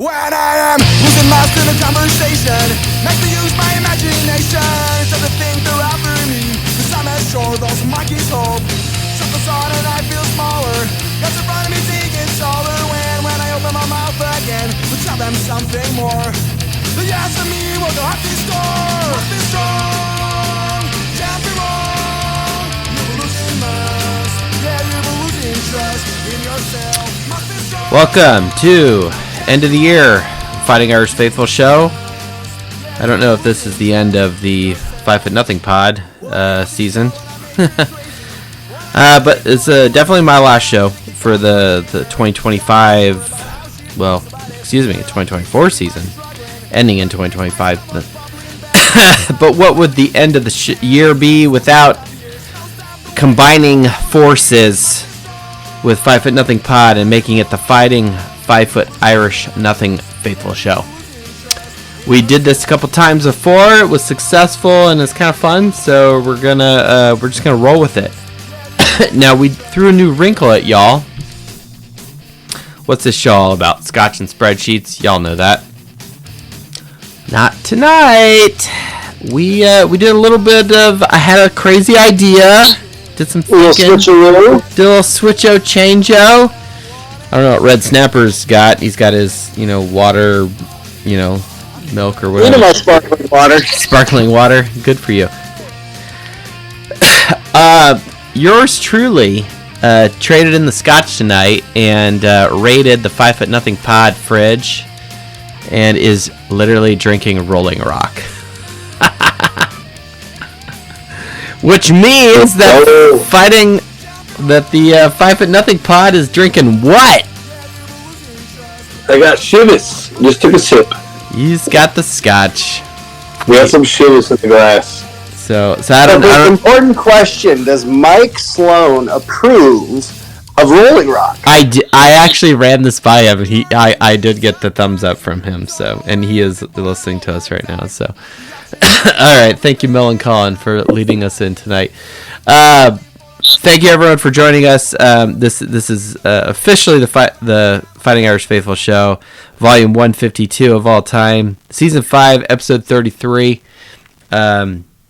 When I am losing lost in a conversation, make me use my imagination instead of think they're after me. Cause I'm as sure those monkeys hope. Something's on and I feel smaller. Got in front of me thinking taller. When I open my mouth again, to tell them something more. The yes of me will go up this door. Must be strong, can't be wrong. You were losing lust, yeah, you were losing trust in yourself. Must be strong. Welcome to End of the Year Fighting Irish Faithful show. I don't know if this is the end of the 5 Foot Nothing pod season. But it's definitely my last show for the 2025, well, excuse me, 2024 season, ending in 2025. But what would the end of the year be without combining forces with 5 Foot Nothing pod and making it the Fighting 5 Foot Irish Nothing Faithful show? We did this a couple times before. It was successful and it's kind of fun, so we're just gonna roll with it. Now we threw a new wrinkle at y'all. What's this show all about? Scotch and spreadsheets. Y'all know that. Not tonight. We did a little bit of. I had a crazy idea. Did some thinking. Did a little switcho changeo. I don't know what Red Snapper's got. He's got his, water, milk or whatever. My sparkling water. Sparkling water. Good for you. Yours truly traded in the scotch tonight and raided the 5 Foot Nothing pod fridge and is literally drinking Rolling Rock. Which means that the 5 Foot Nothing pod is drinking what? I got Chivas. Just took a sip. He's got the scotch. We got some Chivas in the glass. So I don't know. Important question: does Mike Sloan approve of Rolling Rock? I actually ran this by him. I did get the thumbs up from him. So, and he is listening to us right now. So, all right. Thank you, Mel and Colin, for leading us in tonight. Thank you, everyone, for joining us. This is officially the Fighting Irish Faithful show, volume 152 of all time, season 5, episode 33.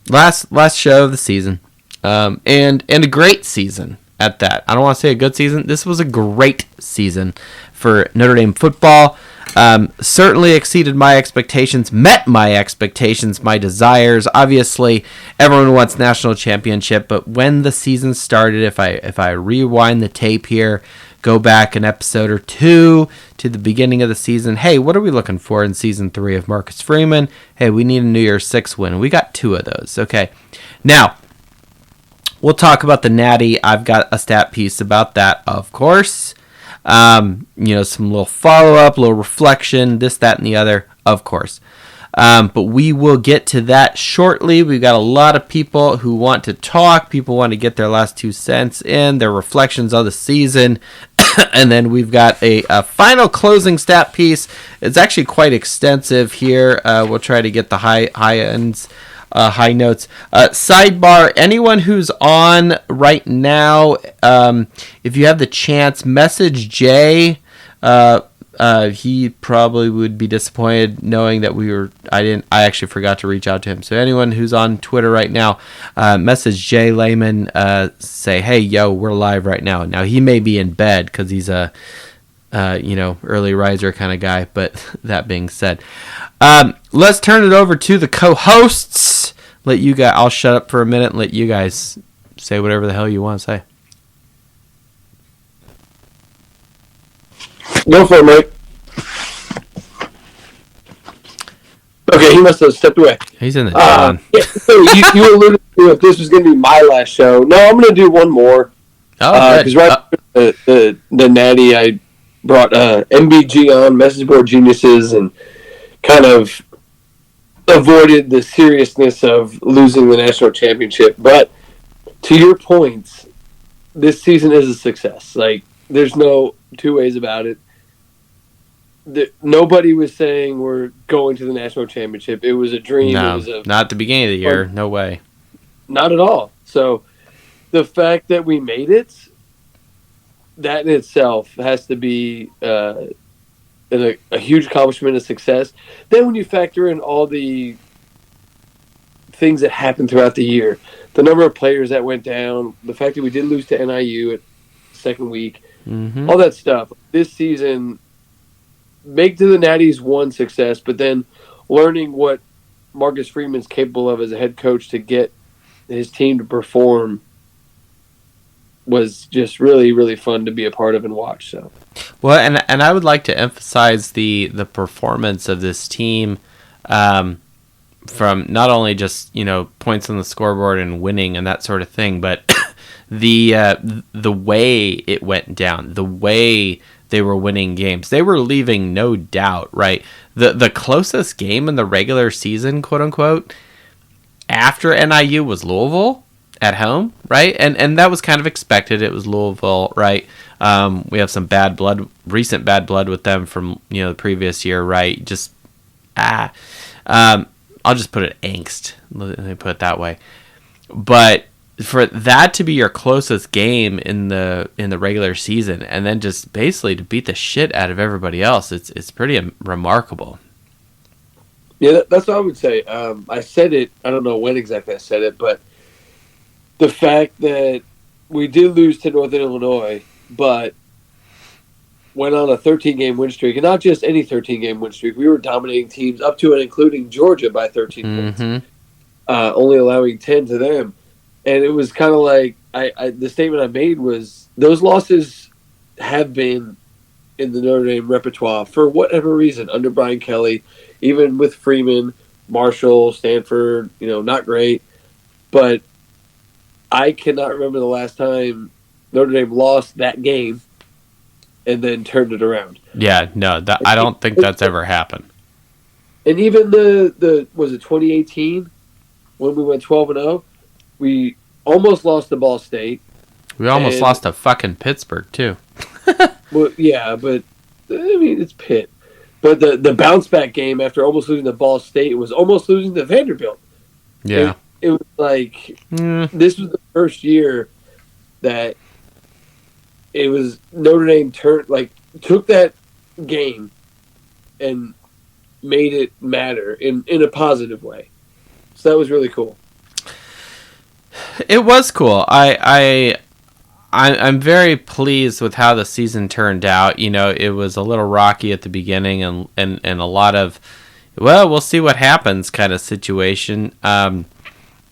Last show of the season, and a great season at that. I don't want to say a good season. This was a great season for Notre Dame football. Certainly exceeded my expectations, met my expectations, my desires. Obviously, everyone wants national championship, but when the season started, if I rewind the tape here, go back an episode or two to the beginning of the season. Hey, what are we looking for in season 3 of Marcus Freeman? Hey, we need a New Year's 6 win. We got 2 of those. Okay. Now, we'll talk about the Natty. I've got a stat piece about that, of course. Some little follow-up, little reflection, this, that, and the other, of course. But we will get to that shortly. We've got a lot of people who want to talk. People want to get their last 2 cents in, their reflections on the season. And then we've got a final closing stat piece. It's actually quite extensive here. We'll try to get the high ends, high notes. Sidebar, anyone who's on right now, if you have the chance, message Jay. He probably would be disappointed knowing that I actually forgot to reach out to him. So anyone who's on Twitter right now, message Jay Lehman, say, hey, yo, we're live right now. Now, he may be in bed because he's a, early riser kind of guy. But that being said, let's turn it over to the co-hosts. I'll shut up for a minute and let you guys say whatever the hell you want to say. Go for it, Mike. Okay, he must have stepped away. He's in the John. So you alluded to if this was going to be my last show. No, I'm going to do one more. Because after the Natty, I brought MBG on, Message Board Geniuses, and kind of avoided the seriousness of losing the national championship. But to your points, this season is a success. Like, there's no 2 ways about it. Nobody was saying we're going to the national championship. It was a dream. No, not at the beginning of the year. No way. Not at all. So the fact that we made it, that in itself has to be and a huge accomplishment of success. Then when you factor in all the things that happened throughout the year, the number of players that went down, the fact that we did lose to NIU at second week, all that stuff. This season, make to the Natties one success, but then learning what Marcus Freeman's capable of as a head coach to get his team to perform was just really, really fun to be a part of and watch. So, well, and I would like to emphasize the performance of this team, from not only just points on the scoreboard and winning and that sort of thing, but the way it went down, the way they were winning games. They were leaving no doubt, right? The closest game in the regular season, quote unquote, after NIU was Louisville at home, right? And that was kind of expected. It was Louisville, right? We have some recent bad blood with them from the previous year, right? I'll just put it angst. Let me put it that way. But for that to be your closest game in the regular season, and then just basically to beat the shit out of everybody else, it's pretty remarkable. Yeah, that's what I would say. I said it. I don't know when exactly I said it, but the fact that we did lose to Northern Illinois, but went on a 13-game win streak, and not just any 13-game win streak. We were dominating teams up to and including Georgia by 13 points, only allowing 10 to them. And it was kind of like the statement I made was those losses have been in the Notre Dame repertoire for whatever reason under Brian Kelly, even with Freeman, Marshall, Stanford, not great. But I cannot remember the last time Notre Dame lost that game and then turned it around. Yeah, no, I don't think that's ever happened. And even the was it 2018 when we went 12-0? We almost lost to Ball State. We almost lost to fucking Pittsburgh, too. Well, yeah, but, I mean, it's Pitt. But the bounce-back game after almost losing to Ball State was almost losing to Vanderbilt. Yeah. It was like, this was the first year that it was Notre Dame took that game and made it matter in a positive way. So that was really cool. It was cool. I'm very pleased with how the season turned out. It was a little rocky at the beginning and a lot of, well, we'll see what happens kind of situation.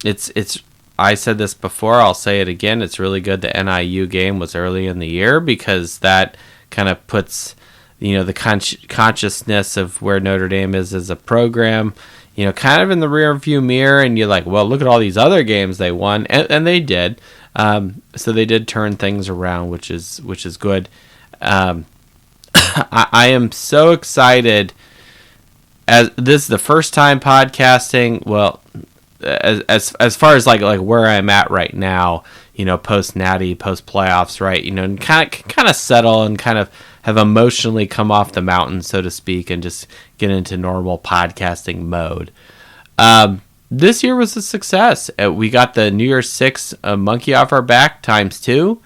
It's I said this before, I'll say it again. It's really good the NIU game was early in the year because that kind of puts, the consciousness of where Notre Dame is as a program, kind of in the rear view mirror, and you're like, well, look at all these other games they won, and they did. So they did turn things around, which is good. I am so excited. As this is the first time podcasting. Well, as far as like where I'm at right now, post Natty, post playoffs, right? And kind of settle and kind of have emotionally come off the mountain, so to speak, and just get into normal podcasting mode. This year was a success. We got the New Year's 6 monkey off our back ×2.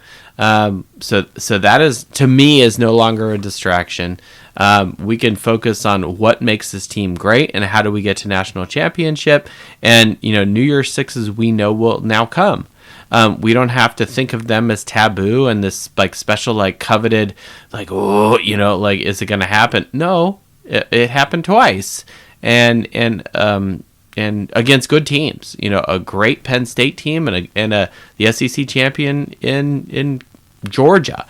So that is, to me, is no longer a distraction. We can focus on what makes this team great and how do we get to national championship. And, New Year's 6s we know will now come. We don't have to think of them as taboo and this special, coveted, is it going to happen? No, it happened twice. And against good teams, a great Penn State team and the SEC champion in Georgia,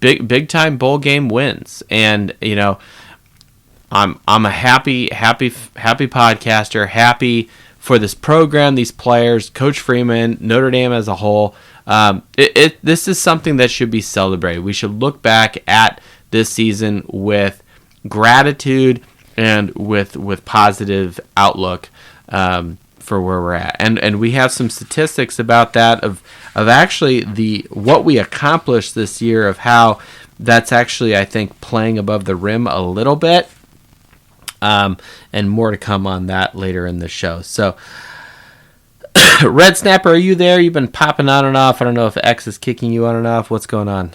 big time bowl game wins, and I'm a happy podcaster, happy for this program, these players, Coach Freeman, Notre Dame as a whole. This is something that should be celebrated. We should look back at this season with gratitude and with positive outlook for where we're at. And we have some statistics about that of actually what we accomplished this year, of how that's actually, I think, playing above the rim a little bit. And more to come on that later in the show. So, Red Snapper, are you there? You've been popping on and off. I don't know if X is kicking you on and off. What's going on?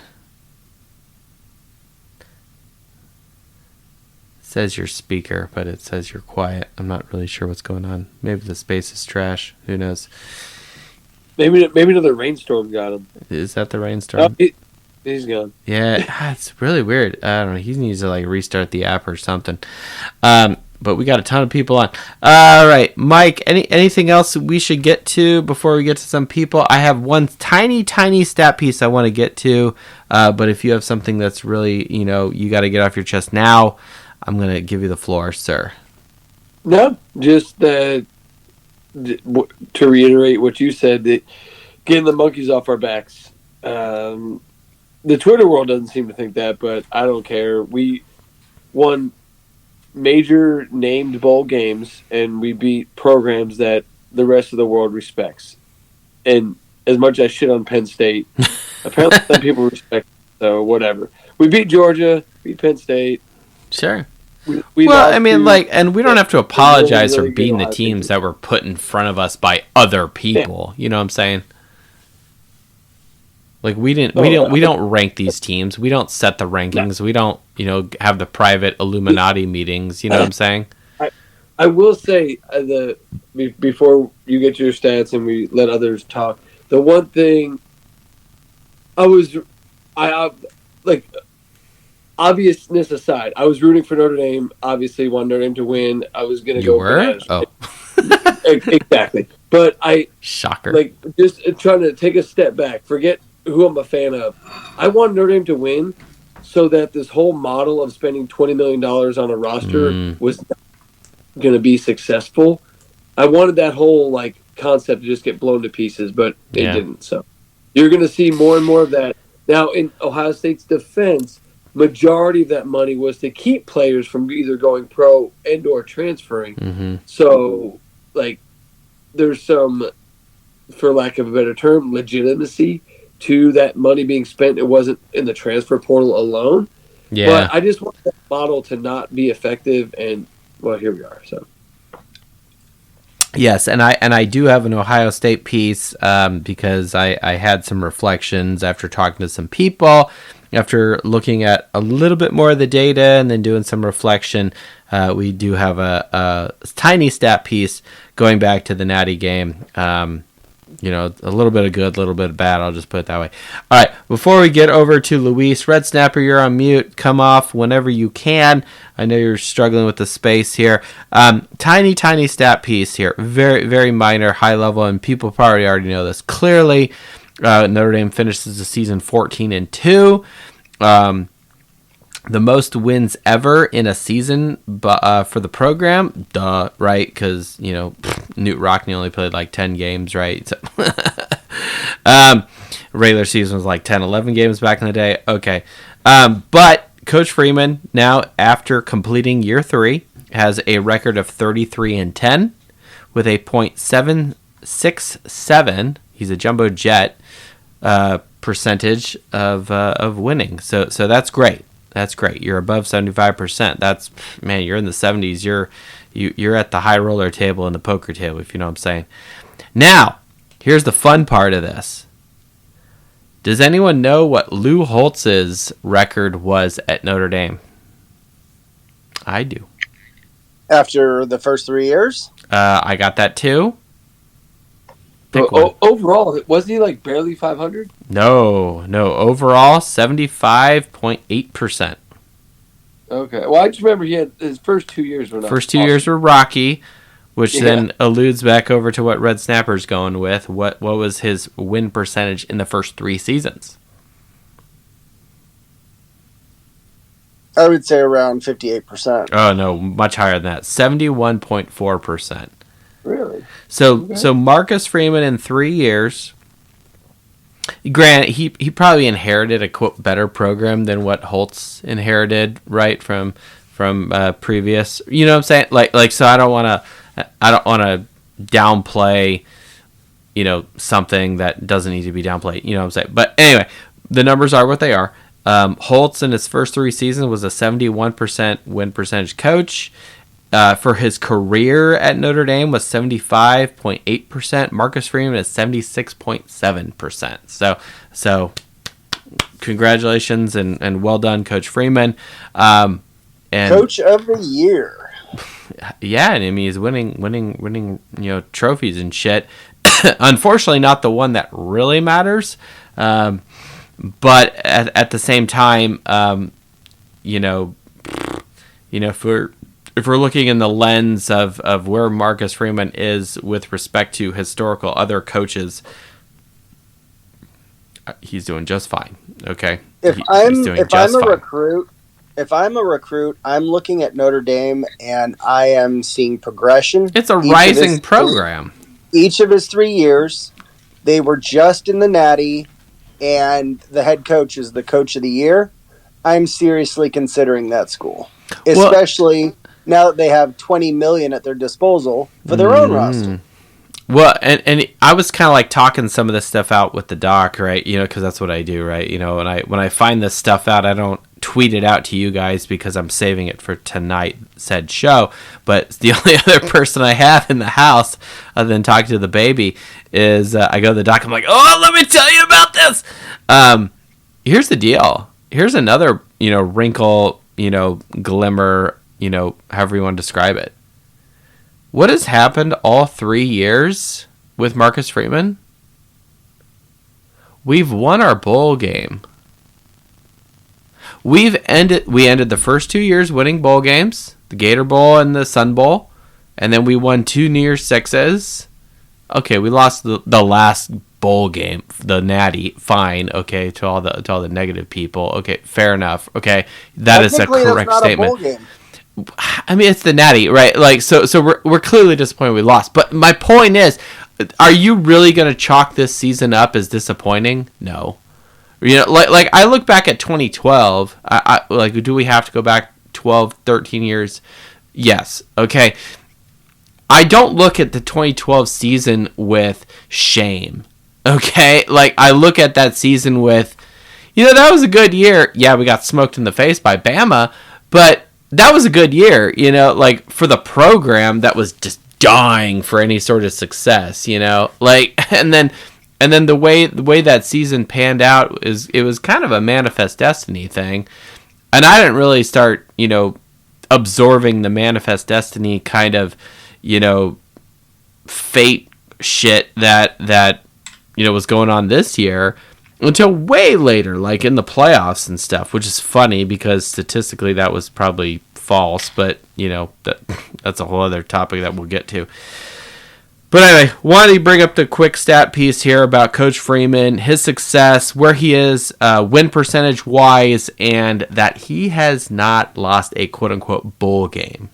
says your speaker, but it says you're quiet. I'm not really sure what's going on. Maybe the space is trash. Who knows? Maybe another rainstorm got him. Is that the rainstorm? Oh, he's gone. Yeah, it's really weird. I don't know. He needs to like restart the app or something. But we got a ton of people on. All right, Mike. Anything else we should get to before we get to some people? I have one tiny stat piece I want to get to. But if you have something that's really you got to get off your chest now, I'm gonna give you the floor, sir. No, just to reiterate what you said, that getting the monkeys off our backs. The Twitter world doesn't seem to think that, but I don't care. We won major named bowl games, and we beat programs that the rest of the world respects. And as much as I shit on Penn State, apparently some people respect it, so whatever. We beat Georgia, beat Penn State. Sure. We I mean, and we don't have to apologize for beating the teams that were put in front of us by other people. Yeah. You know what I'm saying? Like we don't rank these teams. We don't set the rankings. No. We don't, have the private Illuminati meetings. You know what I'm saying? I will say before you get your stats and we let others talk. The one thing obviousness aside, I was rooting for Notre Dame. Obviously, wanted Notre Dame to win. I was going to go. You were? Oh, exactly. But shocker. Just trying to take a step back. Forget who I'm a fan of. I want Notre Dame to win, so that this whole model of spending $20 million on a roster was going to be successful. I wanted that whole concept to just get blown to pieces, but it didn't. So you're going to see more and more of that now in Ohio State's defense. Majority of that money was to keep players from either going pro and or transferring. Mm-hmm. So, there's some, for lack of a better term, legitimacy to that money being spent. It wasn't in the transfer portal alone. Yeah. But I just want that model to not be effective, and, well, here we are, so. Yes, and I do have an Ohio State piece because I had some reflections after talking to some people. After looking at a little bit more of the data and then doing some reflection, we do have a tiny stat piece going back to the Natty game. A little bit of good, a little bit of bad. I'll just put it that way. All right, before we get over to Luis, Red Snapper, you're on mute. Come off whenever you can. I know you're struggling with the space here. Tiny stat piece here. Very, very minor, high level, and people probably already know this. Clearly, Notre Dame finishes the season 14-2. The most wins ever in a season for the program. Duh, right? Because, Newt Rockne only played 10 games, right? So regular season was 10, 11 games back in the day. Okay. But Coach Freeman, now after completing year 3, has a record of 33-10 with a .767. He's a jumbo jet. Percentage of winning. So that's great. That's great. You're above 75%. That's, man, you're in the 70s. You're at the high roller table and the poker table, if you know what I'm saying. Now, here's the fun part of this. Does anyone know what Lou Holtz's record was at Notre Dame? I do. After the first 3 years? I got that too. Overall, wasn't he barely 500? No. Overall, 75.8%. Okay. Well, I just remember he had his first 2 years were not First 2 years were rocky, which then alludes back over to what Red Snapper's going with. What was his win percentage in the first 3 seasons? I would say around 58%. Oh, no, much higher than that. 71.4%. Really? So Marcus Freeman in 3 years. Granted, he probably inherited a quote better program than what Holtz inherited, right, from previous. You know what I'm saying? So I don't want to downplay, something that doesn't need to be downplayed. You know what I'm saying? But anyway, the numbers are what they are. Holtz in his first 3 seasons was a 71% win percentage coach. For his career at Notre Dame was 75.8%. Marcus Freeman is 76.7%. So congratulations and well done, Coach Freeman. And Coach of the year. Yeah, and I mean he's winning, trophies and shit. Unfortunately, not the one that really matters. But at the same time, if we're looking in the lens of where Marcus Freeman is with respect to historical other coaches, he's doing just fine. Okay, if I'm a recruit, I'm looking at Notre Dame and I am seeing progression. It's a rising program. Each of his 3 years, they were just in the Natty, and the head coach is the coach of the year. I'm seriously considering that school, especially now that they have $20 million at their disposal for their own roster. Well, and I was kind of like talking some of this stuff out with the doc, right? Because that's what I do, right? When I find this stuff out, I don't tweet it out to you guys because I'm saving it for tonight said show. But the only other person I have in the house other than talking to the baby is I go to the doc. I'm like, oh, let me tell you about this. Here's the deal. Here's another wrinkle, glimmer, however you want to describe it. What has happened all 3 years with Marcus Freeman? We've won our bowl game. We ended the first 2 years winning bowl games, the Gator Bowl and the Sun Bowl, and then we won 2 New Year's Sixes. Okay, we lost the last bowl game, the Natty. Fine, okay, to all the negative people. Okay, fair enough. Okay, that is a correct statement. A bowl game. I mean, it's the Natty, right? Like, so we're clearly disappointed we lost. But my point is, are you really going to chalk this season up as disappointing? No. Like I look back at 2012. Do we have to go back 12, 13 years? Yes. Okay. I don't look at the 2012 season with shame. Okay? Like, I look at that season with, that was a good year. Yeah, we got smoked in the face by Bama, but that was a good year, like for the program that was just dying for any sort of success, like, and then the way that season panned out it was kind of a manifest destiny thing. And I didn't really start, absorbing the manifest destiny kind of, fate shit that was going on this year until way later, like in the playoffs and stuff, which is funny because statistically that was probably false, but that's a whole other topic that we'll get to. But anyway, wanted to bring up the quick stat piece here about Coach Freeman, his success, where he is win percentage wise, and that he has not lost a quote unquote bowl game.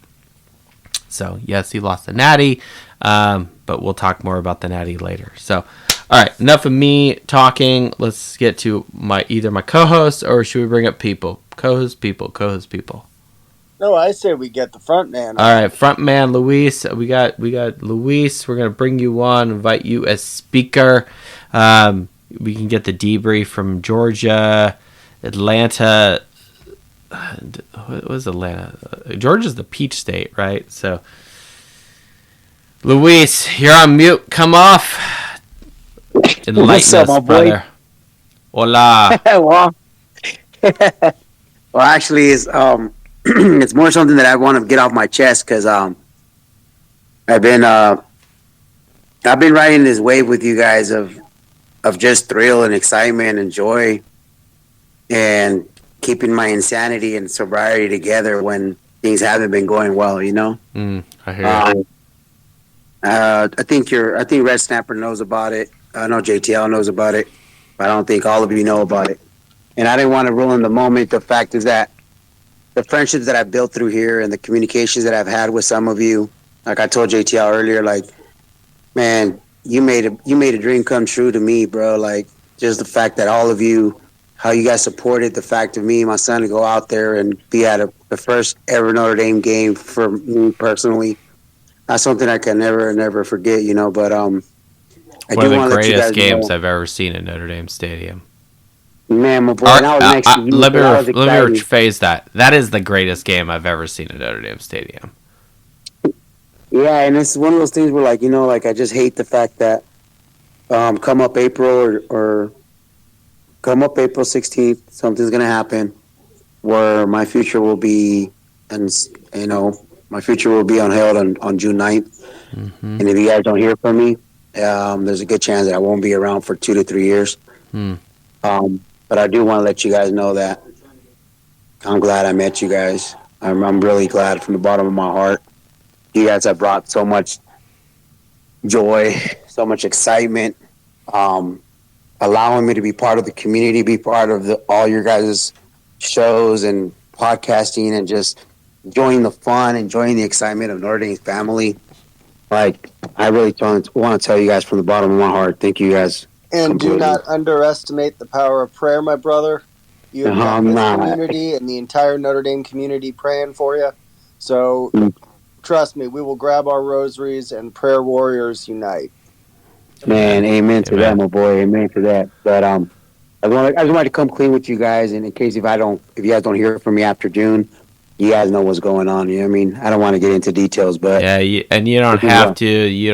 So yes, he lost the Natty, but we'll talk more about the Natty later. So. All right, enough of me talking. Let's get to either my co-host or should we bring up people? Co-host people. No, I say we get the front man. All right, front man Luis. We got Luis. We're gonna bring you on, invite you as speaker. We can get the debrief from Georgia, Atlanta. What was Atlanta? Georgia's the Peach State, right? So, Luis, you're on mute. Come off. What's up, my boy? Brother. Hola. well, actually, it's it's more something that I want to get off my chest because I've been riding this wave with you guys of just thrill and excitement and joy, and keeping my insanity and sobriety together when things haven't been going well. I hear you. I think Red Snapper knows about it. I know JTL knows about it, but I don't think all of you know about it. And I didn't want to ruin the moment. The fact is that the friendships that I've built through here and the communications that I've had with some of you, like I told JTL earlier, like, man, you made a dream come true to me, bro. Like, just the fact that all of you, how you guys supported the fact of me and my son to go out there and be at the first ever Notre Dame game for me personally. That's something I can never forget, but one of the greatest games I've ever seen at Notre Dame Stadium. Man, my boy, I was next to you. Let me rephrase that. That is the greatest game I've ever seen at Notre Dame Stadium. Yeah, and it's one of those things where, like, I just hate the fact that come up April or come up April 16th, something's going to happen where my future will be and my future will be unveiled on June 9th. And if you guys don't hear from me, there's a good chance that I won't be around for 2 to 3 years. But I do want to let you guys know that I'm glad I met you guys. I'm really glad from the bottom of my heart. You guys have brought so much joy, so much excitement, allowing me to be part of the community, be part of all your guys' shows and podcasting, and just enjoying the fun, enjoying the excitement of Notre Dame's family. Like, I really want to tell you guys from the bottom of my heart, thank you guys. And completely. Do not underestimate the power of prayer, my brother. You have got this community and the entire Notre Dame community praying for you. So, trust me, we will grab our rosaries and prayer warriors unite. Man, amen to that, my boy. Amen to that. But I just wanted to come clean with you guys, and in case if you guys don't hear from me after June, you guys know what's going on. You know what I mean? I don't want to get into details, but and you don't have to. You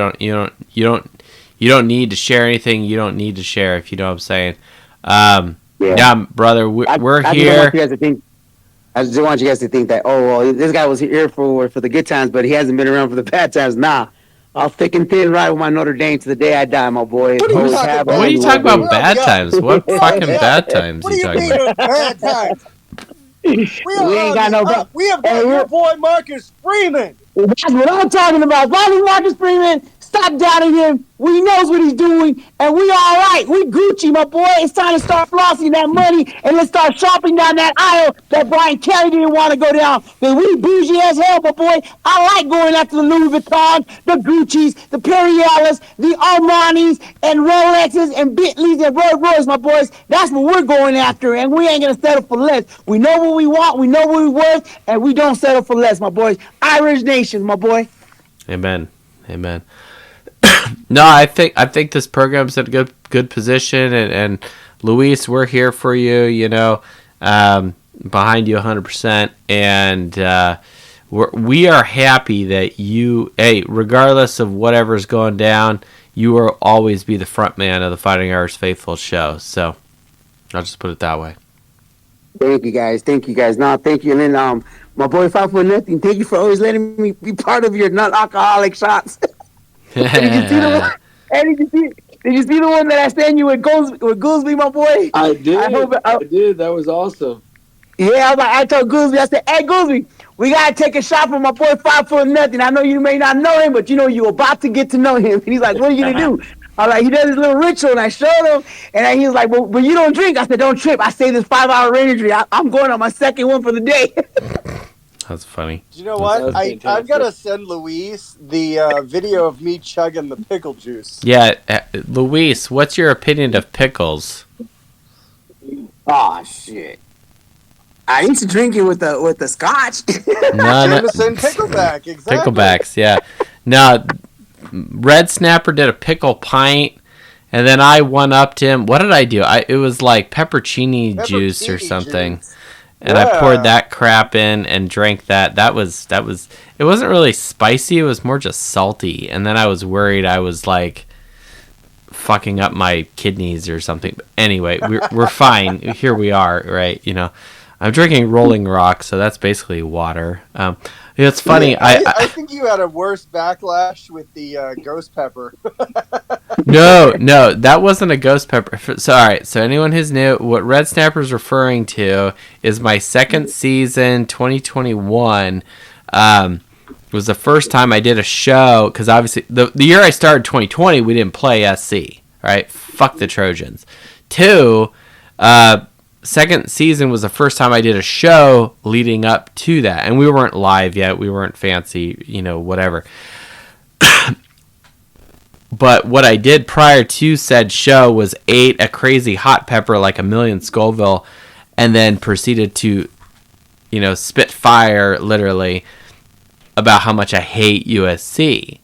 don't need to share anything. You don't need to share, if you know what I'm saying. Brother, we're here. I just want you guys to think that, this guy was here for the good times, but he hasn't been around for the bad times. Nah, I'll thick and thin ride with my Notre Dame to the day I die, my boy. What are you talking about bad times? What fucking bad times are you talking about? Bad times? We ain't got no bad. We have got your boy Marcus Freeman. That's what I'm talking about. Marcus Freeman, stop doubting him. We knows what he's doing, and we all right. We Gucci, my boy. It's time to start flossing that money, and let's start shopping down that aisle that Brian Kelly didn't want to go down. But we bougie as hell, my boy. I like going after the Louis Vuittons, the Gucci's, the Perrielas, the Armanis, and Rolexes, and Bentleys, and Rolls Royces, my boys. That's what we're going after, and we ain't going to settle for less. We know what we want, we know what we're worth, and we don't settle for less, my boys. Irish Nation, my boy. Amen. No, I think this program's in a good position, and Luis, we're here for you. Behind you 100%, and we are happy that you, regardless of whatever's going down, you will always be the front man of the Fighting Irish Faithful show. So I'll just put it that way. Thank you guys. No, thank you. And then my boy 5 for Nothing, thank you for always letting me be part of your non-alcoholic shots. Did you see the one that I sent you with Goolsby, my boy? I did. That was awesome. Yeah, I told Goolsby, I said, hey, Goolsby, we got to take a shot for my boy 5 for Nothing. I know you may not know him, but you're about to get to know him. And he's like, what are you going to do? I'm like, he does his little ritual, and I showed him, and he was like, but you don't drink. I said, don't trip. I say this 5-hour energy. I'm going on my second one for the day. That's funny. Do you know what? I've got to send Luis the video of me chugging the pickle juice. Yeah, Luis, what's your opinion of pickles? Oh, shit. I used to drink it with the scotch. Jameson Pickleback, exactly. Picklebacks, yeah. Now, Red Snapper did a pickle pint, and then I one-upped him. What did I do? It was like peppercini juice or something. Juice. And I poured that crap in and drank that. That was. It wasn't really spicy. It was more just salty. And then I was worried I was like fucking up my kidneys or something. But anyway, we're fine. Here we are, right? I'm drinking Rolling Rock, so that's basically water. It's funny. I think you had a worse backlash with the ghost pepper. No, that wasn't a ghost pepper. So, all right. So, anyone who's new, what Red Snapper is referring to is my second season, 2021. Was the first time I did a show, because obviously the year I started 2020, we didn't play SC. Right? Fuck the Trojans. 2. Second season was the first time I did a show leading up to that, and we weren't live yet. We weren't fancy, whatever. But what I did prior to said show was ate a crazy hot pepper like 1,000,000 Scoville, and then proceeded to, spit fire literally about how much I hate USC.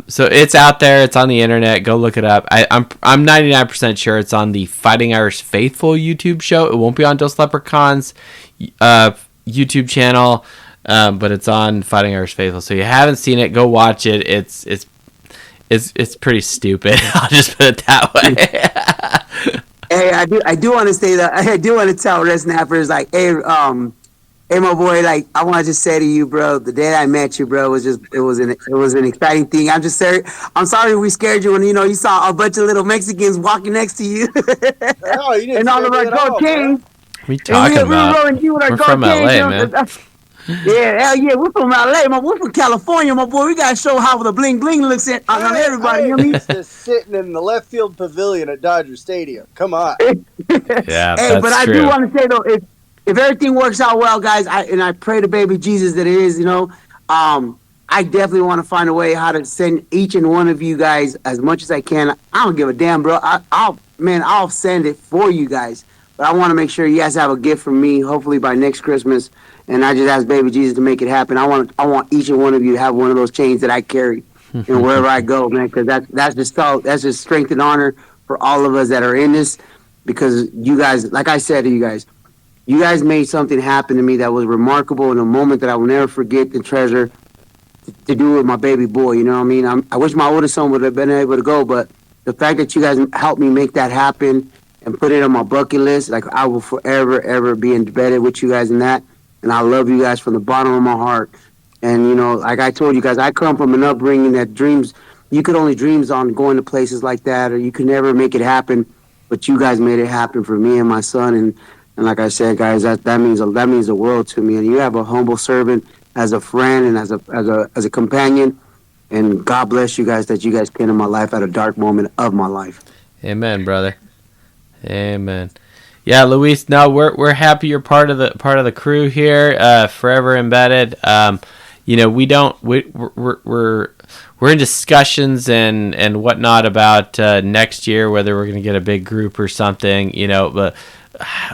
So it's out there. It's on the internet. Go look it up. I'm 99% sure it's on the Fighting Irish Faithful YouTube show. It won't be on Dos Leprechauns YouTube channel, but it's on Fighting Irish Faithful. So if you haven't seen it, go watch it. It's pretty stupid. I'll just put it that way. Hey, I do want to say that. I do want to tell Red Snappers, like, hey, Hey, my boy, like I want to just say to you, bro, the day I met you, bro, was just it was an exciting thing. I'm sorry we scared you when you saw a bunch of little Mexicans walking next to you. Oh, you didn't and all of our gold chains. We talking about? We were rolling you with our We're gold from LA, chains, man. Yeah, hell yeah, we're from LA, man. We're from California, my boy. We gotta show how the bling bling looks on everybody. You know what I mean? Just sitting in the left field pavilion at Dodger Stadium. Come on. Yeah, hey, but I true. do want to say though, if everything works out well, guys, I pray to baby Jesus that it is, I definitely want to find a way how to send each and one of you guys as much as I can. I don't give a damn, bro. I'll send it for you guys. But I want to make sure you guys have a gift from me, hopefully by next Christmas. And I just ask baby Jesus to make it happen. I want each and one of you to have one of those chains that I carry, wherever I go, man. Because that's just strength and honor for all of us that are in this. Because you guys, like I said to you guys made something happen to me that was remarkable in a moment that I will never forget and treasure. To do with my baby boy, you know what I mean? I wish my older son would have been able to go, but the fact that you guys helped me make that happen and put it on my bucket list, like I will forever, ever be embedded with you guys in that. And I love you guys from the bottom of my heart. And, like I told you guys, I come from an upbringing that you could only dreams on going to places like that, or you could never make it happen. But you guys made it happen for me and my son. And like I said, guys, that means the world to me. And you have a humble servant as a friend and as a companion. And God bless you guys that you guys came in my life at a dark moment of my life. Amen, brother. Amen. Yeah, Luis. No, we're happy you're part of the crew here. Forever embedded. We're in discussions and whatnot about next year, whether we're going to get a big group or something. But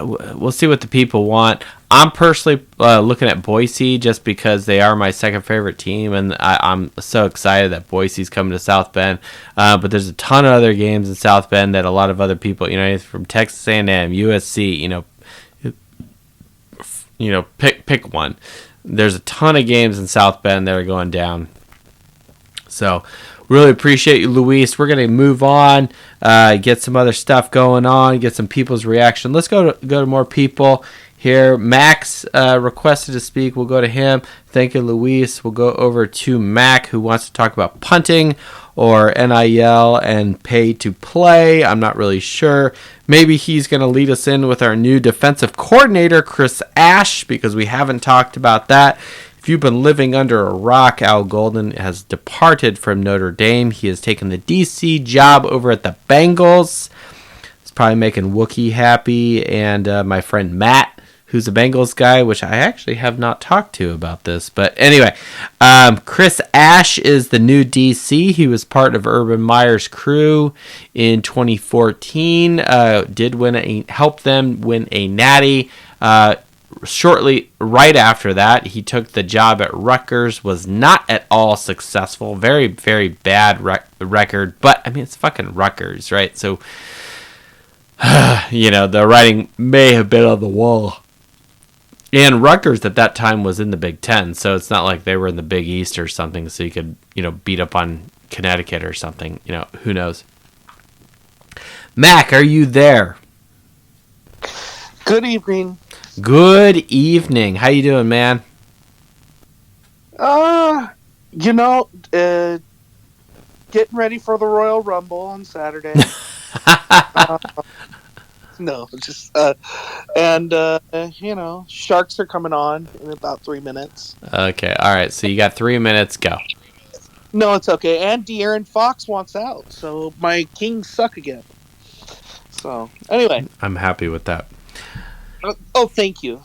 we'll see what the people want. I'm personally looking at Boise just because they are my second favorite team, and I'm so excited that Boise's coming to South Bend. But there's a ton of other games in South Bend that a lot of other people, from Texas A&M, USC, pick one. There's a ton of games in South Bend that are going down. So really appreciate you, Luis. We're going to move on, get some other stuff going on, get some people's reaction. Let's go to more people here. Max requested to speak. We'll go to him. Thank you, Luis. We'll go over to Mac, who wants to talk about punting or NIL and pay to play. I'm not really sure. Maybe he's going to lead us in with our new defensive coordinator, Chris Ash, because we haven't talked about that. If you've been living under a rock, Al Golden has departed from Notre Dame. He has taken the DC job over at the Bengals. It's probably making Wookie happy, and my friend Matt, who's a Bengals guy, which I actually have not talked to about this. But anyway, Chris Ash is the new DC. He was part of Urban Meyer's crew in 2014. Helped them win a Natty. Shortly right after that, he took the job at Rutgers, was not at all successful. Very, very bad record. But, I mean, it's fucking Rutgers, right? So, the writing may have been on the wall. And Rutgers at that time was in the Big Ten, so it's not like they were in the Big East or something, so you could, beat up on Connecticut or something. Who knows? Mac, are you there? Good evening. Good evening. How you doing, man? Getting ready for the Royal Rumble on Saturday. Sharks are coming on in about 3 minutes. Okay, all right. So you got 3 minutes. Go. No, it's okay. And De'Aaron Fox wants out, so my Kings suck again. So anyway, I'm happy with that. Thank you.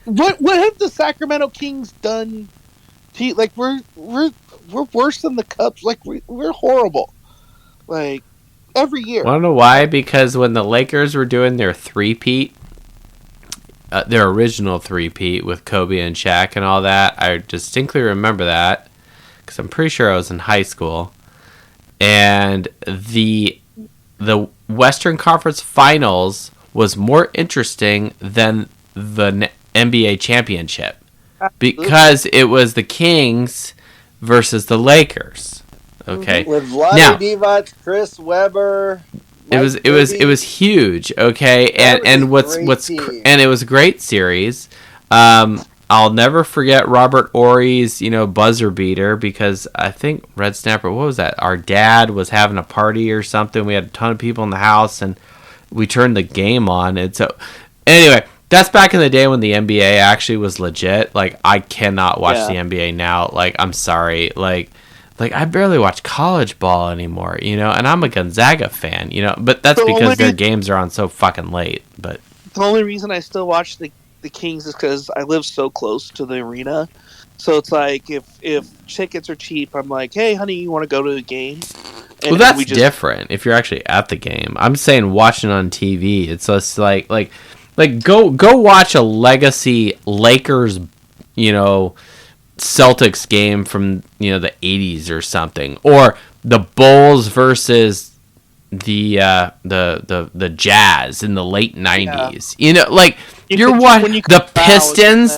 What have the Sacramento Kings done? We're worse than the Cubs. We're horrible. Every year. Want to know why? Because when the Lakers were doing their three-peat, their original three-peat with Kobe and Shaq and all that, I distinctly remember that because I'm pretty sure I was in high school. And the Western Conference Finals was more interesting than the NBA championship because it was the Kings versus the Lakers. Okay. With Vlade Divac, Chris Webber. It was huge. Okay, and it was a great series. I'll never forget Robert Ory's, buzzer beater, because I think Red Snapper, what was that? Our dad was having a party or something. We had a ton of people in the house, and we turned the game on. And so, anyway, that's back in the day when the NBA actually was legit. Like, I cannot watch the NBA now. Like, I'm sorry. Like I barely watch college ball anymore, and I'm a Gonzaga fan, but that's because their games are on so fucking late. But the only reason I still watch the Kings is because I live so close to the arena. So it's like if tickets are cheap, I'm like, hey, honey, you want to go to the game? Well, that's different if you're actually at the game. I'm saying watching on TV. It's just like go watch a legacy Lakers, Celtics game from the 80s or something, or the Bulls versus the Jazz in the late 90s. You're watching the Pistons,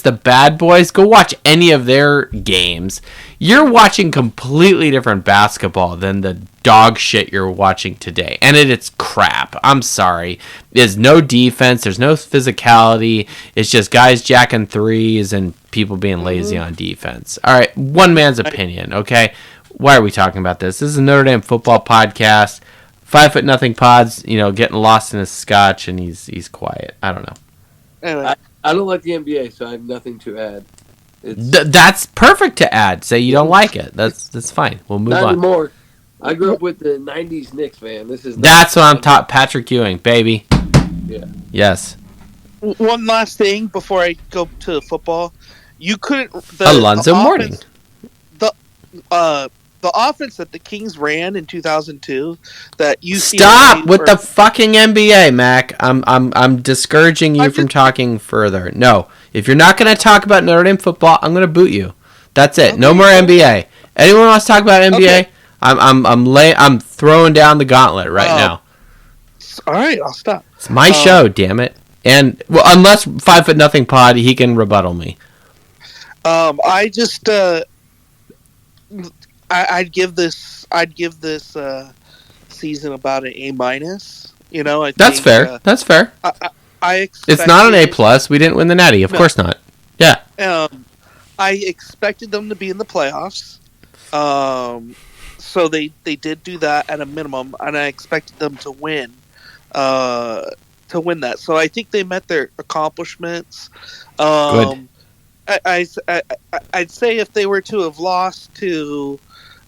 the Bad Boys. Go watch any of their games. You're watching completely different basketball than the dog shit you're watching today, and it's crap. I'm sorry. There's no defense. There's no physicality. It's just guys jacking threes and people being lazy on defense. All right, one man's opinion. Okay, why are we talking about this? This is a Notre Dame football podcast. 5'0" Pods, getting lost in his scotch, and he's quiet. I don't know. Anyway. I don't like the NBA, so I have nothing to add. That's perfect to add. Say you don't like it. That's fine. We'll move on. Not anymore. I grew up with the '90s Knicks, man. That's what I'm taught. Patrick Ewing, baby. Yeah. Yes. One last thing before I go to football, you couldn't. Alonzo Mourning. The offense that the Kings ran in 2002, that you stop with the fucking NBA, Mac. I'm discouraging you from talking further. No, if you're not going to talk about Notre Dame football, I'm going to boot you. That's it. Okay. No more NBA. Anyone wants to talk about NBA? Okay. I'm throwing down the gauntlet right now. All right, I'll stop. It's my show, damn it. And unless 5'0" Pod, he can rebuttal me. I just I'd give this season about an A-. That's fair. That's fair. It's not an A+. We didn't win the Natty. Of course not. Yeah. I expected them to be in the playoffs. So they did do that at a minimum, and I expected them to win. To win that. So I think they met their accomplishments. Good. I'd say if they were to have lost to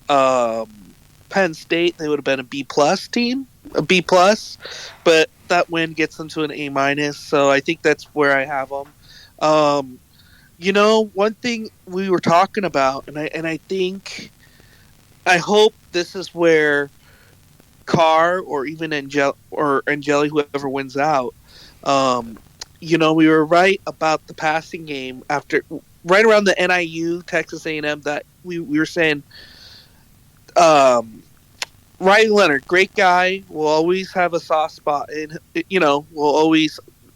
Penn State, they would have been a B+ team, a B+. But that win gets them to an A-. So I think that's where I have them. One thing we were talking about, and I hope this is where Carr or even Angeli, whoever wins out. We were right about the passing game right around the NIU Texas A&M that we were saying. Riley Leonard, great guy, will always have a soft spot, and we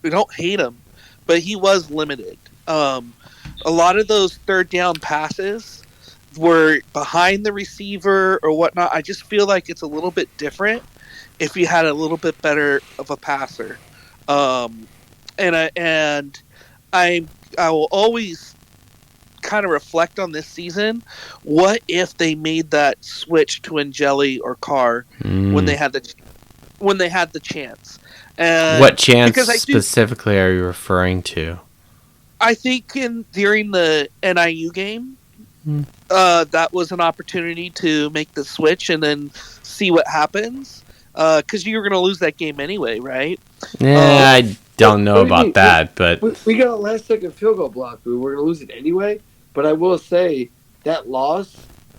don't hate him, but he was limited. A lot of those third down passes were behind the receiver or whatnot. I just feel like it's a little bit different if you had a little bit better of a passer. And I will always kind of reflect on this season. What if they made that switch to Angeli or Carr when they had the chance? And what chance specifically are you referring to? I think during the NIU game, that was an opportunity to make the switch and then see what happens. Because you were going to lose that game anyway, right? Yeah, I don't know about that, but we got a last-second field goal block. We were going to lose it anyway. But I will say that loss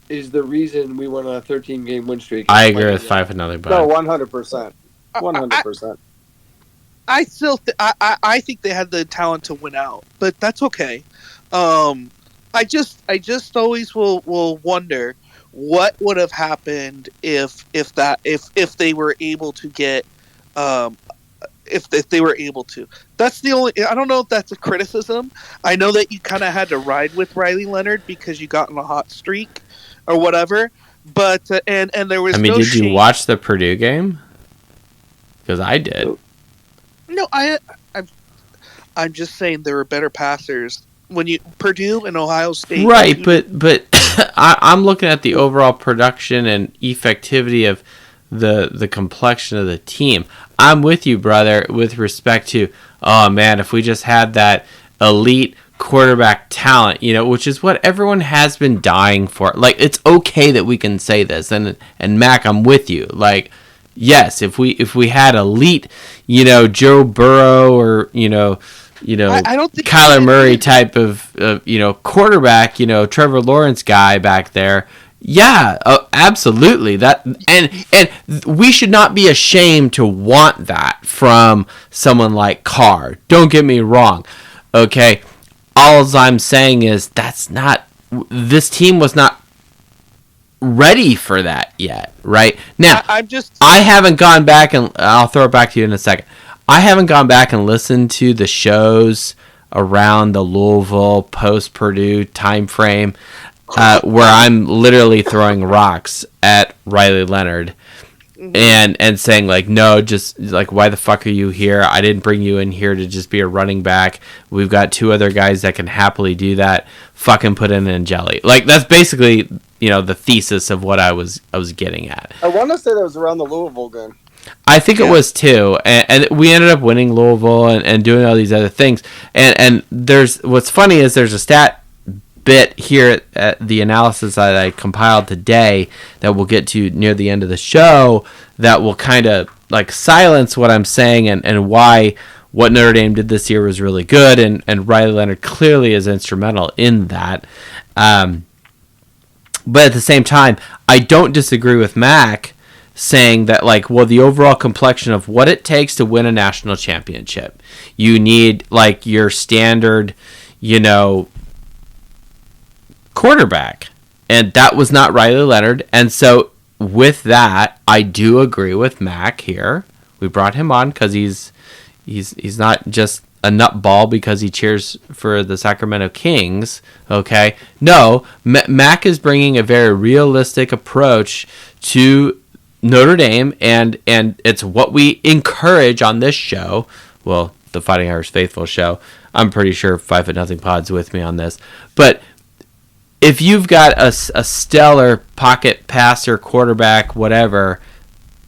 is the reason we went on a 13-game win streak. I agree with 5'0" Pod. No, 100%. 100%. I still I think they had the talent to win out, but that's okay. I just always will wonder what would have happened if they were able to get if they were able to. That's the only. I don't know if that's a criticism. I know that you kind of had to ride with Riley Leonard because you got in a hot streak or whatever. But and there was. I mean, did you watch the Purdue game? because I did. No, I'm just saying there were better passers when Purdue and Ohio State. Right, but I'm looking at the overall production and effectivity of the complexion of the team. I'm with you, brother, with respect to, oh man, if we just had that elite quarterback talent, which is what everyone has been dying for. Like, it's okay that we can say this, and Mac, I'm with you. Like, yes, if we had elite, Joe Burrow or I don't think Kyler Murray type of quarterback, Trevor Lawrence guy back there. Yeah, absolutely. That and we should not be ashamed to want that from someone like Carr. Don't get me wrong. Okay, all I'm saying is this team was not ready for that yet. Right now, I haven't gone back, and I'll throw it back to you in a second. I haven't gone back and listened to the shows around the Louisville post-Purdue time frame where I'm literally throwing rocks at Riley Leonard and saying, like, no, just, like, why the fuck are you here? I didn't bring you in here to just be a running back. We've got 2 other guys that can happily do that. Fucking put in Angeli. Like, that's basically, the thesis of what I was getting at. I want to say that was around the Louisville game. I think it was too, and we ended up winning Louisville and doing all these other things. And what's funny is there's a stat bit here at the analysis that I compiled today that we'll get to near the end of the show that will kind of like silence what I'm saying and why what Notre Dame did this year was really good, and Riley Leonard clearly is instrumental in that. But at the same time, I don't disagree with Mac saying that, like, well, the overall complexion of what it takes to win a national championship, you need, like, your standard, quarterback. And that was not Riley Leonard. And so with that, I do agree with Mac here. We brought him on because he's not just a nutball because he cheers for the Sacramento Kings. Okay. No, Mac is bringing a very realistic approach to Notre Dame, and it's what we encourage on this show. Well, the Fighting Irish Faithful show. I'm pretty sure 5'0" Pod's with me on this. But if you've got a stellar pocket passer, quarterback, whatever,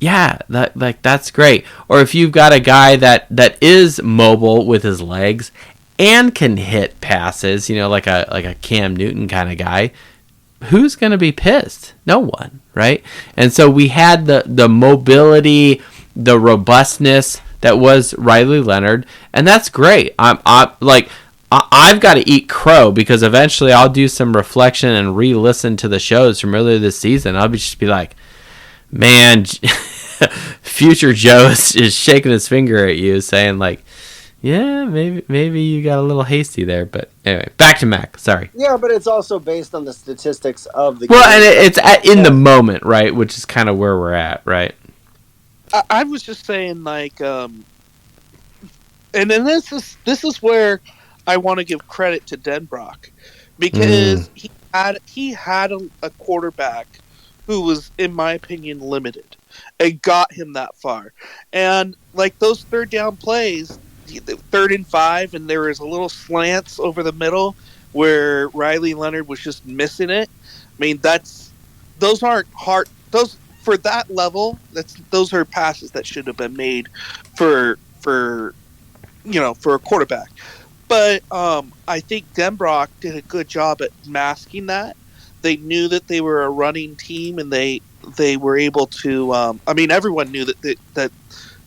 yeah, that's great. Or if you've got a guy that is mobile with his legs and can hit passes, like a Cam Newton kind of guy, who's going to be pissed? No one, right? And so we had the mobility, the robustness that was Riley Leonard, and that's great. I've got to eat crow because eventually I'll do some reflection and re-listen to the shows from earlier this season. I'll just be like, man, future Joe is shaking his finger at you saying, like, yeah, maybe you got a little hasty there, but anyway, back to Mac. Sorry. Yeah, but it's also based on the statistics of the game. Well, and it's in the moment, right? Which is kind of where we're at, right? I was just saying, like, and then this is where I want to give credit to Denbrock because he had a quarterback who was, in my opinion, limited and got him that far, and like those third down plays. 3rd and 5, and there was a little slants over the middle where Riley Leonard was just missing it. I mean, those aren't hard. Those for that level. Those are passes that should have been made for a quarterback. But I think Denbrock did a good job at masking that. They knew that they were a running team, and they were able to. Everyone knew that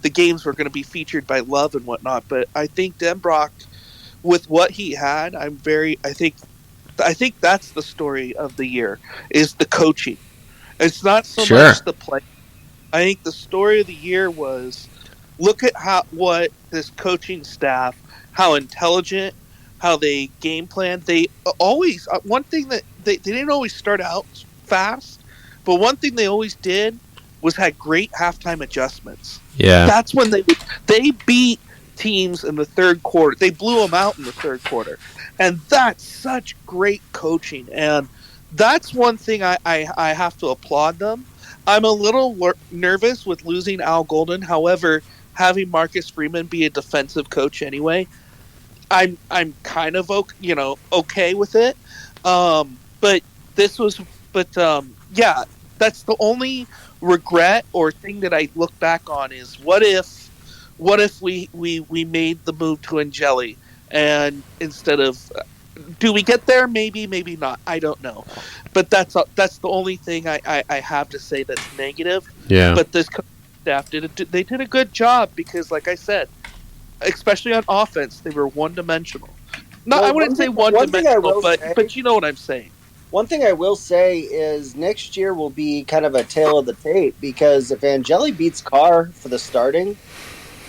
the games were going to be featured by Love and whatnot, but I think Denbrock, with what he had, I think that's the story of the year, is the coaching. It's not so much the play. I think the story of the year was, look at what this coaching staff, how intelligent, how they game plan. They always, one thing that they didn't always start out fast, but one thing they always did was had great halftime adjustments. Yeah, that's when they beat teams in the third quarter. They blew them out in the third quarter, and that's such great coaching. And that's one thing I have to applaud them. I'm a little nervous with losing Al Golden. However, having Marcus Freeman be a defensive coach anyway, I'm kind of okay with it. But that's the only regret or thing that I look back on is what if we made the move to Angeli, and instead of do we get there? Maybe not. I don't know. But that's the only thing I have to say that's negative. Yeah. But this staff did a good job because, like I said, especially on offense, they were one-dimensional. I wouldn't say one-dimensional, but you know what I'm saying. One thing I will say is next year will be kind of a tale of the tape because if Angeli beats Carr for the starting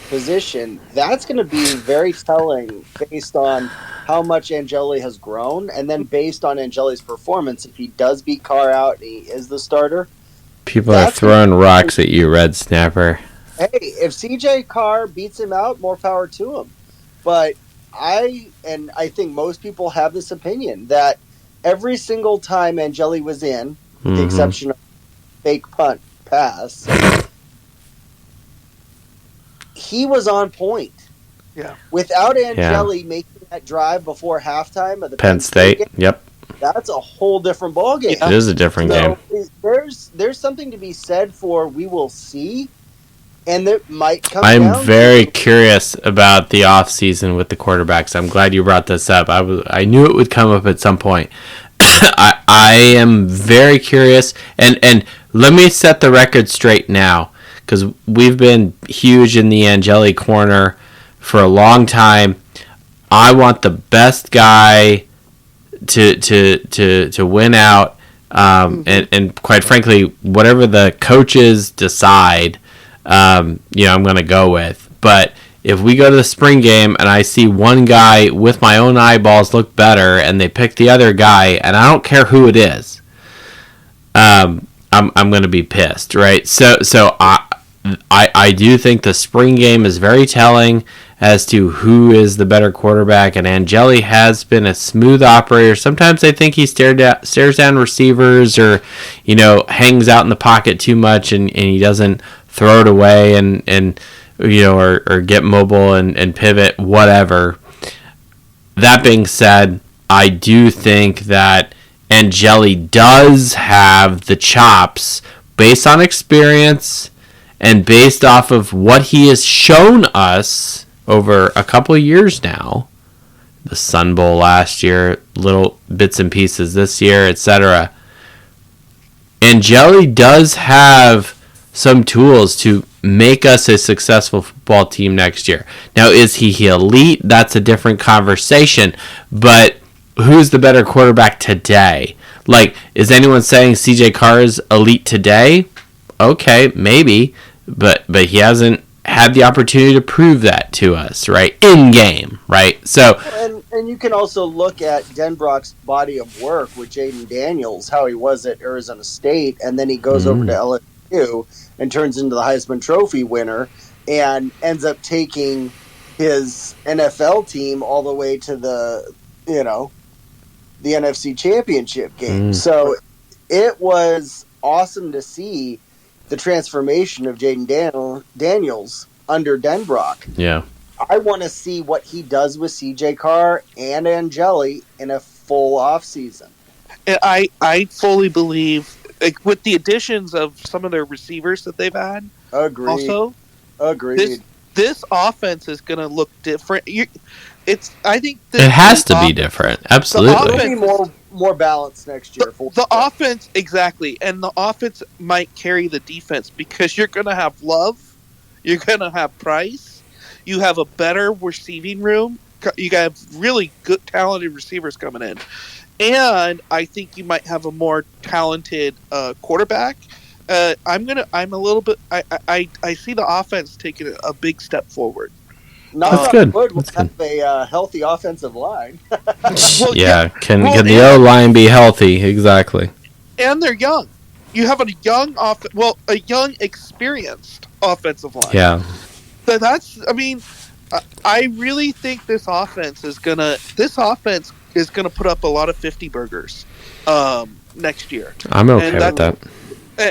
position, that's going to be very telling based on how much Angeli has grown, and then based on Angeli's performance, if he does beat Carr out and he is the starter. People are throwing rocks at you, Red Snapper. Hey, if CJ Carr beats him out, more power to him. But I think most people have this opinion that every single time Angeli was in, with the exception of fake punt pass, he was on point. Yeah. Without Angeli making that drive before halftime of the Penn State game, yep. That's a whole different ballgame. It is a different game. There's something to be said for we will see, and it might come I'm very curious about the offseason with the quarterbacks. I'm glad you brought this up. I knew it would come up at some point. I am very curious, and let me set the record straight now, because we've been huge in the Angeli corner for a long time. I want the best guy to win out, and quite frankly, whatever the coaches decide, I'm going to go with. But if we go to the spring game and I see one guy with my own eyeballs look better, and they pick the other guy, and I don't care who it is, I'm going to be pissed, right? So I do think the spring game is very telling as to who is the better quarterback, and Angeli has been a smooth operator. Sometimes I think he stares down receivers or, hangs out in the pocket too much and he doesn't throw it away and or get mobile and pivot, whatever. That being said, I do think that Angeli does have the chops based on experience and based off of what he has shown us over a couple of years now. The Sun Bowl last year, little bits and pieces this year, etc. Angeli does have some tools to make us a successful football team next year. Now, is he elite? That's a different conversation. But who's the better quarterback today? Like, is anyone saying CJ Carr is elite today? Okay, maybe. But he hasn't had the opportunity to prove that to us, right? In game, right? So, and you can also look at Denbrock's body of work with Jaden Daniels, how he was at Arizona State, and then he goes over to LSU and turns into the Heisman Trophy winner and ends up taking his NFL team all the way to the NFC Championship game. So it was awesome to see the transformation of Jaden Daniels under Denbrock. Yeah. I want to see what he does with CJ Carr and Angeli in a full offseason. And I fully believe, like, with the additions of some of their receivers that they've had. Agreed. Also, agreed. This offense is going to look different. I think it has to be different. Absolutely. It'll be more balanced next year. The offense, exactly, and the offense might carry the defense because you're going to have Love, you're going to have Price, you have a better receiving room, you have really good, talented receivers coming in, and I think you might have a more talented quarterback. I see the offense taking a big step forward. That's good. We'll have a healthy offensive line. Well, yeah, can the O-line be healthy? Exactly. And they're young. You have a young, experienced offensive line. Yeah. So I really think this offense is gonna put up a lot of 50 burgers next year. I'm okay with that.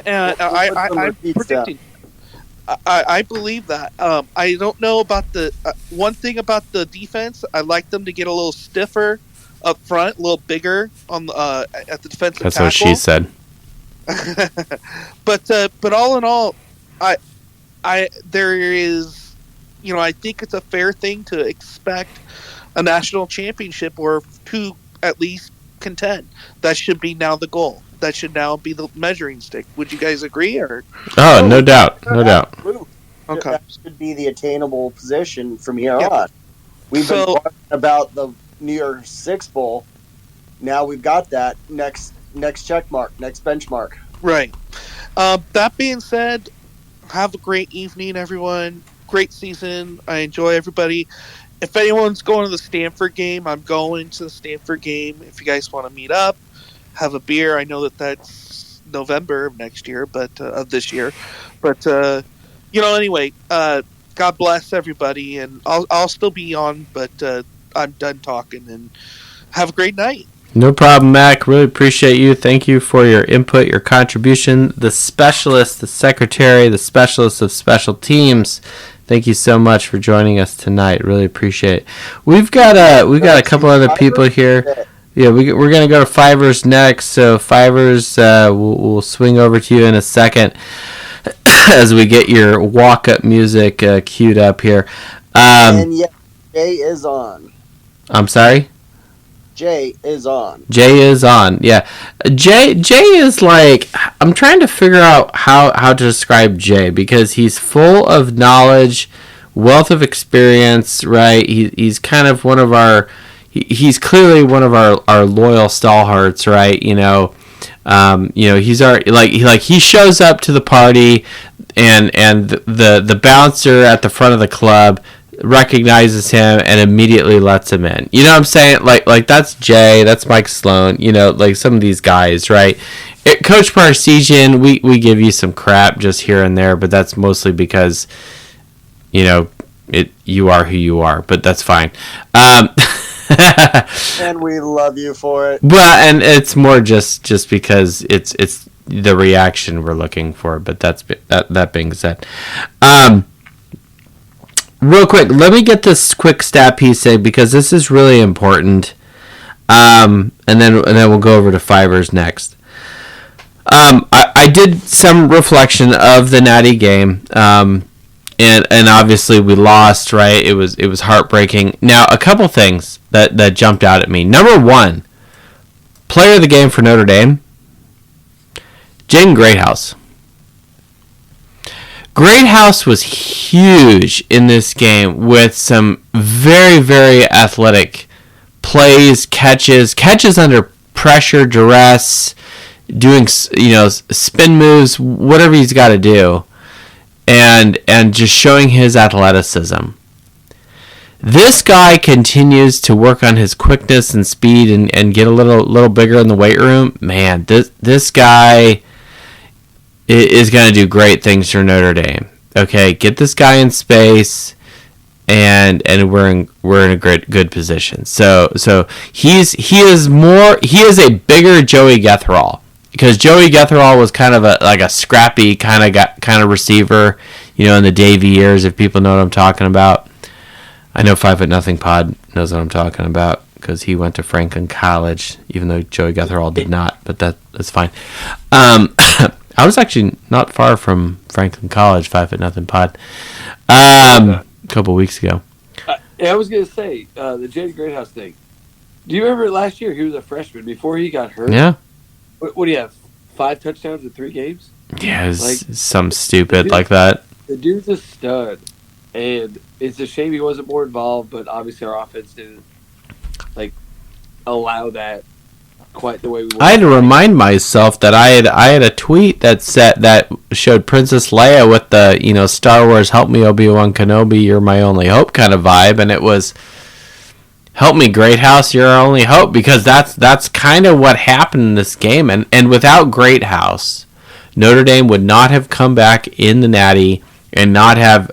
And I'm predicting. I believe that. I don't know about the one thing about the defense. I like them to get a little stiffer up front, a little bigger on the at the defensive That's tackle. what she said. But all in all, there is, I think it's a fair thing to expect a national championship or to at least contend. That should be now the goal. That should now be the measuring stick. Would you guys agree? Or no doubt. Absolutely. Okay. That should be the attainable position from here on. We've been talking about the New Year's Six Bowl. Now we've got that next check mark, next benchmark. Right. That being said, have a great evening, everyone. Great season. I enjoy everybody. If anyone's going to the Stanford game, I'm going to the Stanford game. If you guys want to meet up, have a beer. I know that's November of next year, but of this year. But anyway, God bless everybody, and I'll still be on, but I'm done talking. And have a great night. No problem, Mac. Really appreciate you. Thank you for your input, your contribution. The specialist, the secretary, the specialist of special teams. Thank you so much for joining us tonight. Really appreciate it. We've got a couple other people here. Yeah, we're gonna go to Fivers next. So Fivers, we'll swing over to you in a second as we get your walk-up music queued up here. And yeah, Jay is on. I'm sorry? Jay is on. Jay is on. Yeah. Jay is like, I'm trying to figure out how to describe Jay, because he's full of knowledge, wealth of experience, right? He's kind of one of our, he's clearly one of our loyal stalwarts, right? He's our, he shows up to the party and the bouncer at the front of the club recognizes him and immediately lets him in. You know what I'm saying? Like that's Jay, that's Mike Sloan, like some of these guys, right? Coach Parseghian, we give you some crap just here and there, but that's mostly because you are who you are, but that's fine. And we love you for it. Well, and it's more just because it's the reaction we're looking for, but that being said, real quick, let me get this quick stat piece in, because this is really important. And then we'll go over to Fivers next. I did some reflection of the Natty game. And obviously we lost, right? It was heartbreaking. Now, a couple things that jumped out at me. Number one, player of the game for Notre Dame, Jaden Greathouse. Greathouse was huge in this game with some very, very athletic plays, catches under pressure, duress, doing spin moves, whatever he's got to do, and just showing his athleticism. This guy continues to work on his quickness and speed and get a little bigger in the weight room. Man, this guy is going to do great things for Notre Dame. Okay, get this guy in space, and we're in a good position. So he is a bigger Joey Gethrall, because Joey Gethrall was kind of a scrappy kind of receiver, in the Davie years, if people know what I'm talking about. I know 5 Foot Nothing Pod knows what I'm talking about, because he went to Franklin College, even though Joey Gethrall did not, but that's fine. I was actually not far from Franklin College, 5 Foot Nothing Pod, a couple weeks ago. I was going to say, the Jaden Greathouse thing. Do you remember last year he was a freshman before he got hurt? Yeah. What do you have, 5 touchdowns in 3 games? Yeah, it was something stupid like that. The dude's a stud, and it's a shame he wasn't more involved, but obviously our offense didn't allow that quite the way we wanted. I had to remind myself that I had a tweet that showed Princess Leia with the Star Wars "Help me, Obi-Wan Kenobi, you're my only hope" kind of vibe, and it was "Help me, Greathouse, you're our only hope," because that's kind of what happened in this game, and without Greathouse, Notre Dame would not have come back in the Natty and not have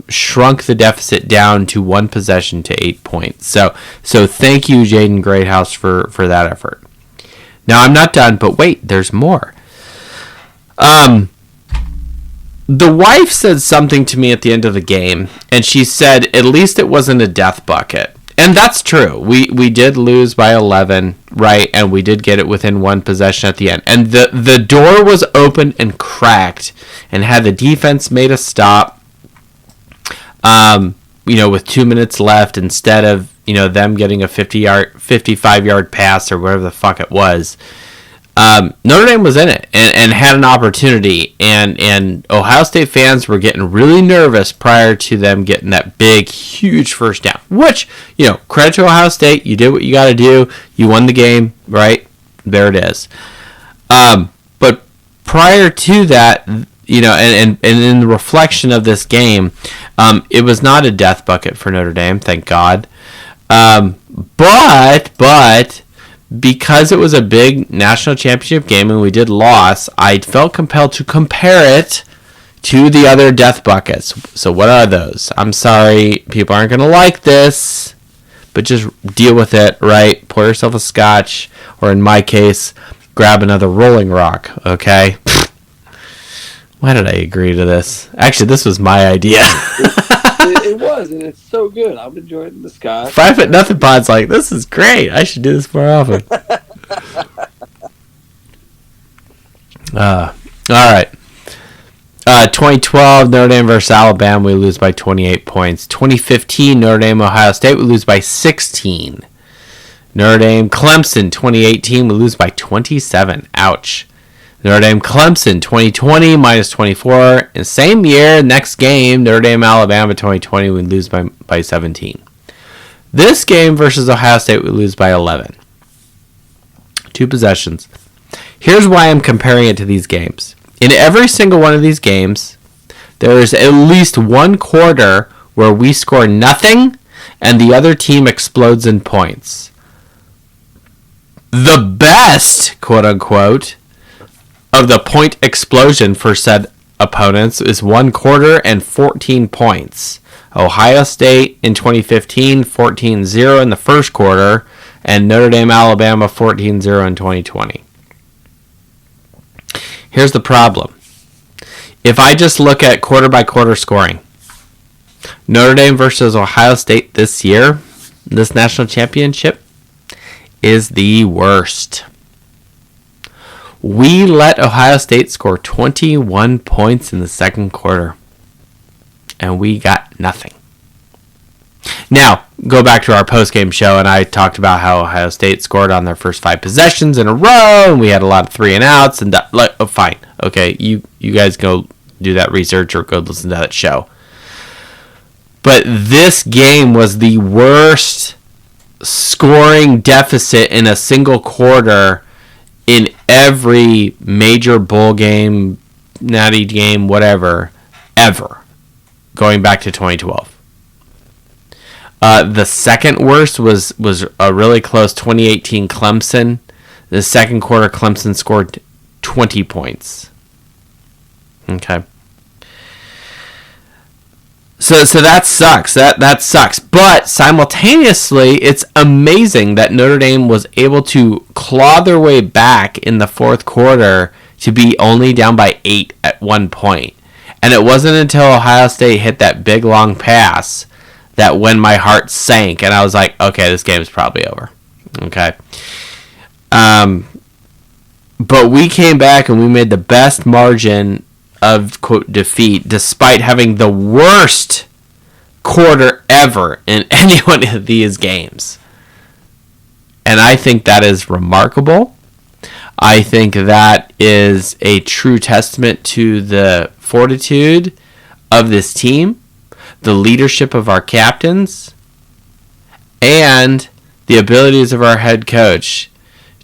shrunk the deficit down to 1 possession to 8 points. So thank you, Jaden Greathouse, for that effort. Now I'm not done, but wait, there's more. The wife said something to me at the end of the game, and she said at least it wasn't a death bucket. And that's true. We did lose by 11, right? And we did get it within one possession at the end. And the door was open and cracked, and had the defense made a stop, with 2 minutes left, instead of, them getting a 55-yard pass or whatever the fuck it was, Notre Dame was in it and had an opportunity, and Ohio State fans were getting really nervous prior to them getting that big, huge first down, which, credit to Ohio State. You did what you got to do. You won the game, right? There it is. But prior to that, and in the reflection of this game, it was not a death bucket for Notre Dame, thank God. But because it was a big national championship game and we did lose, I felt compelled to compare it to the other death buckets. So what are those? I'm sorry, people aren't going to like this, but just deal with it, right? Pour yourself a scotch, or in my case, grab another Rolling Rock, okay? Why did I agree to this? Actually, this was my idea. It was, and it's so good. I'm enjoying the scotch. 5-0 Pod's like, this is great. I should do this more often. All right. 2012, Notre Dame versus Alabama, we lose by 28 points. 2015, Notre Dame, Ohio State, we lose by 16. Notre Dame, Clemson, 2018, we lose by 27. Ouch. Notre Dame, Clemson, 2020, minus 24. And same year, next game, Notre Dame, Alabama, 2020, we lose by 17. This game versus Ohio State, we lose by 11. 2 possessions. Here's why I'm comparing it to these games. In every single one of these games, there is at least one quarter where we score nothing and the other team explodes in points. The best, quote unquote, of the point explosion for said opponents is 1 quarter and 14 points. Ohio State in 2015, 14-0 in the first quarter, and Notre Dame, Alabama, 14-0 in 2020. Here's the problem. If I just look at quarter-by-quarter scoring, Notre Dame versus Ohio State this year, this national championship, is the worst. We let Ohio State score 21 points in the second quarter, and we got nothing. Now, go back to our post-game show, and I talked about how Ohio State scored on their first 5 possessions in a row, and we had a lot of 3-and-outs, and fine. Okay, you guys go do that research or go listen to that show. But this game was the worst scoring deficit in a single quarter in every major bowl game, natty game, whatever, ever, going back to 2012. The second worst was a really close 2018 Clemson. The second quarter, Clemson scored 20 points. Okay. So that sucks. That sucks. But simultaneously, it's amazing that Notre Dame was able to claw their way back in the fourth quarter to be only down by 8 at one point. And it wasn't until Ohio State hit that big long pass that when my heart sank and I was like, okay, this game is probably over. Okay. But we came back and we made the best margin of, quote, defeat, despite having the worst quarter ever in any one of these games. And I think that is remarkable. I think that is a true testament to the fortitude of this team, the leadership of our captains, and the abilities of our head coach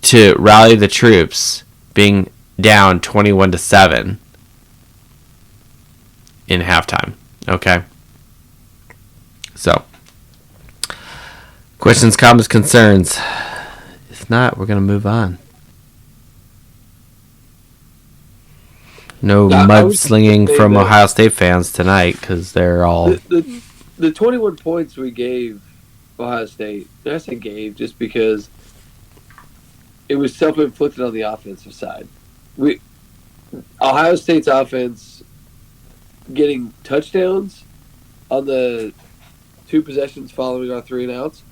to rally the troops, being down 21-7 in halftime. Okay? So, questions, comments, concerns? If not, we're going to move on. No mudslinging from Ohio State fans tonight because they're all... The 21 points we gave Ohio State, I say gave just because it was self-inflicted on the offensive side. Ohio State's offense getting touchdowns on the 2 possessions following our 3 and outs.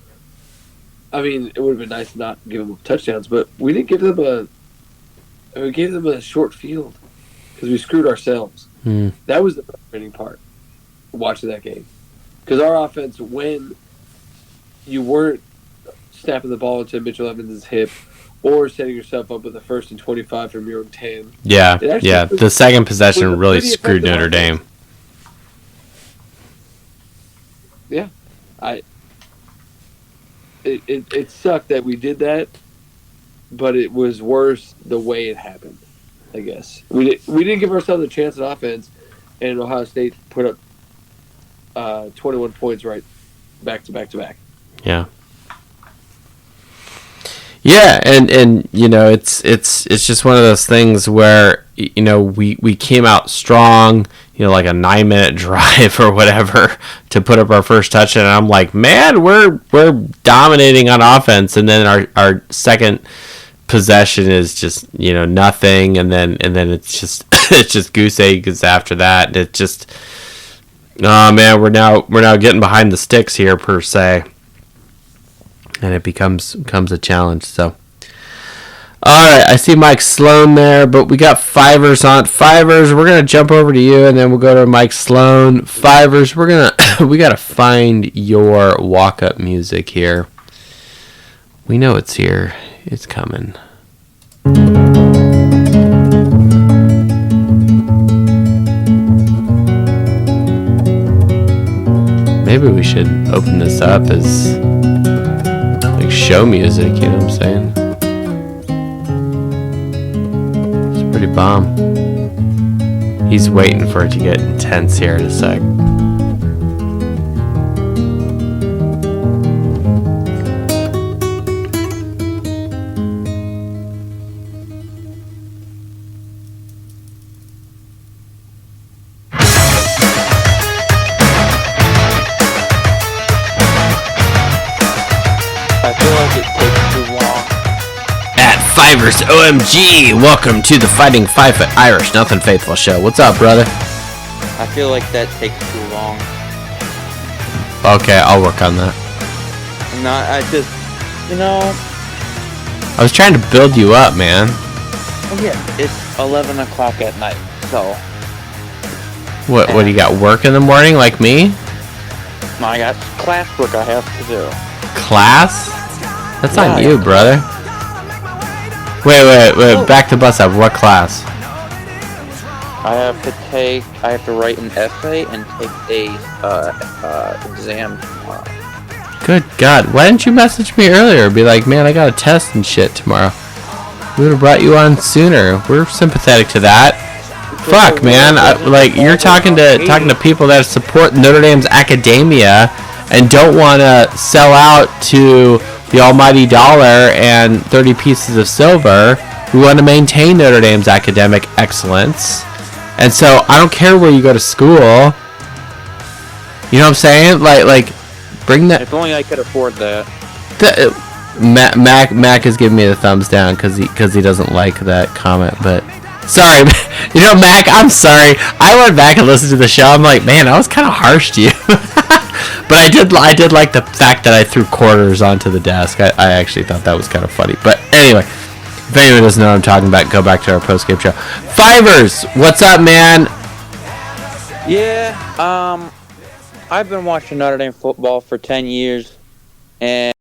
I mean, it would have been nice to not give them touchdowns, but we didn't give them we gave them a short field because we screwed ourselves. That was the frustrating part, watching that game. Because our offense, when you weren't snapping the ball into Mitchell Evans' hip or setting yourself up with a 1st and 25 from your own 10. Yeah. The second possession really screwed Notre Dame. Yeah. It sucked that we did that, but it was worse the way it happened, I guess. We didn't give ourselves a chance at offense, and Ohio State put up 21 points right back to back to back. Yeah. Yeah, and you know, it's just one of those things where, you know, we came out strong, you know, like a 9-minute drive or whatever to put up our first touchdown, and I'm like, man, we're dominating on offense, and then our second possession is just, you know, nothing, and then it's just it's just goose eggs after that, and it just, oh man, we're now getting behind the sticks here per se. And it becomes a challenge. So, all right, I see Mike Sloan there, but we got Fivers on. Fivers, we're gonna jump over to you, and then we'll go to Mike Sloan. Fivers, we gotta find your walk-up music here. We know it's here. It's coming. Maybe we should open this up as show music, you know what I'm saying? It's pretty bomb. He's waiting for it to get intense here in a sec. Fivers OMG, welcome to the Fighting 5-Foot Irish Nothing Faithful show. What's up, brother? I feel like that takes too long. Okay, I'll work on that. No, I just, you know. I was trying to build you up, man. Oh yeah, it's 11 o'clock at night, so. What do you got, work in the morning like me? I got classwork I have to do. Class? That's on you, brother. Wait, back to bus up. What class? I have to write an essay and take a exam tomorrow. Good God, why didn't you message me earlier? Be like, man, I got a test and shit tomorrow. We would have brought you on sooner. We're sympathetic to that. Fuck, man, you're talking to people that support Notre Dame's academia and don't want to sell out to the almighty dollar and 30 pieces of silver. We want to maintain Notre Dame's academic excellence. And so I don't care where you go to school. You know what I'm saying? Like bring that. If only I could afford that. Mac is giving me the thumbs down because he doesn't like that comment. But sorry, you know, Mac, I'm sorry. I went back and listened to the show. I'm like, man, I was kind of harsh to you. But I did like the fact that I threw quarters onto the desk. I actually thought that was kind of funny. But anyway, if anyone doesn't know what I'm talking about, go back to our post-game show. Fivers, what's up, man? Yeah, I've been watching Notre Dame football for 10 years, and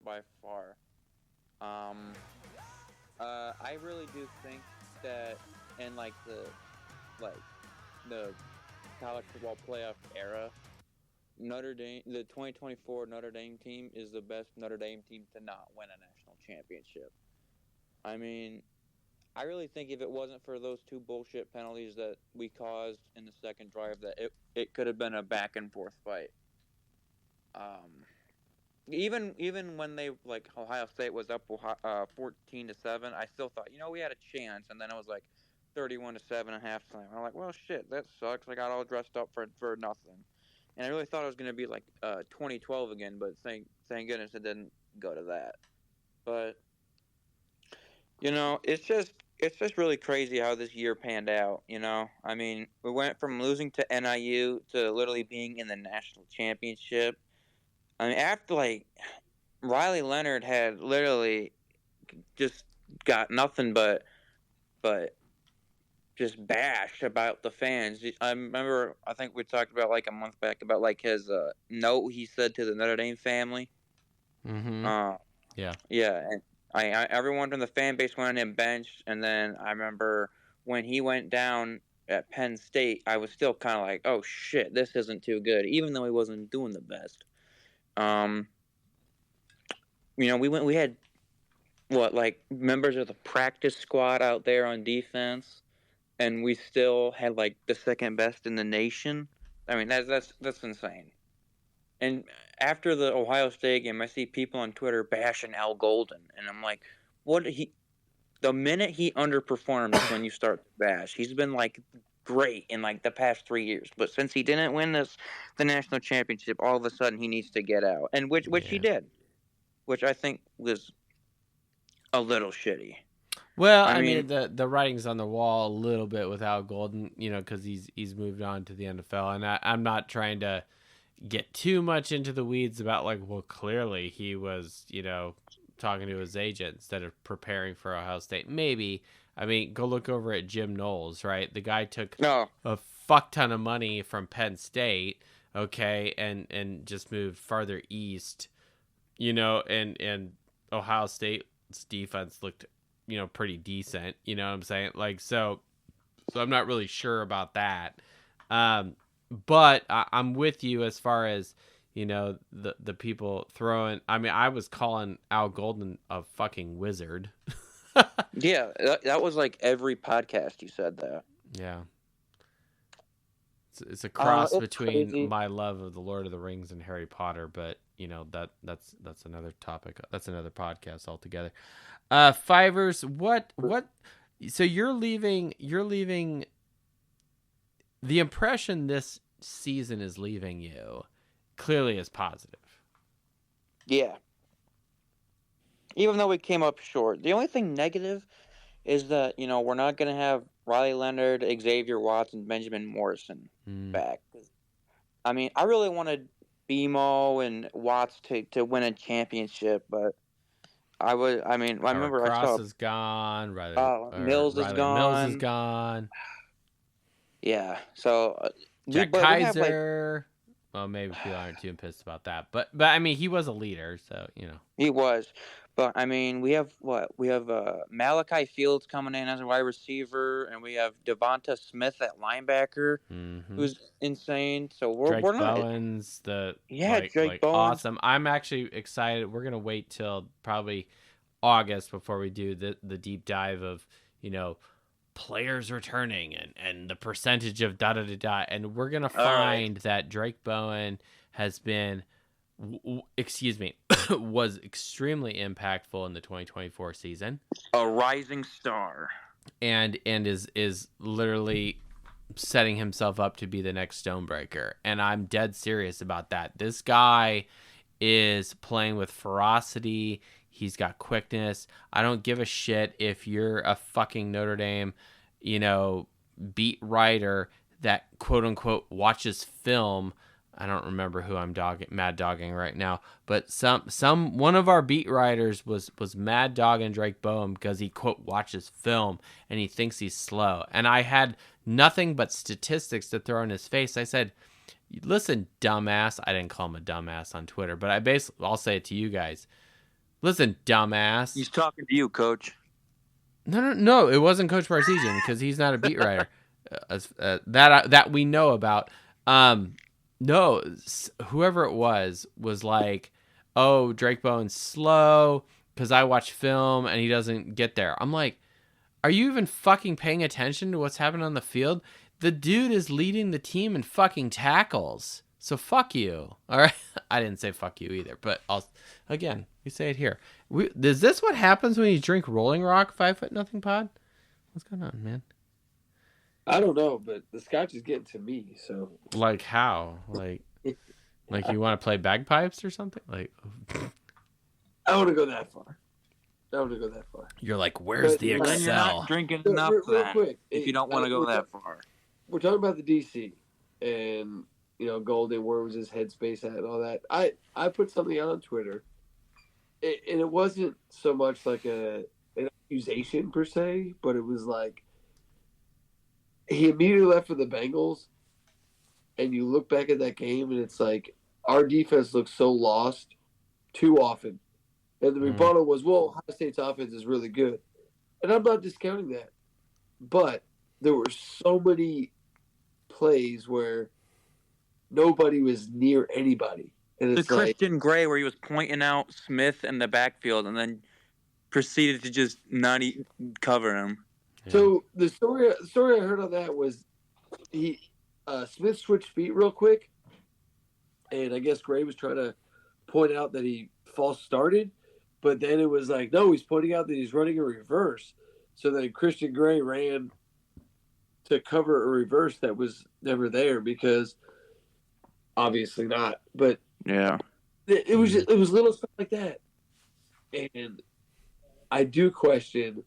by far. I really do think that in the college football playoff era, Notre Dame, the 2024 Notre Dame team is the best Notre Dame team to not win a national championship. I mean, I really think if it wasn't for those two bullshit penalties that we caused in the second drive, that it could have been a back and forth fight. Even when they Ohio State was up 14-7, I still thought we had a chance, and then it was 31-7 at halftime. I'm like, well, shit, that sucks. I got all dressed up for nothing, and I really thought it was going to be 2012 again, but thank goodness it didn't go to that. But it's just really crazy how this year panned out. I mean, we went from losing to NIU to literally being in the national championship. I mean, after Riley Leonard had literally just got nothing but just bashed about the fans. I remember, I think we talked about a month back about his note he said to the Notre Dame family. Mm-hmm. Yeah. Yeah, and everyone from the fan base went on him bench, and then I remember when he went down at Penn State, I was still kind of like, oh shit, this isn't too good, even though he wasn't doing the best. We had members of the practice squad out there on defense, and we still had the second best in the nation. I mean, that's insane. And after the Ohio State game, I see people on Twitter bashing Al Golden, and I'm like, the minute he underperforms is when you start to bash. He's been great in the past 3 years, but since he didn't win the national championship, all of a sudden he needs to get out, and which he did, which I think was a little shitty. Well, I mean the writing's on the wall a little bit with Al Golden, because he's moved on to the NFL, and I'm not trying to get too much into the weeds about well, clearly he was talking to his agent instead of preparing for Ohio State. Maybe. I mean, go look over at Jim Knowles, right? The guy took a fuck ton of money from Penn State, okay, and just moved farther east, and Ohio State's defense looked, pretty decent, you know what I'm saying? So I'm not really sure about that. But I'm with you as far as, the people throwing. I mean, I was calling Al Golden a fucking wizard. Yeah, that was every podcast you said that. Yeah. It's a cross it's between crazy. my love of the Lord of the Rings and Harry Potter, but that's another topic. That's another podcast altogether. Fivers, what so you're leaving the impression this season is leaving you clearly is positive. Yeah. Even though we came up short. The only thing negative is that, we're not going to have Riley Leonard, Xavier Watts, and Benjamin Morrison back. I mean, I really wanted BMO and Watts to win a championship, but I remember Cross is gone. Mills is gone. Mills is gone. Yeah, so Jack Kaiser. Well, maybe people aren't too pissed about that, but I mean, he was a leader, so he was. But I mean, we have Malachi Fields coming in as a wide receiver, and we have Devonta Smith at linebacker, who's insane. So we're not. Bowens, Drake Bowens, awesome. I'm actually excited. We're gonna wait till probably August before we do the deep dive of players returning and the percentage of da-da-da-da. And we're going to find that Drake Bowen has been, was extremely impactful in the 2024 season. A rising star. And is literally setting himself up to be the next Stonebreaker. And I'm dead serious about that. This guy is playing with ferocity. He's got quickness. I don't give a shit if you're a fucking Notre Dame, beat writer that quote unquote watches film. I don't remember who I'm mad dogging right now, but one of our beat writers was mad dogging Drake Bowen because he quote watches film and he thinks he's slow. And I had nothing but statistics to throw in his face. I said, listen, dumbass. I didn't call him a dumbass on Twitter, but I'll say it to you guys. Listen, dumbass. He's talking to you, Coach. No. It wasn't Coach Parseghian because he's not a beat writer. That we know about. No, whoever it was like, oh, Drake Bowen's slow because I watch film and he doesn't get there. I'm like, are you even fucking paying attention to what's happening on the field? The dude is leading the team in fucking tackles. So fuck you. All right. I didn't say fuck you either, but again, we say it here. Is this what happens when you drink Rolling Rock 5 Foot Nothing Pod? What's going on, man? I don't know, but the scotch is getting to me. So, like how? Like you want to play bagpipes or something? Like, I don't want to go that far. You're like, where's the Excel? Then you're not drinking enough. Real quick, if you don't want to go that far. We're talking about the DC and Golden. Where was his headspace at and all that? I put something out on Twitter, and it wasn't so much like an accusation per se, but it was like, he immediately left for the Bengals, and you look back at that game, and it's like, our defense looks so lost too often. And the rebuttal was, well, Ohio State's offense is really good. And I'm not discounting that. But there were so many plays where nobody was near anybody. And it's the Christian Gray, where he was pointing out Smith in the backfield and then proceeded to just not cover him. So the story I heard on that was Smith switched feet real quick, and I guess Gray was trying to point out that he false started, but then it was like, no, he's pointing out that he's running a reverse. So then Christian Gray ran to cover a reverse that was never there because obviously not. But yeah, it was little stuff like that, and I do question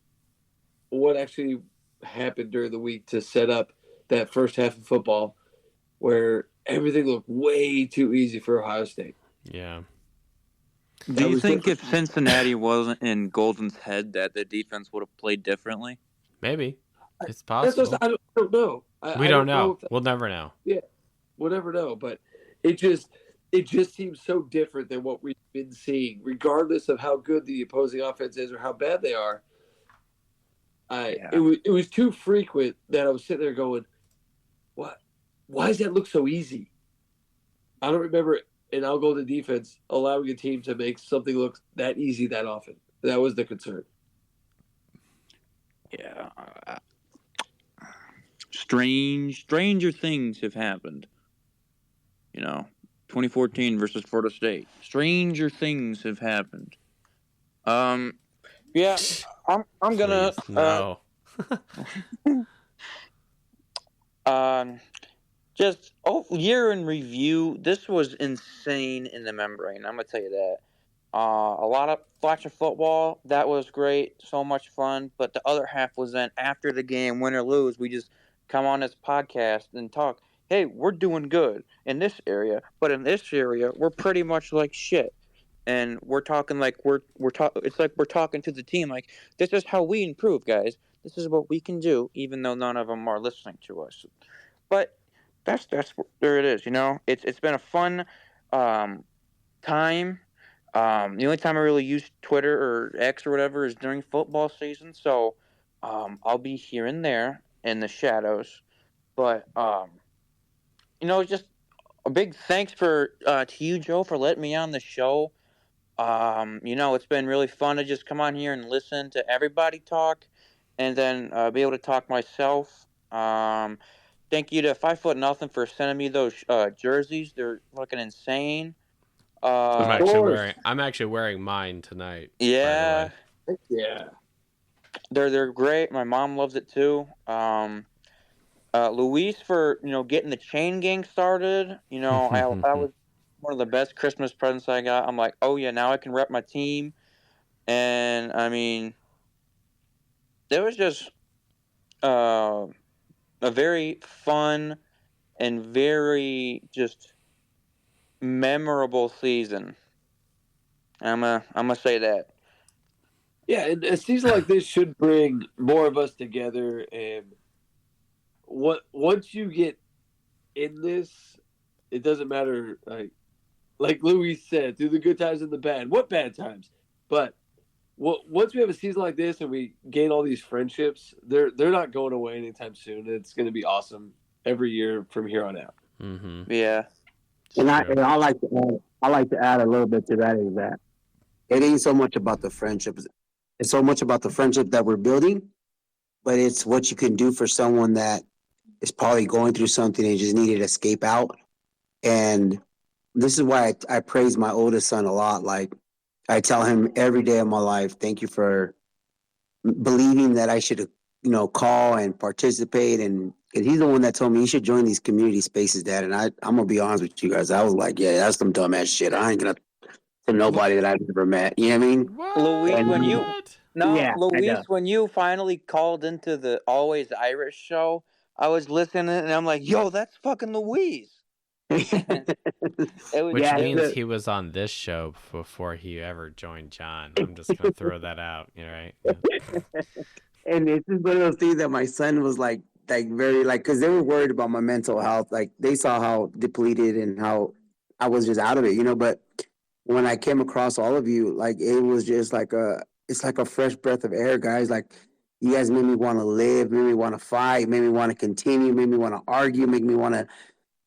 what actually happened during the week to set up that first half of football where everything looked way too easy for Ohio State. Yeah. Do you think if Cincinnati wasn't in Golden's head that the defense would have played differently? Maybe. It's possible. I don't know. We don't know. We'll never know. Yeah, we'll never know. But it just seems so different than what we've been seeing, regardless of how good the opposing offense is or how bad they are. It was too frequent that I was sitting there going, "What? Why does that look so easy?" I don't remember an Al Golden defense allowing a team to make something look that easy that often. That was the concern. Yeah. Stranger things have happened. 2014 versus Florida State. Stranger things have happened. Yeah, I'm gonna. No. Just year in review. This was insane in the membrane. I'm gonna tell you that. A lot of watching football. That was great. So much fun. But the other half was then after the game, win or lose, we just come on this podcast and talk. Hey, we're doing good in this area, but in this area, we're pretty much like shit. And we're talking like it's like we're talking to the team like, this is how we improve, guys. This is what we can do, even though none of them are listening to us. But that's there it is. It's been a fun time. The only time I really use Twitter or X or whatever is during football season. So I'll be here and there in the shadows. But just a big thanks to you, Joe, for letting me on the show. It's been really fun to just come on here and listen to everybody talk and then be able to talk myself. Thank you to 5 Foot Nothing for sending me those jerseys. They're looking insane. I'm actually wearing mine tonight. Yeah. Yeah. They're great. My mom loves it too. Luis for getting the chain gang started. That was one of the best Christmas presents I got. I'm like, oh yeah, now I can rep my team. And I mean, it was just a very fun and very just memorable season. I'm gonna say that. Yeah, and a season like this should bring more of us together. And once you get in this, it doesn't matter. Like Louis said, through the good times and the bad. What bad times? But once we have a season like this and we gain all these friendships, they're not going away anytime soon. It's going to be awesome every year from here on out. Mm-hmm. Yeah. And I like to add a little bit to that is that it ain't so much about the friendships. It's so much about the friendship that we're building, but it's what you can do for someone that is probably going through something and just needed to escape out. And this is why I praise my oldest son a lot. Like, I tell him every day of my life, thank you for believing that I should, call and participate. And he's the one that told me you should join these community spaces, Dad. And I'm going to be honest with you guys. I was like, yeah, that's some dumbass shit. I ain't going to nobody that I've ever met. You know what I mean? What? Luis, when you finally called into the Always Irish show, I was listening and I'm like, yo, that's fucking Luis. Which means he was on this show before he ever joined John. I'm just gonna throw that out, right? Yeah. And it's just one of those things that my son was like very because they were worried about my mental health. Like, they saw how depleted and how I was just out of it, But when I came across all of you, like, it was just it's like a fresh breath of air, guys. Like, you guys made me want to live, made me want to fight, made me want to continue, made me want to argue, make me want to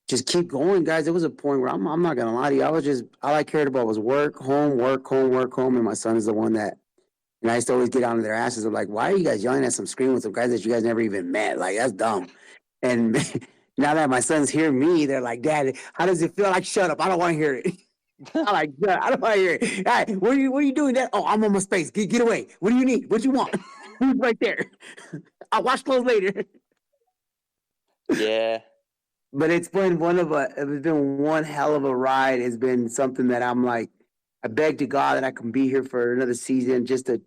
just keep going, guys. There was a point where I'm not gonna lie to you. All I cared about was work, home, and my son is the one that, and I used to always get on their asses. I'm like, why are you guys yelling at some screen with some guys that you guys never even met? Like, that's dumb. And now that my sons hear me, they're like, Dad, how does it feel? Like, shut up, I don't want to hear it. I'm like, I don't want to hear it. All right, what are you doing? That? Oh, I'm on my space. Get away. What do you need? What you want? Who's right there? I'll wash clothes later. Yeah. But it's been one hell of a ride. It's been something that I'm like, I beg to God that I can be here for another season just to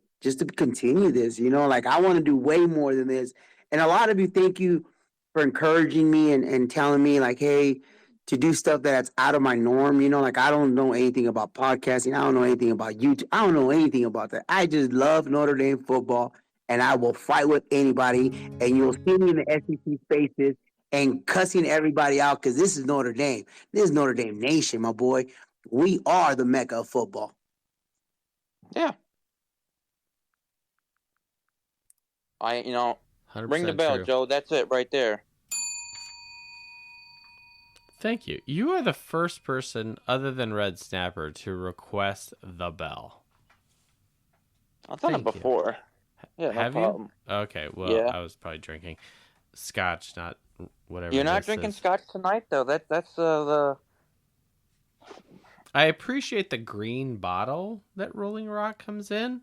continue this, Like, I want to do way more than this. And a lot of you, thank you for encouraging me and telling me, like, hey, to do stuff that's out of my norm, Like, I don't know anything about podcasting. I don't know anything about YouTube. I don't know anything about that. I just love Notre Dame football, and I will fight with anybody. And you'll see me in the SEC spaces and cussing everybody out because this is Notre Dame. This is Notre Dame Nation, my boy. We are the Mecca of football. Yeah. Ring the bell, true. Joe. That's it right there. Thank you. You are the first person other than Red Snapper to request the bell. I've done it before. Yeah, have no problem. You? Okay, well, yeah. I was probably drinking scotch, not whatever. You're not drinking scotch tonight, though. That's the. I appreciate the green bottle that Rolling Rock comes in,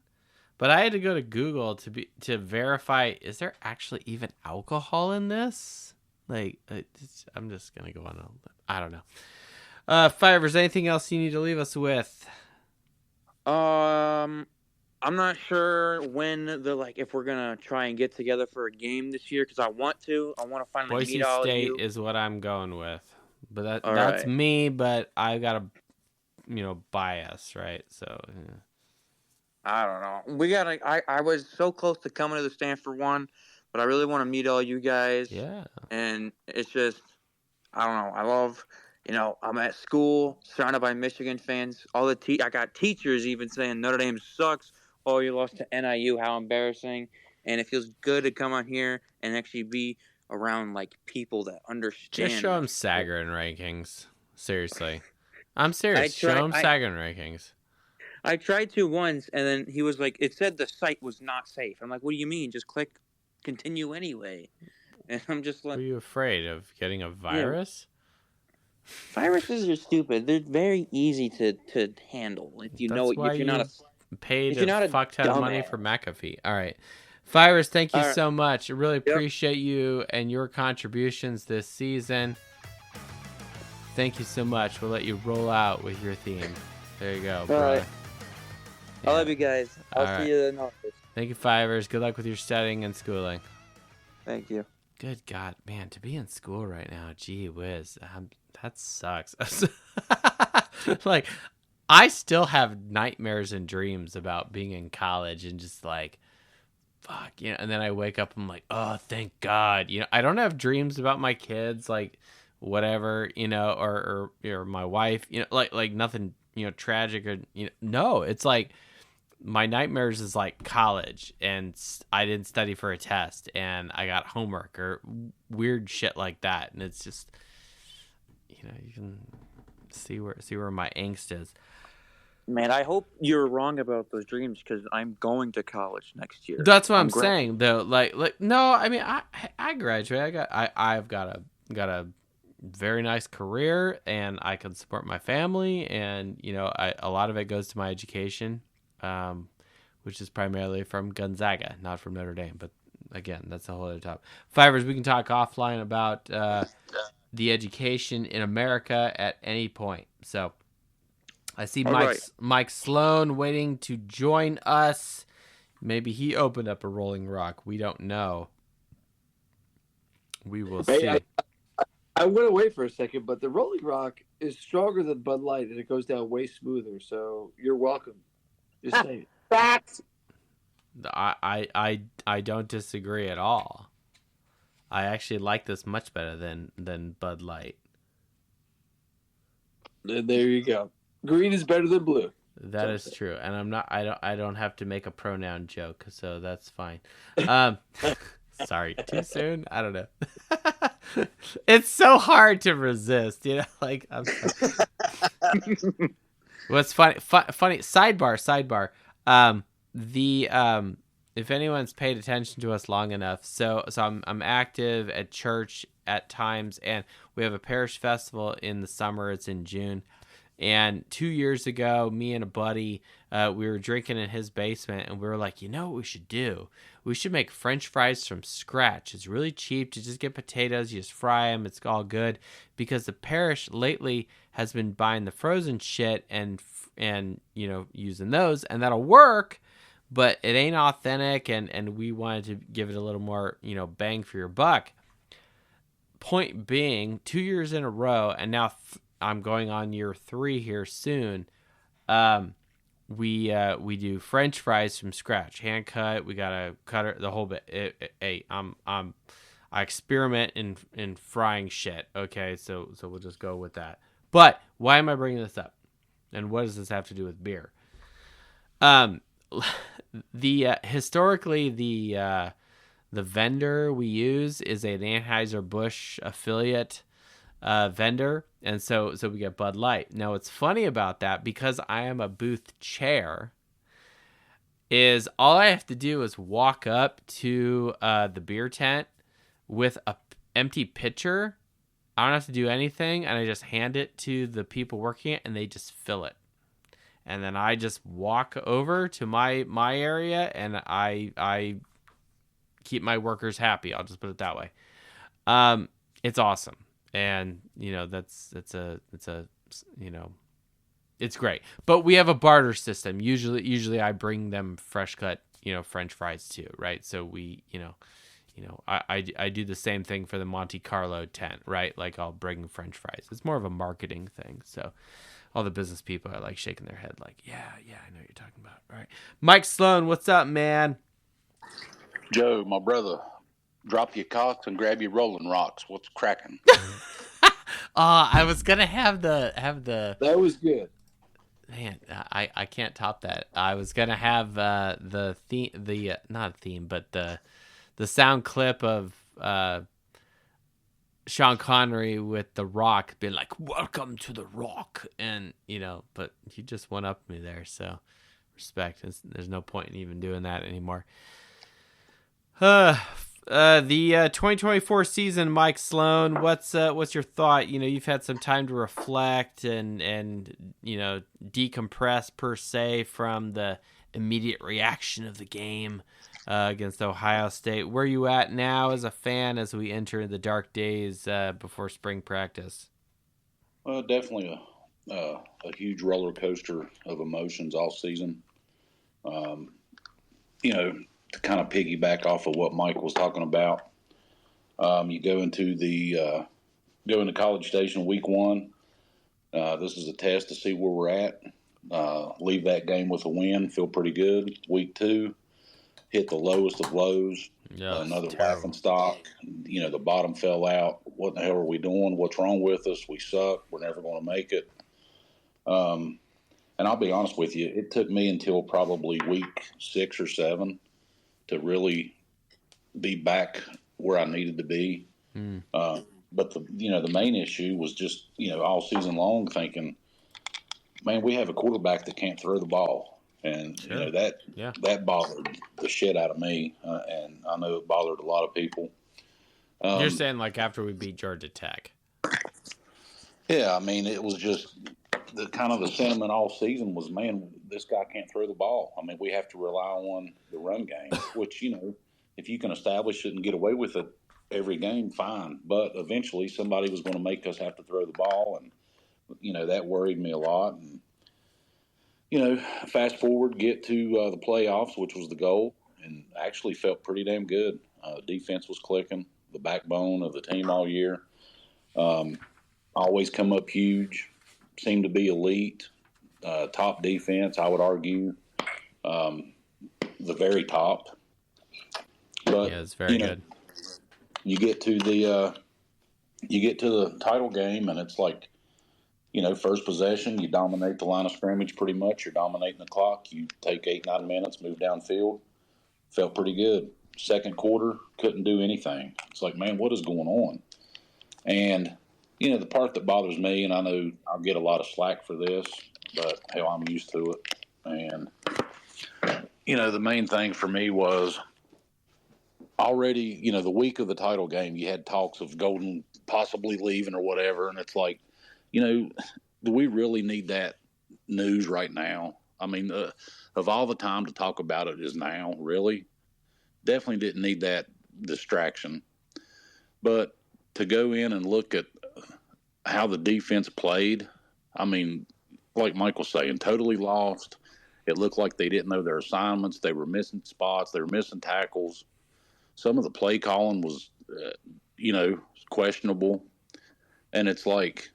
but I had to go to Google to verify, is there actually even alcohol in this? Like, I'm just gonna go on. I don't know. Fivers, anything else you need to leave us with? I'm not sure when if we're gonna try and get together for a game this year because I want to finally meet all of you. Boise State is what I'm going with, but that's right. me. But I gotta, bias, right? So. Yeah. I don't know. We gotta. I was so close to coming to the Stanford one, but I really want to meet all you guys. Yeah. And it's just, I don't know. I love, I'm at school surrounded by Michigan fans. I got teachers even saying Notre Dame sucks. Oh, you lost to NIU. How embarrassing. And it feels good to come on here and actually be around people that understand. Just show them Sagarin rankings. Seriously. I'm serious. Show them Sagarin rankings. I tried to once, and then he was like, it said the site was not safe. I'm like, what do you mean? Just click continue anyway. And I'm just like... Are you afraid of getting a virus? Yeah. Viruses are stupid. They're very easy to handle if you know. If you're not a paid a fuck ton of money for McAfee. All right, Virus, thank you so much. I really appreciate you and your contributions this season. Thank you so much. We'll let you roll out with your theme. There you go, bro. All right. Yeah. I love you guys. I'll see you in the office. Thank you, Fivers. Good luck with your studying and schooling. Thank you. Good God, man, to be in school right now, gee whiz, that sucks. Like, I still have nightmares and dreams about being in college and just like, fuck, and then I wake up, I'm like, oh, thank God. I don't have dreams about my kids, like, whatever, or my wife, like nothing, tragic or, no, it's like my nightmares is like college, and I didn't study for a test, and I got homework or weird shit like that, and it's just, you can see where my angst is. Man, I hope you're wrong about those dreams, because I'm going to college next year. That's what I'm saying, though. Like no, I mean, I graduate. I've got a very nice career, and I can support my family, and a lot of it goes to my education, which is primarily from Gonzaga, not from Notre Dame. But again, that's a whole other topic. Fivers, we can talk offline about the education in America at any point. So I see Mike Sloan waiting to join us. Maybe he opened up a Rolling Rock. We don't know. We will see. I went away for a second, but the Rolling Rock is stronger than Bud Light, and it goes down way smoother. So you're welcome. Just saying. Facts. I don't disagree at all. I actually like this much better than Bud Light. And there you go. Green is better than blue. That is true, and I don't have to make a pronoun joke, so that's fine. Sorry, too soon? I don't know. It's so hard to resist, like I'm What's funny sidebar. If anyone's paid attention to us long enough, so I'm active at church at times, and we have a parish festival in the summer. It's in June. And 2 years ago, me and a buddy, we were drinking in his basement, and we were like, what we should do? We should make French fries from scratch. It's really cheap to just get potatoes, you just fry them, it's all good. Because the parish lately has been buying the frozen shit and using those, and that'll work, but it ain't authentic, and we wanted to give it a little more, bang for your buck. Point being, 2 years in a row, and now I'm going on year 3 here soon. We do French fries from scratch, hand cut. We gotta cut it the whole bit. I experiment in frying shit. Okay, so we'll just go with that. But why am I bringing this up? And what does this have to do with beer? Historically the vendor we use is an Anheuser-Busch affiliate vendor, and so we get Bud Light. Now, what's funny about that, because I am a booth chair, is all I have to do is walk up to the beer tent with a empty pitcher. I don't have to do anything, and I just hand it to the people working it, and they just fill it. And then I just walk over to my area, and I keep my workers happy. I'll just put it that way. It's awesome. And it's great. But we have a barter system. Usually I bring them fresh cut, French fries too, right? So we, I do the same thing for the Monte Carlo tent, right? Like I'll bring French fries. It's more of a marketing thing. So all the business people are like shaking their head, like, yeah, I know what you're talking about. All right, Mike Sloan, what's up, man? Joe, my brother. Drop your cots and grab your Rolling Rocks. What's cracking? I was gonna have the. That was good. Man, I can't top that. I was gonna have the theme, not theme, but the sound clip of Sean Connery with The Rock being like, "Welcome to The Rock," and but he just went up me there, so respect. There's no point in even doing that anymore. The 2024 season, Mike Sloan, what's your thought? You've had some time to reflect and decompress per se from the immediate reaction of the game against Ohio State. Where are you at now as a fan as we enter the dark days before spring practice? Well, definitely a huge roller coaster of emotions all season. To kind of piggyback off of what Mike was talking about, you go into College Station week 1. This is a test to see where we're at. Leave that game with a win, feel pretty good. Week 2, hit the lowest of lows. Yeah, another laughing stock. The bottom fell out. What in the hell are we doing? What's wrong with us? We suck. We're never going to make it. And I'll be honest with you, it took me until probably week 6 or 7 to really be back where I needed to be. But the main issue was just, all season long thinking, man, we have a quarterback that can't throw the ball. And, that bothered the shit out of me. And I know it bothered a lot of people. You're saying like after we beat Georgia Tech. Yeah, I mean, it was just the kind of the sentiment all season was, man, this guy can't throw the ball. I mean, we have to rely on the run game, which, if you can establish it and get away with it every game, fine. But eventually somebody was going to make us have to throw the ball. And, that worried me a lot. And, fast forward, get to the playoffs, which was the goal, and actually felt pretty damn good. Defense was clicking, the backbone of the team all year. Always come up huge, seemed to be elite, top defense, I would argue, the very top. But yeah, it's very good. You get to the title game, and it's like, first possession, you dominate the line of scrimmage pretty much. You're dominating the clock. You take 8-9 minutes, move downfield. Felt pretty good. Second quarter, couldn't do anything. It's like, man, what is going on? And the part that bothers me, and I know I'll get a lot of slack for this, but hell, I'm used to it. And, the main thing for me was already, the week of the title game, you had talks of Golden possibly leaving or whatever. And it's like, do we really need that news right now? I mean, of all the time to talk about it is now, really? Definitely didn't need that distraction. But to go in and look at how the defense played, I mean, like Mike was saying, totally lost. It looked like they didn't know their assignments. They were missing spots. They were missing tackles. Some of the play calling was, questionable. And it's like,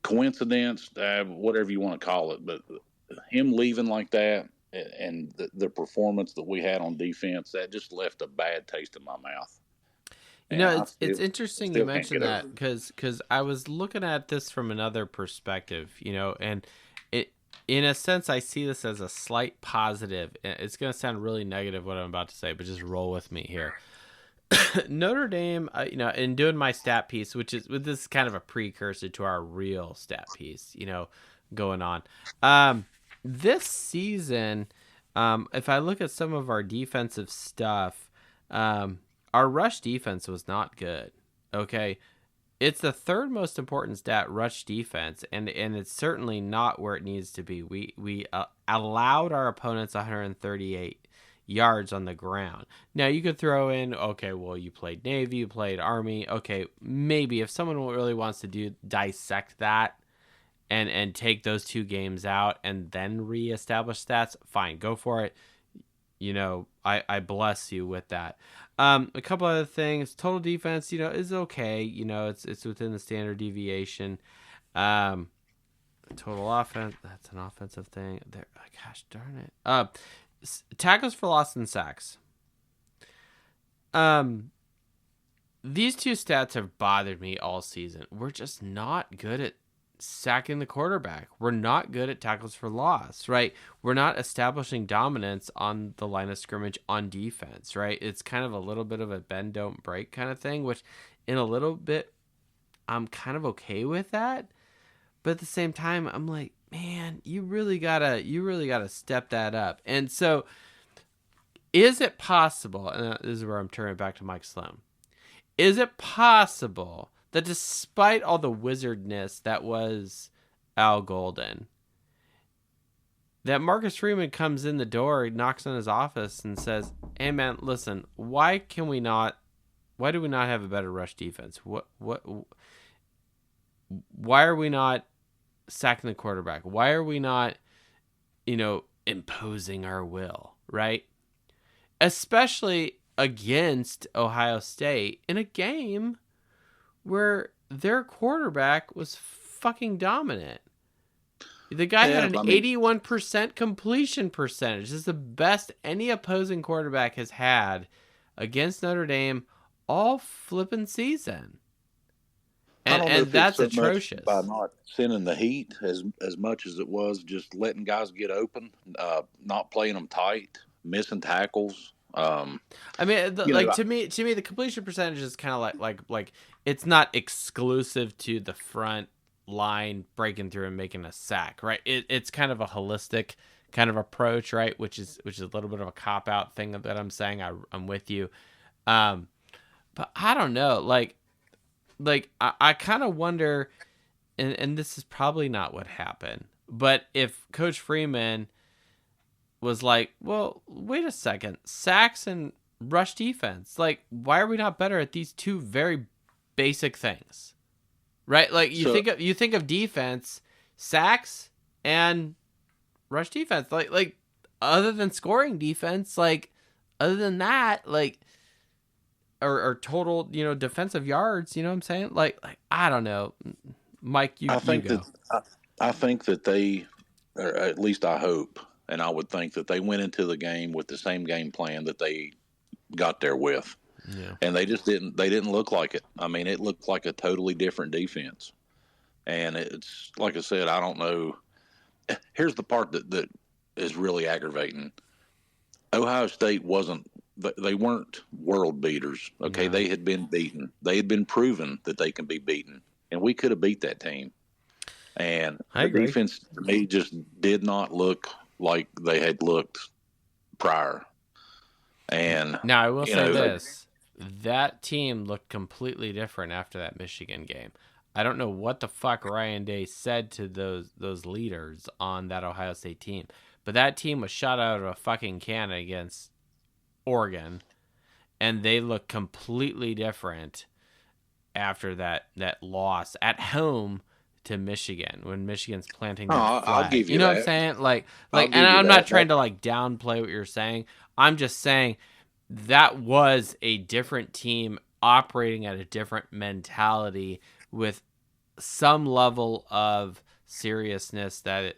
coincidence, whatever you want to call it. But him leaving like that and the performance that we had on defense, that just left a bad taste in my mouth. It's interesting you mentioned that because I was looking at this from another perspective, and in a sense, I see this as a slight positive. It's going to sound really negative what I'm about to say, but just roll with me here. Notre Dame, in doing my stat piece, this is kind of a precursor to our real stat piece, going on. This season, if I look at some of our defensive stuff, our rush defense was not good. Okay. It's the third most important stat, rush defense, and it's certainly not where it needs to be. We allowed our opponents 138 yards on the ground. Now you could throw in, okay, well, you played Navy, you played Army. Okay, maybe if someone really wants to dissect that and take those two games out and then reestablish stats, fine, go for it. I bless you with that. A couple other things. Total defense, is okay. It's within the standard deviation. Total offense, that's an offensive thing. There, gosh darn it. Tackles for loss and sacks. These two stats have bothered me all season. We're just not good at sacking the quarterback. We're not good at tackles for loss, right? We're not establishing dominance on the line of scrimmage on defense, right? It's kind of a little bit of a bend, don't break kind of thing, which in a little bit, I'm kind of okay with that. But at the same time, I'm like, man, you really gotta step that up. And so is it possible, and this is where I'm turning back to Mike Sloan, is it possible that despite all the wizardness that was Al Golden, that Marcus Freeman comes in the door, he knocks on his office and says, hey man, listen, why do we not have a better rush defense? Why are we not sacking the quarterback? Why are we not, imposing our will, right? Especially against Ohio State in a game where their quarterback was fucking dominant. The guy had an 81% completion percentage. This is the best any opposing quarterback has had against Notre Dame all flipping season. And that's so atrocious. By not sending the heat as much as it was just letting guys get open, not playing them tight, missing tackles. I mean, to me, the completion percentage is kind of like it's not exclusive to the front line breaking through and making a sack, right? It's kind of a holistic kind of approach, right? Which is a little bit of a cop out thing that I'm saying. I'm with you, but I don't know, like I kind of wonder, and this is probably not what happened, but if Coach Freeman was like, well, wait a second, sacks and rush defense, like, why are we not better at these two very basic things, right? Like, you think of defense, sacks and rush defense, like other than scoring defense, like other than that, like, or total, defensive yards, you know what I'm saying? Like I don't know, Mike. I think that they, or at least I hope. And I would think that they went into the game with the same game plan that they got there with. Yeah. And they didn't look like it. I mean, it looked like a totally different defense. And it's, like I said, I don't know. Here's the part that is really aggravating. Ohio State they weren't world beaters. Okay. No. They had been beaten. They had been proven that they can be beaten. And we could have beat that team. And the defense, to me, just did not look like they had looked prior. And now I will say this, that team looked completely different after that Michigan game. I don't know what the fuck Ryan Day said to those leaders on that Ohio State team, but that team was shot out of a fucking cannon against Oregon, and they looked completely different after that loss at home to Michigan, when Michigan's planting their flag. I'll give you know that. what I'm saying? Like, and I'm not trying to like downplay what you're saying. I'm just saying that was a different team operating at a different mentality with some level of seriousness that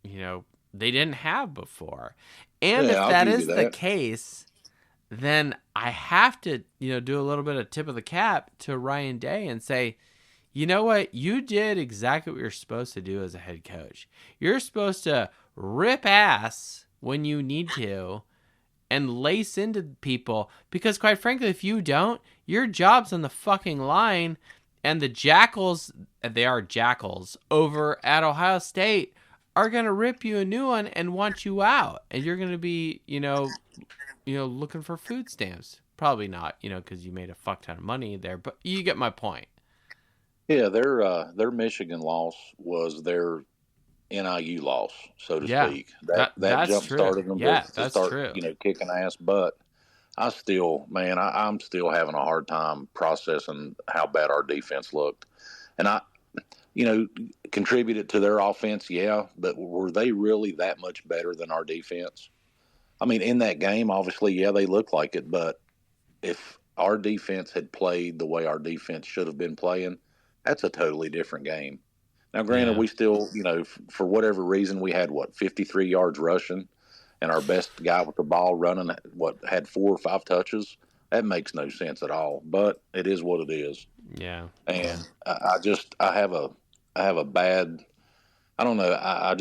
they didn't have before. And if that is the case, then I have to, do a little bit of tip of the cap to Ryan Day and say, you know what? You did exactly what you're supposed to do as a head coach. You're supposed to rip ass when you need to and lace into people, because quite frankly, if you don't, your job's on the fucking line, and the jackals, they are jackals, over at Ohio State are going to rip you a new one and want you out. And you're going to be, looking for food stamps. Probably not, because you made a fuck ton of money there, but you get my point. Yeah, their Michigan loss was their NIU loss, so to speak. That jump started them to start, true. Kicking ass. But I'm still having a hard time processing how bad our defense looked. And I contributed to their offense, yeah, but were they really that much better than our defense? I mean, in that game, obviously, yeah, they looked like it, but if our defense had played the way our defense should have been playing, that's a totally different game. Now, granted, we still, for whatever reason, we had 53 yards rushing, and our best guy with the ball running, had 4 or 5 touches. That makes no sense at all, but it is what it is. Yeah. And I have a bad, I don't know.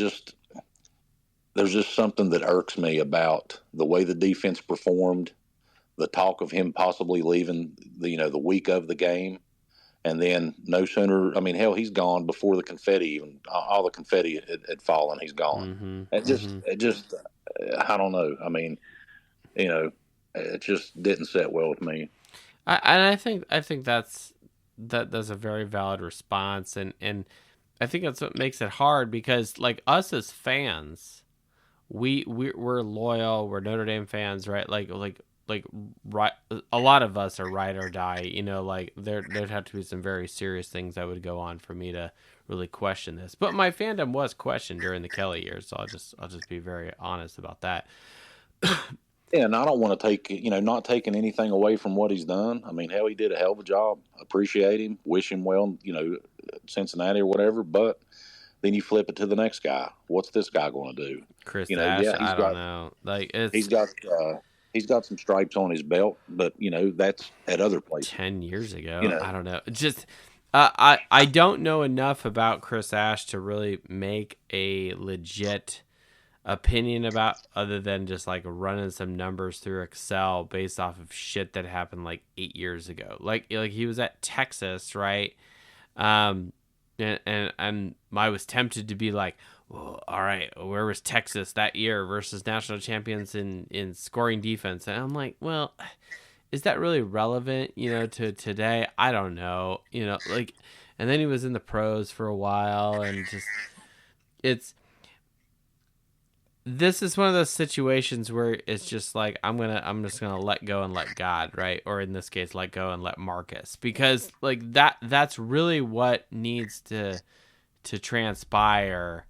There's just something that irks me about the way the defense performed, the talk of him possibly leaving the week of the game. And then no sooner, I mean, hell, he's gone before the confetti even, all the confetti had fallen. He's gone. Mm-hmm. It just, I don't know. I mean, it just didn't sit well with me. I think that's a very valid response. And I think that's what makes it hard, because like us as fans, we're loyal. We're Notre Dame fans, right? Like right, a lot of us are ride or die. Like there'd have to be some very serious things that would go on for me to really question this. But my fandom was questioned during the Kelly years, so I'll just be very honest about that. Yeah, and I don't want to take not taking anything away from what he's done. I mean, hell, he did a hell of a job. Appreciate him, wish him well, Cincinnati or whatever. But then you flip it to the next guy. What's this guy going to do? Chris Ash, I don't know. Like he's got some stripes on his belt, but that's at other places. 10 years ago, I don't know. Just I don't know enough about Chris Ash to really make a legit opinion about, other than just like running some numbers through Excel based off of shit that happened like 8 years ago. Like he was at Texas, right? And I was tempted to be like, well, all right, where was Texas that year versus national champions in scoring defense? And I'm like, well, is that really relevant, to today? I don't know, like, and then he was in the pros for a while, and just, this is one of those situations where it's just like, I'm just gonna let go and let God, right? Or in this case, let go and let Marcus, because like that's really what needs to transpire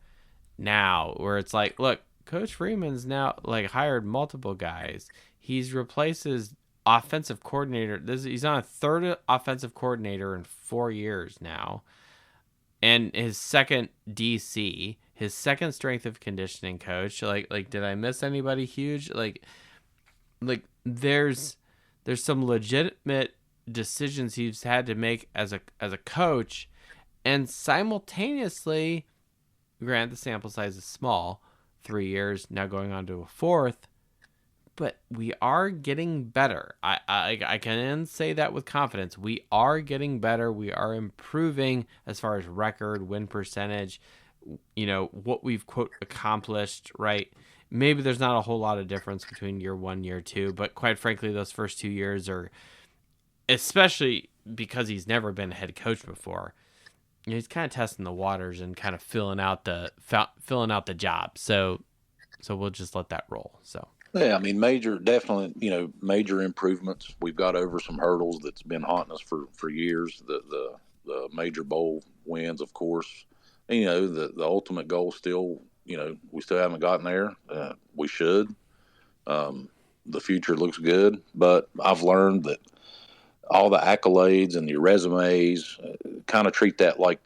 now, where it's like, look, Coach Freeman's now like hired multiple guys. He's replaced his offensive coordinator. He's on a third offensive coordinator in 4 years now, and his second DC, his second strength of conditioning coach. Like, did I miss anybody huge? Like there's some legitimate decisions he's had to make as a coach, and simultaneously, granted the sample size is small, 3 years now going on to a fourth, but we are getting better. I can say that with confidence. We are getting better. We are improving as far as record, win percentage, what we've, quote, accomplished, right? Maybe there's not a whole lot of difference between year 1, year 2, but quite frankly, those first 2 years are, especially because he's never been a head coach before, he's kind of testing the waters and kind of filling out the job. So we'll just let that roll. So. Yeah, I mean, major improvements. We've got over some hurdles that's been haunting us for years. The major bowl wins, of course. And, the ultimate goal still, we still haven't gotten there. We should. The future looks good, but I've learned that all the accolades and your resumes, kind of treat that like,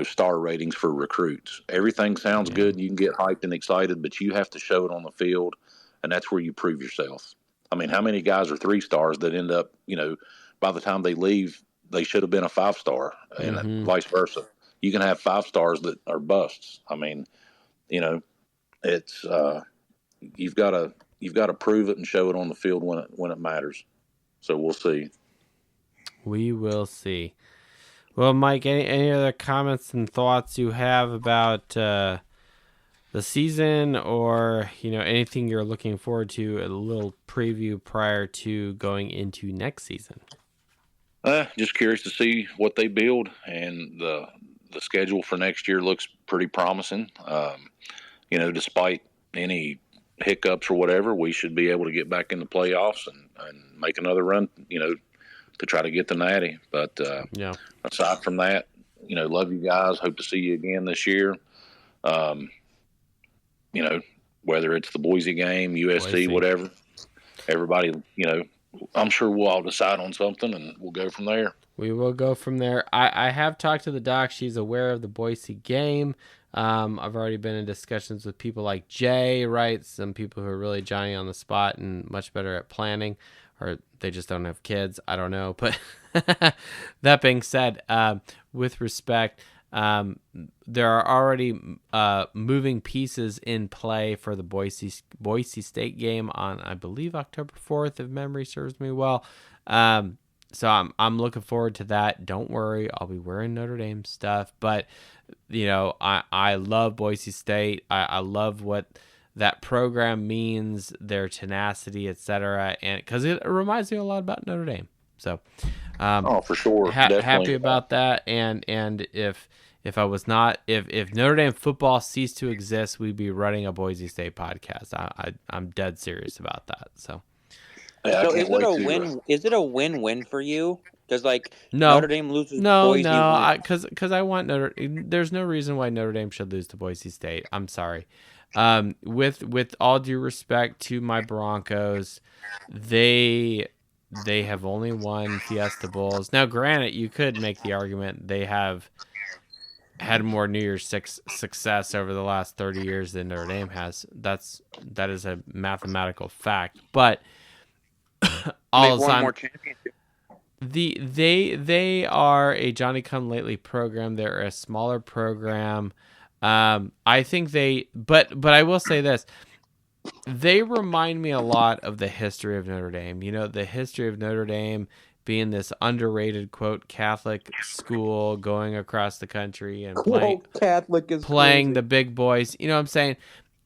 star ratings for recruits. Everything sounds good. You can get hyped and excited, but you have to show it on the field. And that's where you prove yourself. I mean, how many guys are 3 stars that end up, by the time they leave, they should have been a 5-star, and vice versa. You can have 5 stars that are busts. I mean, it's you've got to prove it and show it on the field when it matters. So we'll see. We will see. Well, Mike, any other comments and thoughts you have about the season, or anything you're looking forward to, a little preview prior to going into next season? Just curious to see what they build, and the schedule for next year looks pretty promising. Despite any hiccups or whatever, we should be able to get back in the playoffs and make another run, to try to get the Natty. But aside from that, love you guys. Hope to see you again this year. Whether it's the Boise game, USC, whatever, everybody, I'm sure we'll all decide on something, and we'll go from there. We will go from there. I have talked to the doc. She's aware of the Boise game. I've already been in discussions with people like Jay, right? Some people who are really Johnny on the spot and much better at planning, or they just don't have kids. I don't know. But that being said, with respect, there are already moving pieces in play for the Boise State game on, I believe, October 4th, if memory serves me well. So I'm looking forward to that. Don't worry, I'll be wearing Notre Dame stuff. But I love Boise State. I love what that program means, their tenacity, etc. And because it reminds me a lot about Notre Dame. So, for sure, happy about that. And if I was not, if Notre Dame football ceased to exist, we'd be running a Boise State podcast. I'm dead serious about that. So, so is it a win? Is it a win-win for you? Because Notre Dame loses. Boise because I want There's no reason why Notre Dame should lose to Boise State. I'm sorry. With all due respect to my Broncos, they have only won Fiesta Bowls. Now, granted, you could make the argument they have had more New Year's Six success over the last 30 years than Notre Dame has. That is a mathematical fact. But all the time, They are a Johnny Come Lately program. They're a smaller program. I think but I will say this. They remind me a lot of the history of Notre Dame. The history of Notre Dame being this underrated, quote, Catholic school going across the country and playing the big boys. You know what I'm saying?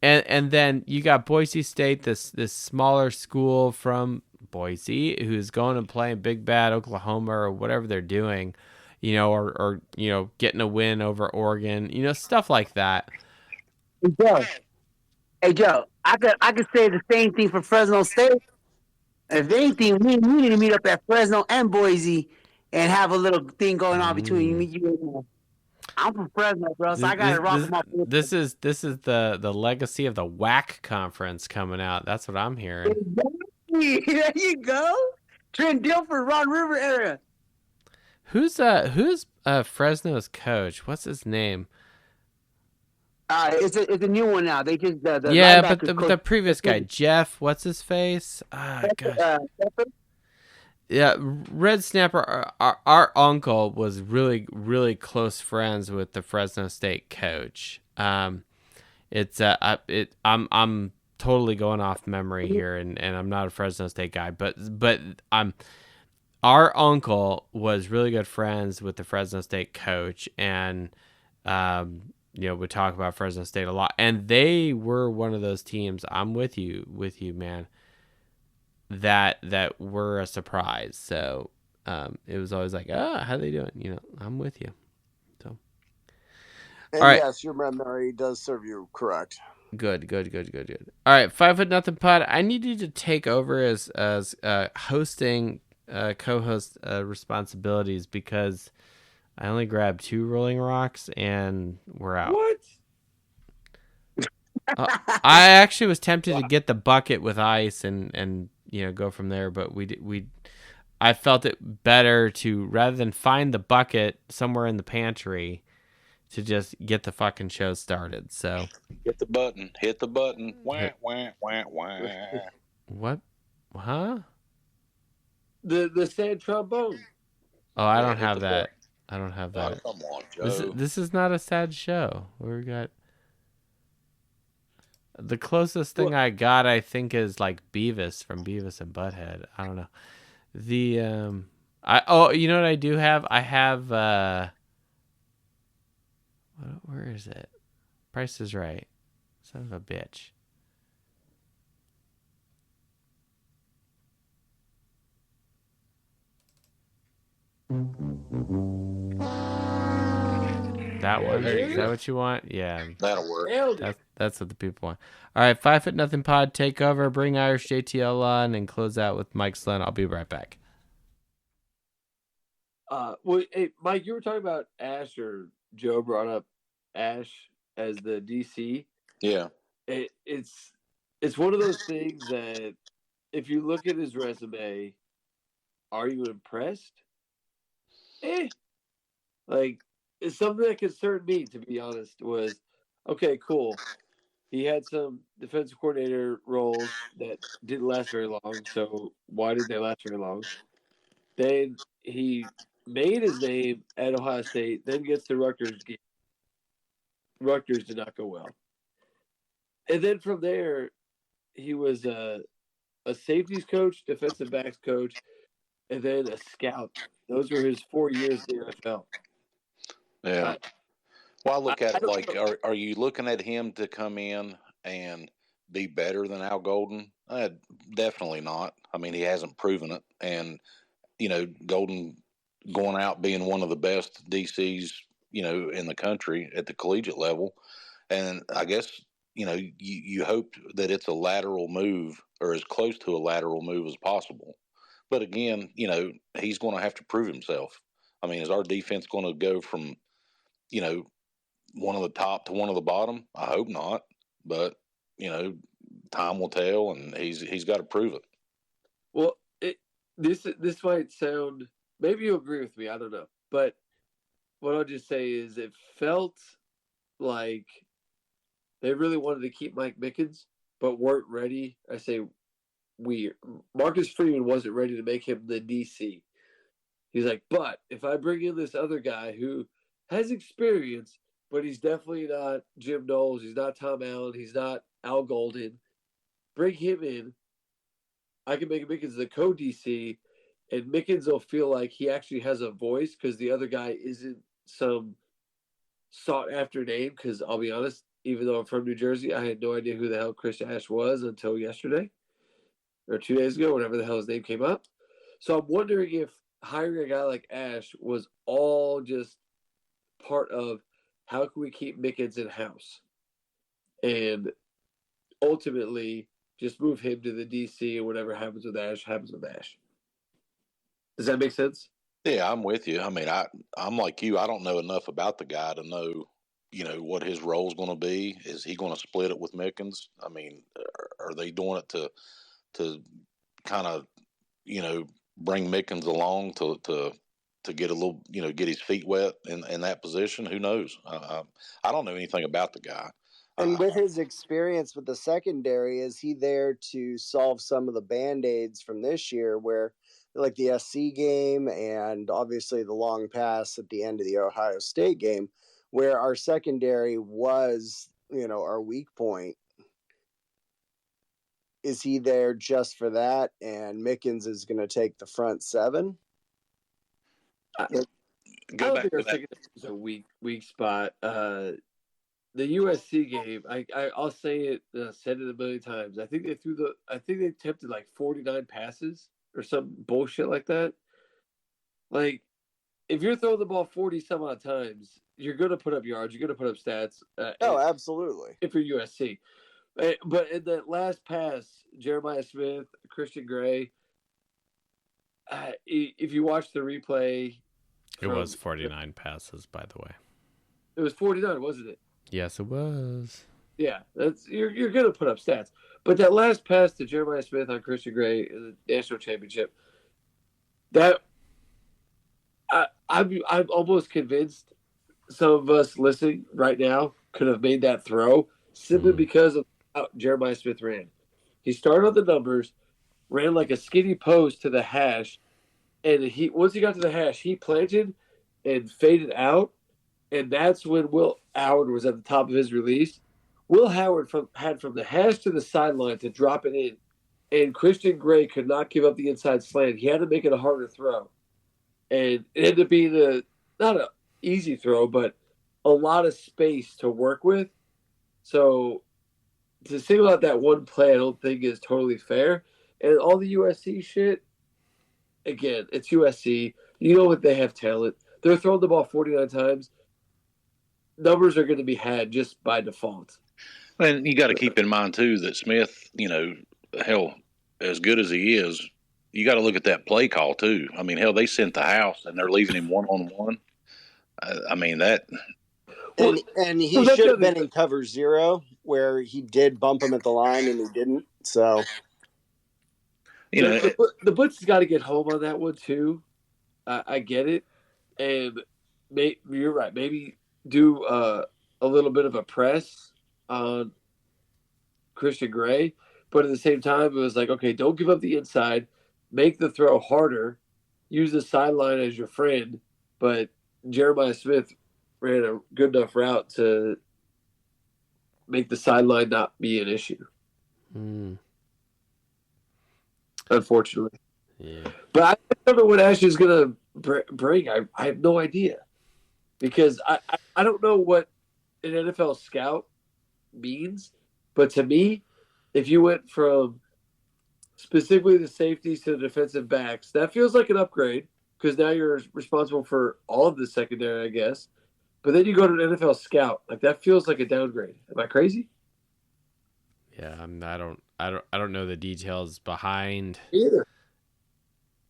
And then you got Boise State, this smaller school from Boise, who's going and playing Big Bad Oklahoma or whatever they're doing, or getting a win over Oregon, stuff like that. Hey Joe, I could say the same thing for Fresno State. If anything, we need to meet up at Fresno and Boise and have a little thing going on between you. I'm from Fresno, bro, so I got to rock my. This is the legacy of the WAC conference coming out. That's what I'm hearing. There you go, Trent Dilfer, Ron River area. Who's Fresno's coach? What's his name? It's a new one now. They just but the previous guy, Jeff, what's his face? Gosh. Yeah, Red Snapper. Our uncle was really, really close friends with the Fresno State coach. I'm totally going off memory here, and I'm not a Fresno State guy, but our uncle was really good friends with the Fresno State coach, and we talk about Fresno State a lot, and they were one of those teams. I'm with you, man. That were a surprise. So it was always like, how they doing? I'm with you. So, and all right. Yes, your memory does serve you correct. Good. All right, 5 Foot Nothing Pod. I need you to take over as hosting, co-host responsibilities because I only grabbed 2 Rolling Rocks and we're out. What? I actually was tempted to get the bucket with ice and go from there, but I felt it better to, rather than find the bucket somewhere in the pantry, to just get the fucking show started. So hit the button. Wah, wah, wah, wah. What? Huh? The sad trombone. Oh, I don't have that. I don't have that. Oh, come on, Joe. This is not a sad show. We got the closest thing I got, I think, is like Beavis from Beavis and Butthead. I don't know. You know what I do have? I have where is it? Price is Right. Son of a bitch. That one. Is that what you want? Yeah. That'll work. That's what the people want. All right, 5 Foot Nothing Pod, take over, bring Irish JTL on, and close out with Mike Sloan. I'll be right back. Hey, Mike, you were talking about Ash, or Joe brought up Ash as the DC. Yeah. It's one of those things that if you look at his resume, are you impressed? Like, it's something that concerned me, to be honest, was, okay, cool. He had some defensive coordinator roles that didn't last very long, so why did they last very long? Then he made his name at Ohio State, then gets the Rutgers game. Rutgers did not go well. And then from there, he was a safeties coach, defensive backs coach, and then a scout. Those were his 4 years in the NFL. Yeah. Well, I look at it like, are you looking at him to come in and be better than Al Golden? Definitely not. I mean, he hasn't proven it. And, Golden going out being one of the best DCs, in the country at the collegiate level. And I guess, you hope that it's a lateral move or as close to a lateral move as possible. But again, he's going to have to prove himself. I mean, is our defense going to go from, one of the top to one of the bottom? I hope not. But, time will tell, and he's got to prove it. Well, this might sound, maybe you agree with me, I don't know. But what I'll just say is it felt like they really wanted to keep Mike Mickens, but weren't ready. I say Marcus Freeman wasn't ready to make him the DC. He's like, but if I bring in this other guy who has experience, but he's definitely not Jim Knowles, he's not Tom Allen, he's not Al Golden, bring him in. I can make Mickens the co-DC, and Mickens will feel like he actually has a voice because the other guy isn't some sought-after name. Because I'll be honest, even though I'm from New Jersey, I had no idea who the hell Chris Ash was until yesterday or 2 days ago, whenever the hell his name came up. So I'm wondering if hiring a guy like Ash was all just part of how can we keep Mickens in-house? And ultimately just move him to the DC, and whatever happens with Ash, happens with Ash. Does that make sense? Yeah, I'm with you. I mean, I'm like you. I don't know enough about the guy to know, what his role's going to be. Is he going to split it with Mickens? I mean, are they doing it to kind of, bring Mickens along to get a little, get his feet wet in that position? Who knows? I don't know anything about the guy. And with his experience with the secondary, is he there to solve some of the Band-Aids from this year where, like the SC game and obviously the long pass at the end of the Ohio State game, where our secondary was, our weak point? Is he there just for that, and Mickens is going to take the front seven? Go back to that. It's a weak spot. The USC game, I'll say it. Said it a million times. I think they attempted like 49 passes or some bullshit like that. Like, if you're throwing the ball 40 some odd times, you're going to put up yards. You're going to put up stats. Absolutely. If you're USC. But in that last pass, Jeremiah Smith, Christian Gray, if you watch the replay. It was 49 passes, by the way. It was 49, wasn't it? Yes, it was. Yeah, you're going to put up stats. But that last pass to Jeremiah Smith on Christian Gray in the national championship, that I'm almost convinced some of us listening right now could have made that throw simply because of how Jeremiah Smith ran. He started on the numbers, ran like a skinny post to the hash, and once he got to the hash, he planted and faded out, and that's when Will Howard was at the top of his release. Will Howard had from the hash to the sideline to drop it in, and Christian Gray could not give up the inside slant. He had to make it a harder throw. And it ended up being not an easy throw, but a lot of space to work with. So to single out that one play, I don't think is totally fair. And all the USC shit, again, it's USC. You know what? They have talent. They're throwing the ball 49 times. Numbers are going to be had just by default. And you got to keep in mind, too, that Smith, hell, as good as he is, you got to look at that play call, too. I mean, hell, they sent the house, and they're leaving him one-on-one. I mean, that... And he should have been in cover 0, where he did bump him at the line, and he didn't. So... the blitz has got to get home on that one, too. I get it. And you're right. Maybe do a little bit of a press on Christian Gray. But at the same time, it was like, okay, don't give up the inside. Make the throw harder. Use the sideline as your friend. But Jeremiah Smith ran a good enough route to make the sideline not be an issue. Unfortunately. Yeah. But I don't know what Ash is going to bring. I have no idea. Because I don't know what an NFL scout means. But to me, if you went from specifically the safeties to the defensive backs, that feels like an upgrade because now you're responsible for all of the secondary, I guess. But then you go to an NFL scout, like that feels like a downgrade. Am I crazy? Yeah, I don't know the details behind either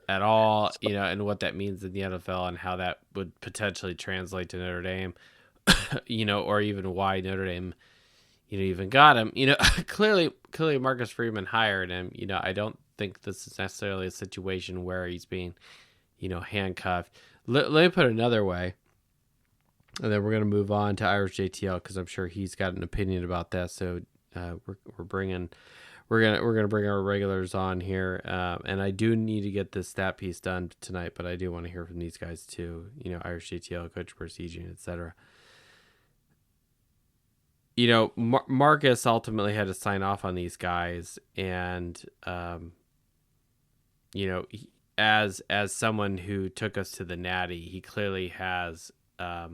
at all, and what that means in the NFL and how that would potentially translate to Notre Dame, or even why Notre Dame, even got him. Clearly Marcus Freeman hired him. I don't think this is necessarily a situation where he's being, handcuffed. Let me put it another way, and then we're going to move on to Irish JTL because I'm sure he's got an opinion about that. So we're bringing we're gonna bring our regulars on here, and I do need to get this stat piece done tonight, but I do want to hear from these guys too. Irish JTL, Coach Bersigian, etc. Marcus ultimately had to sign off on these guys, and as someone who took us to the Natty, he clearly has a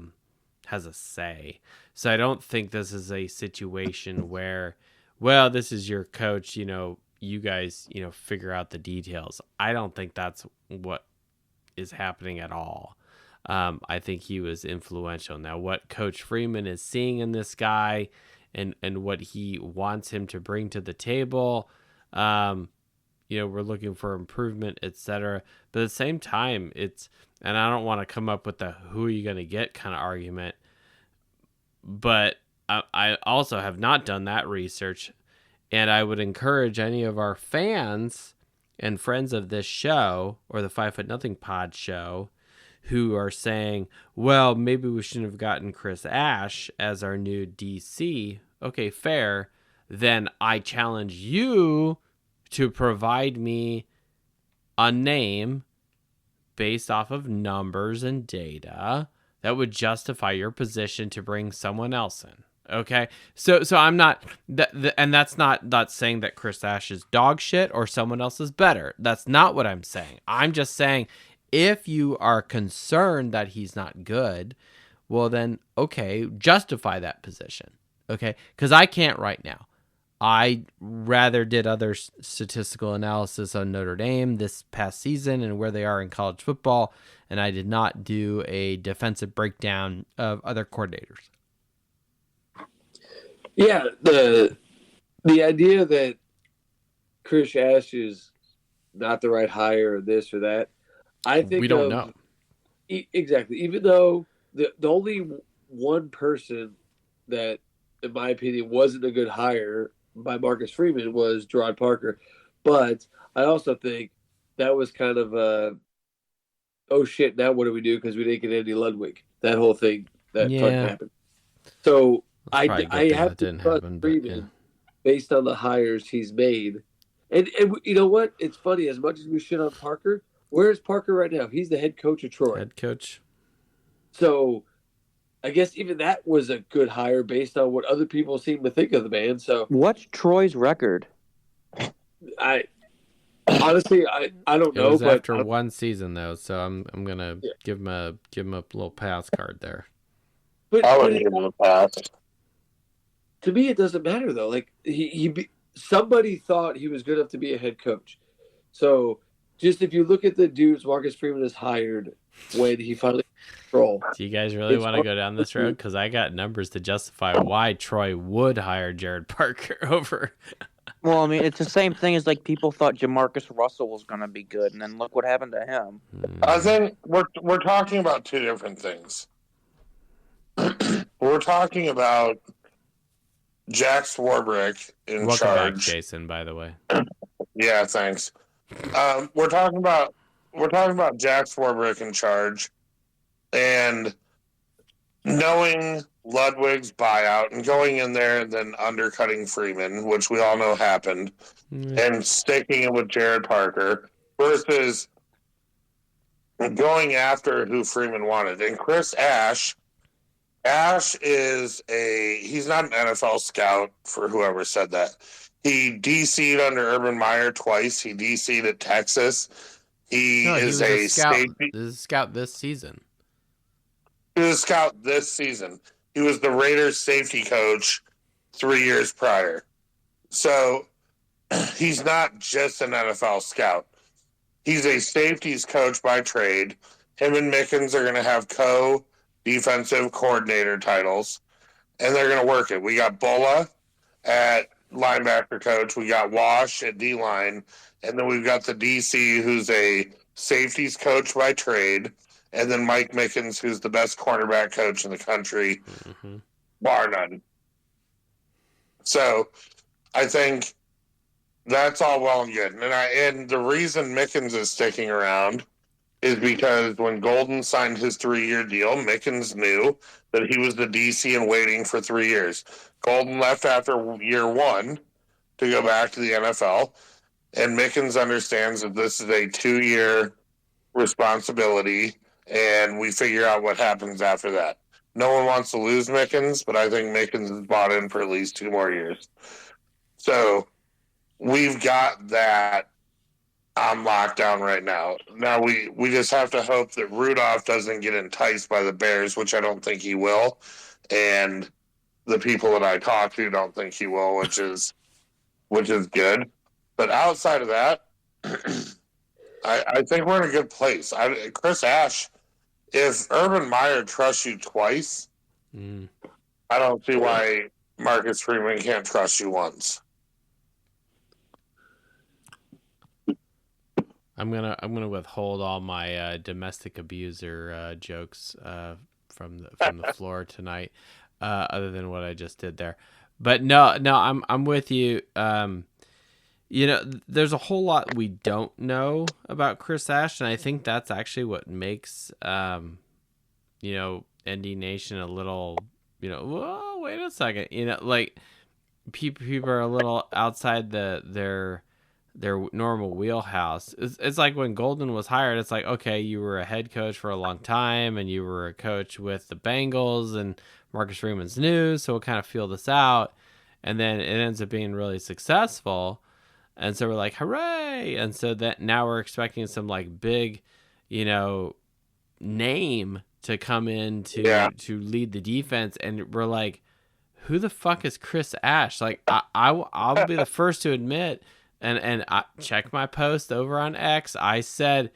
say. So I don't think this is a situation where, well, this is your coach, you guys, figure out the details. I don't think that's what is happening at all. I think he was influential. Now, what Coach Freeman is seeing in this guy and what he wants him to bring to the table, we're looking for improvement, etc. But at the same time, and I don't want to come up with the who are you going to get kind of argument, but I also have not done that research, and I would encourage any of our fans and friends of this show or the 5 Foot Nothing Pod show who are saying, well, maybe we shouldn't have gotten Chris Ash as our new DC. Okay, fair. Then I challenge you to provide me a name based off of numbers and data that would justify your position to bring someone else in. Okay, so I'm not, and that's not saying that Chris Ash is dog shit or someone else is better. That's not what I'm saying. I'm just saying if you are concerned that he's not good, well then, okay, justify that position. Okay, because I can't right now. I rather did other statistical analysis on Notre Dame this past season and where they are in college football, and I did not do a defensive breakdown of other coordinators. Yeah, the idea that Chris Ash is not the right hire or this or that, I think we don't know. Exactly. Even though the only one person that, in my opinion, wasn't a good hire by Marcus Freeman was Gerard Parker. But I also think that was kind of oh shit, now what do we do because we didn't get Andy Ludwig. That whole thing that fucking happened. So I have to trust Freeman based on the hires he's made. And you know what? It's funny. As much as we shit on Parker, where is Parker right now? He's the head coach of Troy. Head coach. So I guess even that was a good hire based on what other people seem to think of the man. So what's Troy's record? I honestly I don't know. It was but after one season though, so I'm gonna give him a little pass card there. But I would give him a pass. To me, it doesn't matter though. Like somebody thought he was good enough to be a head coach. So just if you look at the dudes Marcus Freeman has hired when he finally control. Do you guys really want to go down this road? Because I got numbers to justify why Troy would hire Gerad Parker over. Well, I mean, it's the same thing as like people thought Jamarcus Russell was going to be good, and then look what happened to him. I think we're talking about two different things. We're talking about Jack Swarbrick in Welcome charge. Back, Jason, by the way. Yeah, thanks. We're talking about Jack Swarbrick in charge, and knowing Ludwig's buyout and going in there and then undercutting Freeman, which we all know happened, and sticking it with Gerad Parker versus going after who Freeman wanted. And Chris Ash is he's not an NFL scout, for whoever said that. He DC'd under Urban Meyer twice. He DC'd at Texas. He was a scout. safety. This is a scout this season. He was a scout this season. He was the Raiders safety coach 3 years prior. So he's not just an NFL scout. He's a safeties coach by trade. Him and Mickens are going to have co-defensive coordinator titles, and they're going to work it. We got Bulla at linebacker coach. We got Wash at D-line, and then we've got the DC who's a safeties coach by trade, and then Mike Mickens, who's the best cornerback coach in the country, bar none. So I think that's all well and good. And the reason Mickens is sticking around is because when Golden signed his 3-year deal, Mickens knew that he was the DC and waiting for 3 years. Golden left after year one, to go back to the NFL. And Mickens understands that this is a 2-year responsibility, and we figure out what happens after that. No one wants to lose Mickens, but I think Mickens is bought in for at least 2 more years. So we've got that on lockdown right now. Now we just have to hope that Rudolph doesn't get enticed by the Bears, which I don't think he will, and the people that I talk to don't think he will, which is good. But outside of that, I think we're in a good place. Chris Ash, if Urban Meyer trusts you twice, I don't see why Marcus Freeman can't trust you once. I'm gonna withhold all my domestic abuser jokes from the floor tonight, other than what I just did there. But no, I'm with you. There's a whole lot we don't know about Chris Ash, and I think that's actually what makes ND Nation a little, whoa, wait a second, like people are a little outside their normal wheelhouse. It's like when Golden was hired, it's like, okay, you were a head coach for a long time and you were a coach with the Bengals, and Marcus Freeman's new, so we'll kind of feel this out. And then it ends up being really successful. And so we're like, hooray. And so that now we're expecting some like big, name to come in to lead the defense. And we're like, who the fuck is Chris Ash? Like I'll be the first to admit, and I check my post over on X. I said,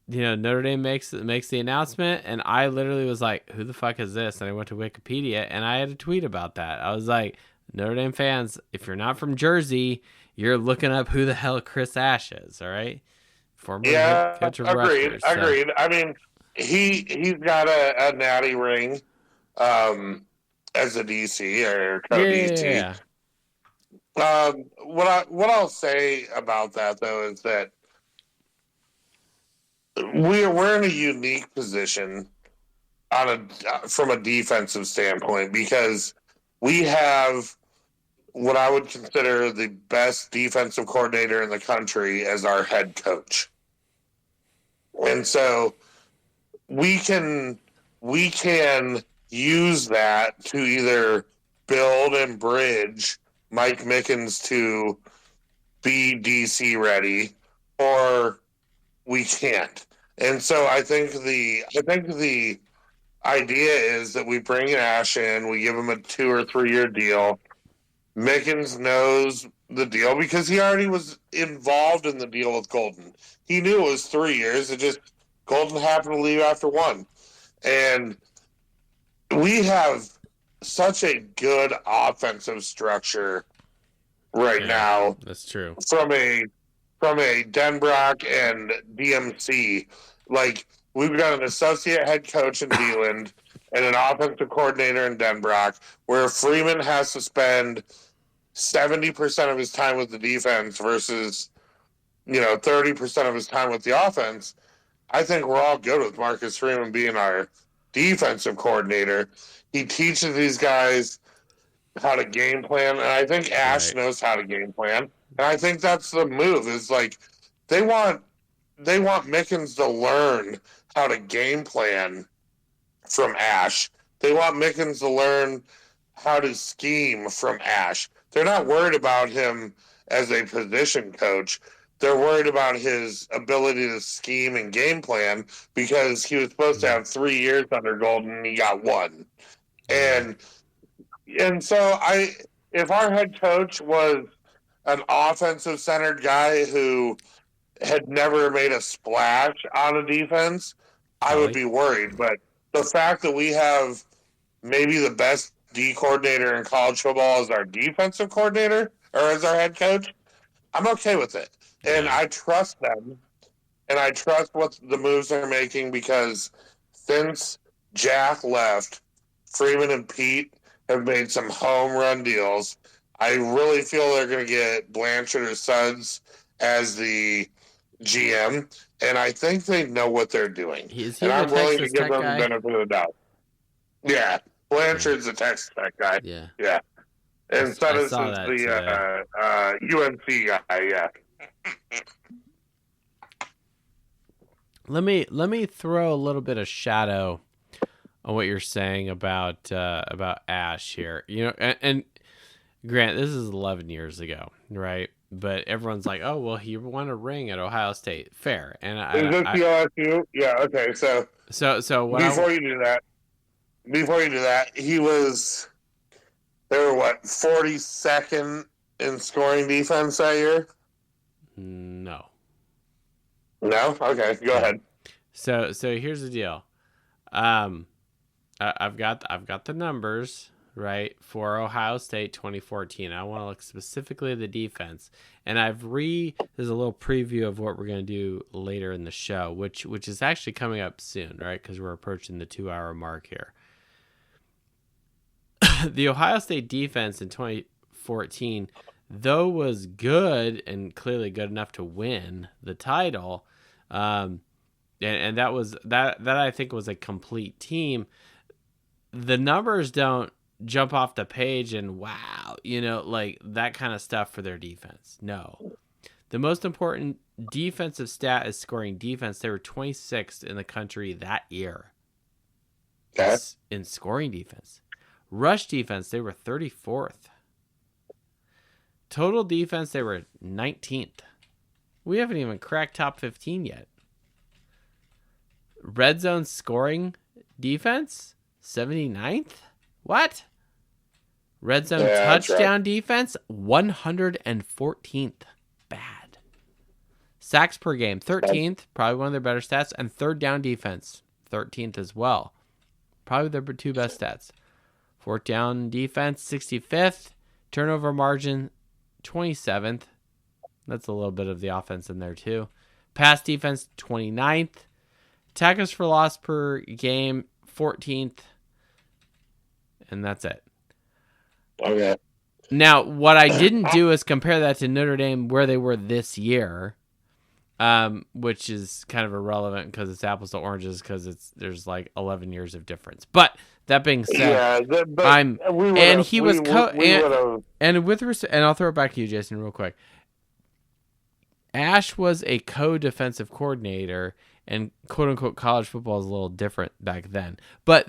Notre Dame makes the announcement, and I literally was like, who the fuck is this? And I went to Wikipedia, and I had a tweet about that. I was like, Notre Dame fans, if you're not from Jersey, you're looking up who the hell Chris Ash is, all right? Former head coach of Rutgers. Agreed. I mean, he's got a natty ring as a DC or co-DC. Yeah. What I'll say about that though is that we're in a unique position from a defensive standpoint, because we have what I would consider the best defensive coordinator in the country as our head coach. And so we can use that to either build and bridge Mike Mickens to be DC ready, or we can't. And so I think the idea is that we bring Ash in, we give him a 2 or 3 year deal. Mickens knows the deal because he already was involved in the deal with Golden. He knew it was 3 years. It just Golden happened to leave after 1. And we have such a good offensive structure right now. That's true. From a Denbrock and DMC, like we've got an associate head coach in Deland and an offensive coordinator in Denbrock, where Freeman has to spend 70% of his time with the defense versus 30% of his time with the offense. I think we're all good with Marcus Freeman being our defensive coordinator. He teaches these guys how to game plan, and I think Ash knows how to game plan. And I think that's the move, is like they want Mickens to learn how to game plan from Ash. They want Mickens to learn how to scheme from Ash. They're not worried about him as a position coach. They're worried about his ability to scheme and game plan, because he was supposed to have 3 years under Golden and he got 1. And so if our head coach was an offensive centered guy who had never made a splash on a defense, I would be worried. But the fact that we have maybe the best D coordinator in college football as our defensive coordinator or as our head coach, I'm okay with it. And I trust them, and I trust what the moves they're making, because since Jack left, Freeman and Pete have made some home run deals. I really feel they're going to get Blanchard or Suggs as the GM, and I think they know what they're doing. And I'm willing to give them the benefit of the doubt. Yeah, Blanchard's a Texas Tech guy. Yeah. Yeah. instead of saw that the UNC guy. Yeah. Let me throw a little bit of shadow on what you're saying about Ash here. You know, and Grant, this is 11 years ago, right? But everyone's like, "Oh, well, he won a ring at Ohio State." Fair, and Is this the OSU? Yeah. Okay. So before you do that, he was. They were what, 42nd in scoring defense that year? No. No? Okay, go ahead. So here's the deal. I've got the numbers, right, for Ohio State 2014. I want to look specifically at the defense. And there's a little preview of what we're going to do later in the show, which is actually coming up soon, right? Because we're approaching the 2-hour mark here. The Ohio State defense in 2014, though, was good and clearly good enough to win the title, and that was that I think was a complete team. The numbers don't jump off the page and wow, like that kind of stuff for their defense. No, the most important defensive stat is scoring defense. They were 26th in the country that year. Yes. In scoring defense. Rush defense, they were 34th. Total defense, they were 19th. We haven't even cracked top 15 yet. Red zone scoring defense, 79th? What? Red zone touchdown defense, 114th. Bad. Sacks per game, 13th. Probably one of their better stats. And third down defense, 13th as well. Probably their two best stats. Fourth down defense, 65th. Turnover margin, 27th. That's a little bit of the offense in there too. Pass defense, 29th. Tackles for loss per game, 14th. And that's it. Okay. Now, what I didn't do is compare that to Notre Dame where they were this year, which is kind of irrelevant because it's apples to oranges because there's like 11 years of difference. But that being said, and I'll throw it back to you, Jason, real quick. Ash was a co-defensive coordinator, and quote unquote college football is a little different back then. But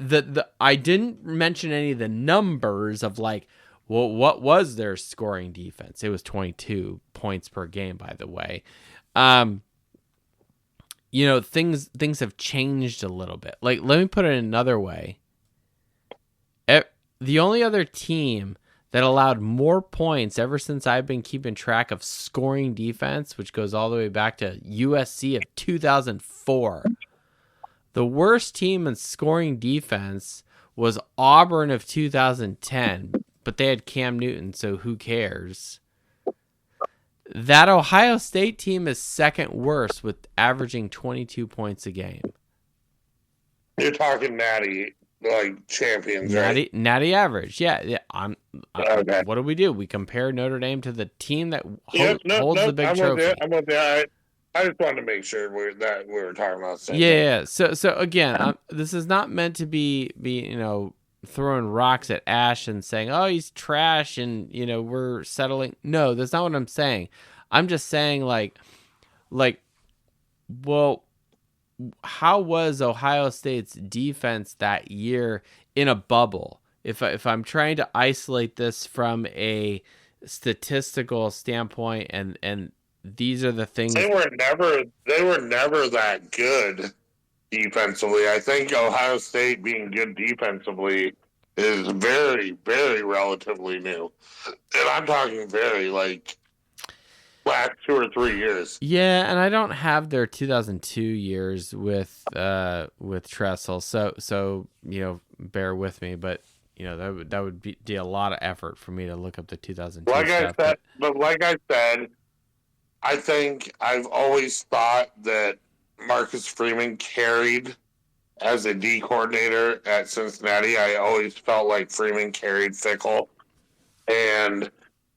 I didn't mention any of the numbers of like, well, what was their scoring defense? It was 22 points per game, by the way. Things have changed a little bit. Like, let me put it another way. The only other team that allowed more points ever since I've been keeping track of scoring defense, which goes all the way back to USC of 2004. The worst team in scoring defense was Auburn of 2010, but they had Cam Newton, so who cares? That Ohio State team is second worst with averaging 22 points a game. You're talking Natty, like champions, right? Natty average, yeah. Okay. What do? We compare Notre Dame to the team that holds the big trophy. I'm with you. I just wanted to make sure we were talking about the same thing. Yeah. So again, this is not meant to be throwing rocks at Ash and saying, "Oh, he's trash," and we're settling. No, that's not what I'm saying. I'm just saying well, how was Ohio State's defense that year in a bubble? If I'm trying to isolate this from a statistical standpoint, and these are the things they were never that good defensively. I think Ohio State being good defensively is very, very relatively new, and I'm talking very last 2 or 3 years. Yeah, and I don't have their 2002 years with Tressel, so bear with me, but that would be a lot of effort for me to look up the 2002 stuff. Like I said, I think I've always thought that Marcus Freeman carried as a D coordinator at Cincinnati. I always felt like Freeman carried Fickell, and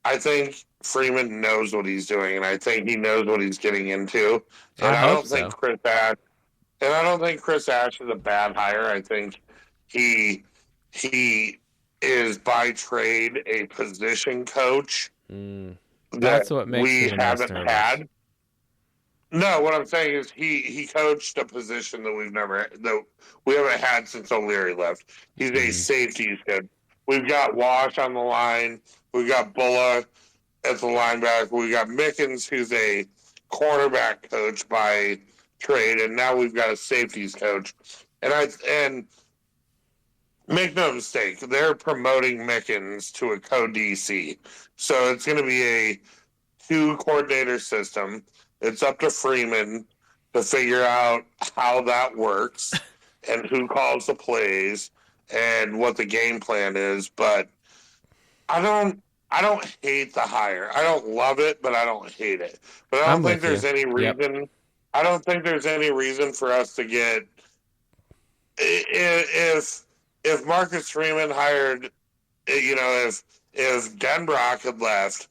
I think Freeman knows what he's doing, and I think he knows what he's getting into. And I don't think Chris Ash is a bad hire. I think he is by trade a position coach That's what makes we me the most haven't nervous. had. No, what I'm saying is he coached a position that we haven't had since O'Leary left. He's a safeties coach. We've got Wash on the line. We've got Bulla as a linebacker. We got Mickens, who's a cornerback coach by trade, and now we've got a safeties coach. And make no mistake, they're promoting Mickens to a co-DC. So it's going to be a 2-coordinator system. It's up to Freeman to figure out how that works and who calls the plays and what the game plan is. But I don't hate the hire. I don't love it, but I don't hate it. But I don't think there's any reason. Yep. I don't think there's any reason for us to get if Marcus Freeman hired, if Denbrock had left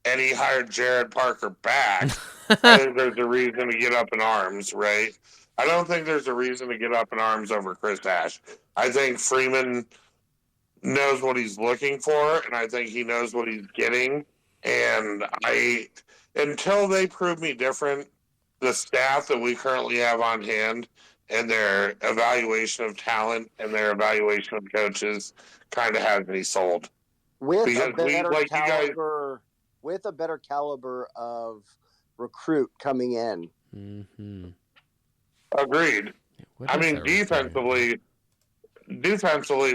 and he hired Jared Parker back, I think there's a reason to get up in arms, right? I don't think there's a reason to get up in arms over Chris Ash. I think Freeman knows what he's looking for, and I think he knows what he's getting. And until they prove me different, the staff that we currently have on hand and their evaluation of talent and their evaluation of coaches kind of has me sold. With a better caliber of recruit coming in. Mm-hmm. Agreed. I mean, defensively,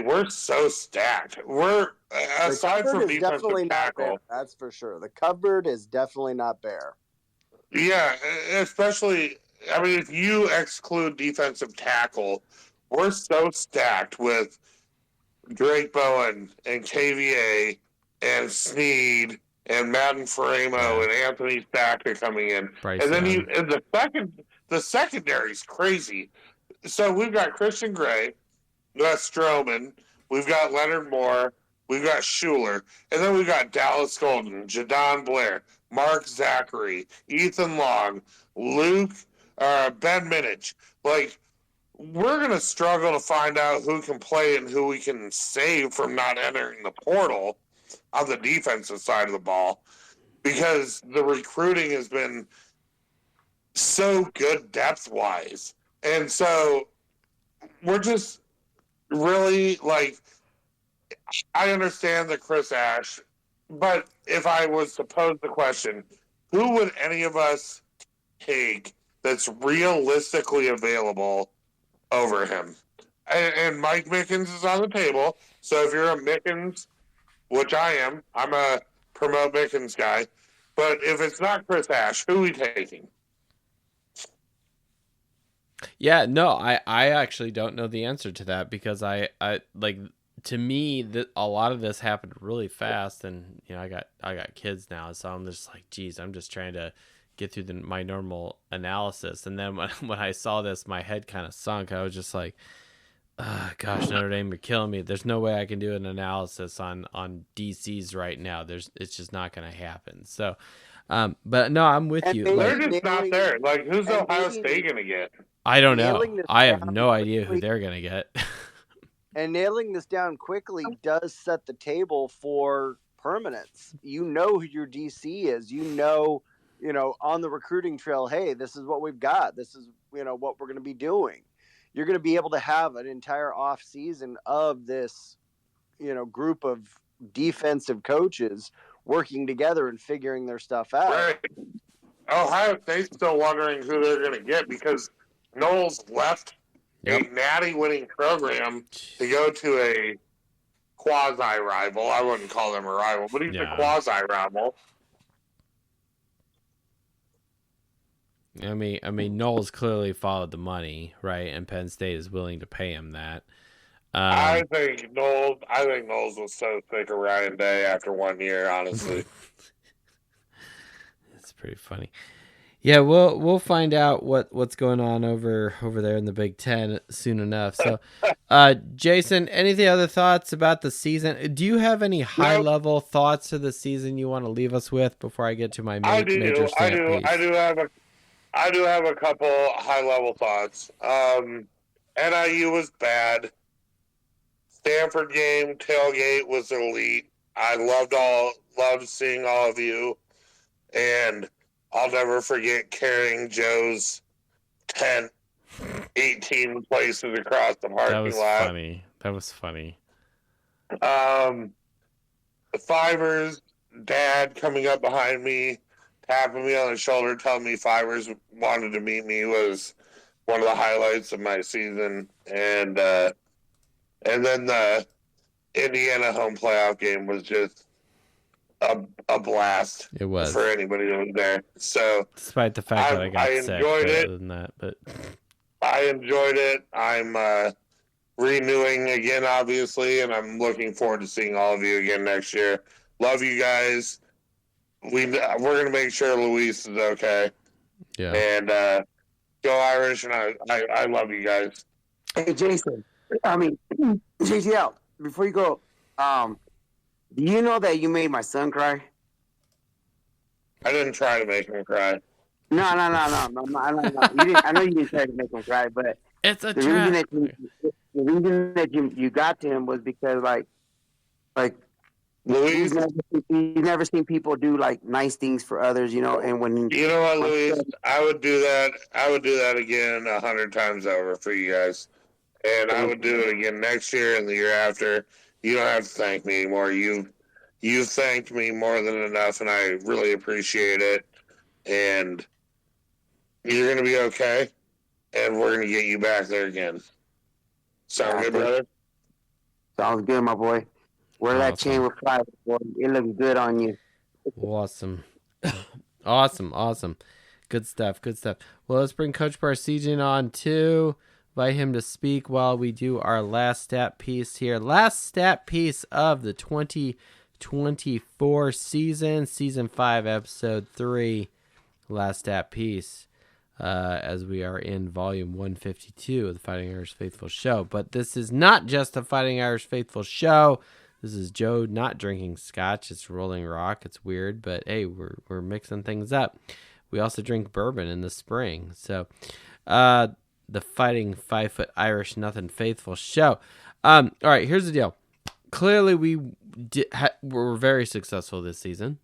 we're so stacked. We're aside from defensive tackle, that's for sure. The cupboard is definitely not bare. Yeah, especially. I mean, if you exclude defensive tackle, we're so stacked with Drake Bowen and KVA and Sneed and Madden Faramo and Anthony Thacker coming in. And then the secondary's crazy. So we've got Christian Gray, we've got Stroman, we've got Leonard Moore, we've got Schuler, and then we've got Dallas Golden, Jadon Blair, Mark Zachary, Ethan Long, Luke, Ben Minich. Like, we're going to struggle to find out who can play and who we can save from not entering the portal on the defensive side of the ball, because the recruiting has been so good depth-wise. And so we're just really, like, I understand that Chris Ash, but if I was to pose the question, who would any of us take that's realistically available over him? And Mike Mickens is on the table. So if you're a Mickens, which I am, I'm a promote Mickens guy. But if it's not Chris Ash, who are we taking? Yeah, no, I actually don't know the answer to that, because I like, to me, a lot of this happened really fast, and I got kids now, so I'm just like, geez, I'm just trying to get through my normal analysis. And then when I saw this, my head kind of sunk. I was just like, gosh, Notre Dame, you're killing me. There's no way I can do an analysis on DCs right now. It's just not going to happen. So, but no, I'm with you. They're just not there. Like, who's Ohio State going to get? I don't know. I have no idea who they're going to get. And nailing this down quickly does set the table for permanence. You know who your DC is. You know, on the recruiting trail, hey, this is what we've got. This is, what we're going to be doing. You're going to be able to have an entire off season of this, group of defensive coaches working together and figuring their stuff out. Right. Ohio State's still wondering who they're going to get, because Knowles left a natty winning program to go to a quasi rival. I wouldn't call them a rival, but he's a quasi rival. I mean, Knowles clearly followed the money, right? And Penn State is willing to pay him that. I think Knowles was so sick of Ryan Day after 1 year, honestly. That's pretty funny. Yeah, we'll find out what's going on over there in the Big Ten soon enough. So, Jason, any other thoughts about the season? Do you have any high level thoughts to the season you want to leave us with before I get to my major stand piece? I do have a couple high level thoughts. NIU was bad. Stanford game tailgate was elite. I loved seeing all of you, and I'll never forget carrying Joe's tent 18 places across the parking lot. That was funny. The Fivers dad coming up behind me, tapping me on the shoulder, telling me Fivers wanted to meet me was one of the highlights of my season. And then the Indiana home playoff game was just a blast. It was for anybody that was there. So despite the fact that I got sick, enjoyed it. Other than that, but I enjoyed it. I'm renewing again, obviously, and I'm looking forward to seeing all of you again next year. Love you guys. We're gonna make sure Luis is okay. Yeah. And go Irish, and I love you guys. Hey Jason, JTL. Before you go, do you know that you made my son cry? I didn't try to make him cry. No. You didn't, I know you didn't try to make him cry, but it's a the trap. reason that you got to him was because like Luis, he's never seen people do like nice things for others, you know. And when you know what, Luis, I would do that again 100 times over for you guys, and I would do it again next year and the year after. You don't have to thank me anymore. You thanked me more than enough, and I really appreciate it. And you're gonna be okay, and we're gonna get you back there again. Sound good, brother? Sounds good, my boy. Wear that chain with fire, boy. It looks good on you. Awesome. Awesome. Good stuff. Well, let's bring Coach Barseghian on too. Invite him to speak while we do our last stat piece here. Last stat piece of the 2024 season 5, episode 3. Last stat piece. As we are in volume 152 of the Fighting Irish Faithful show. But this is not just the Fighting Irish Faithful show. This is Joe not drinking scotch. It's Rolling Rock. It's weird, but hey, we're mixing things up. We also drink bourbon in the spring. So, the Fighting 5-Foot Irish Nothing Faithful show. All right, here's the deal. Clearly, we're very successful this season.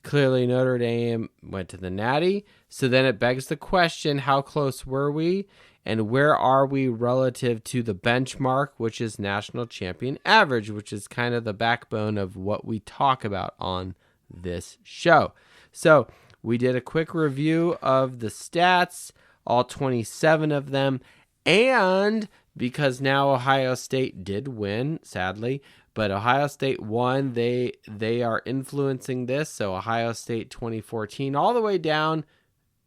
Clearly, Notre Dame went to the Natty. So then it begs the question, how close were we? And where are we relative to the benchmark, which is national champion average, which is kind of the backbone of what we talk about on this show. So we did a quick review of the stats, all 27 of them. And because now Ohio State did win, sadly, but Ohio State won, they are influencing this. So Ohio State 2014 all the way down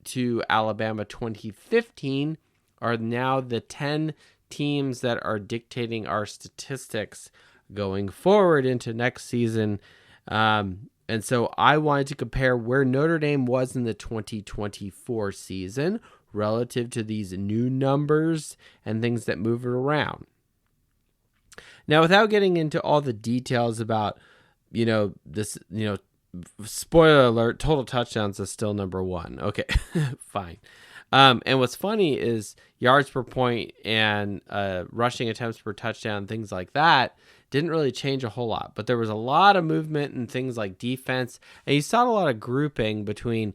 to Alabama 2015 are now the 10 teams that are dictating our statistics going forward into next season. And so I wanted to compare where Notre Dame was in the 2024 season relative to these new numbers and things that move it around. Now, without getting into all the details about, this, spoiler alert, total touchdowns is still number 1. Okay, fine. And what's funny is yards per point and rushing attempts per touchdown, things like that, didn't really change a whole lot. But there was a lot of movement in things like defense. And you saw a lot of grouping between,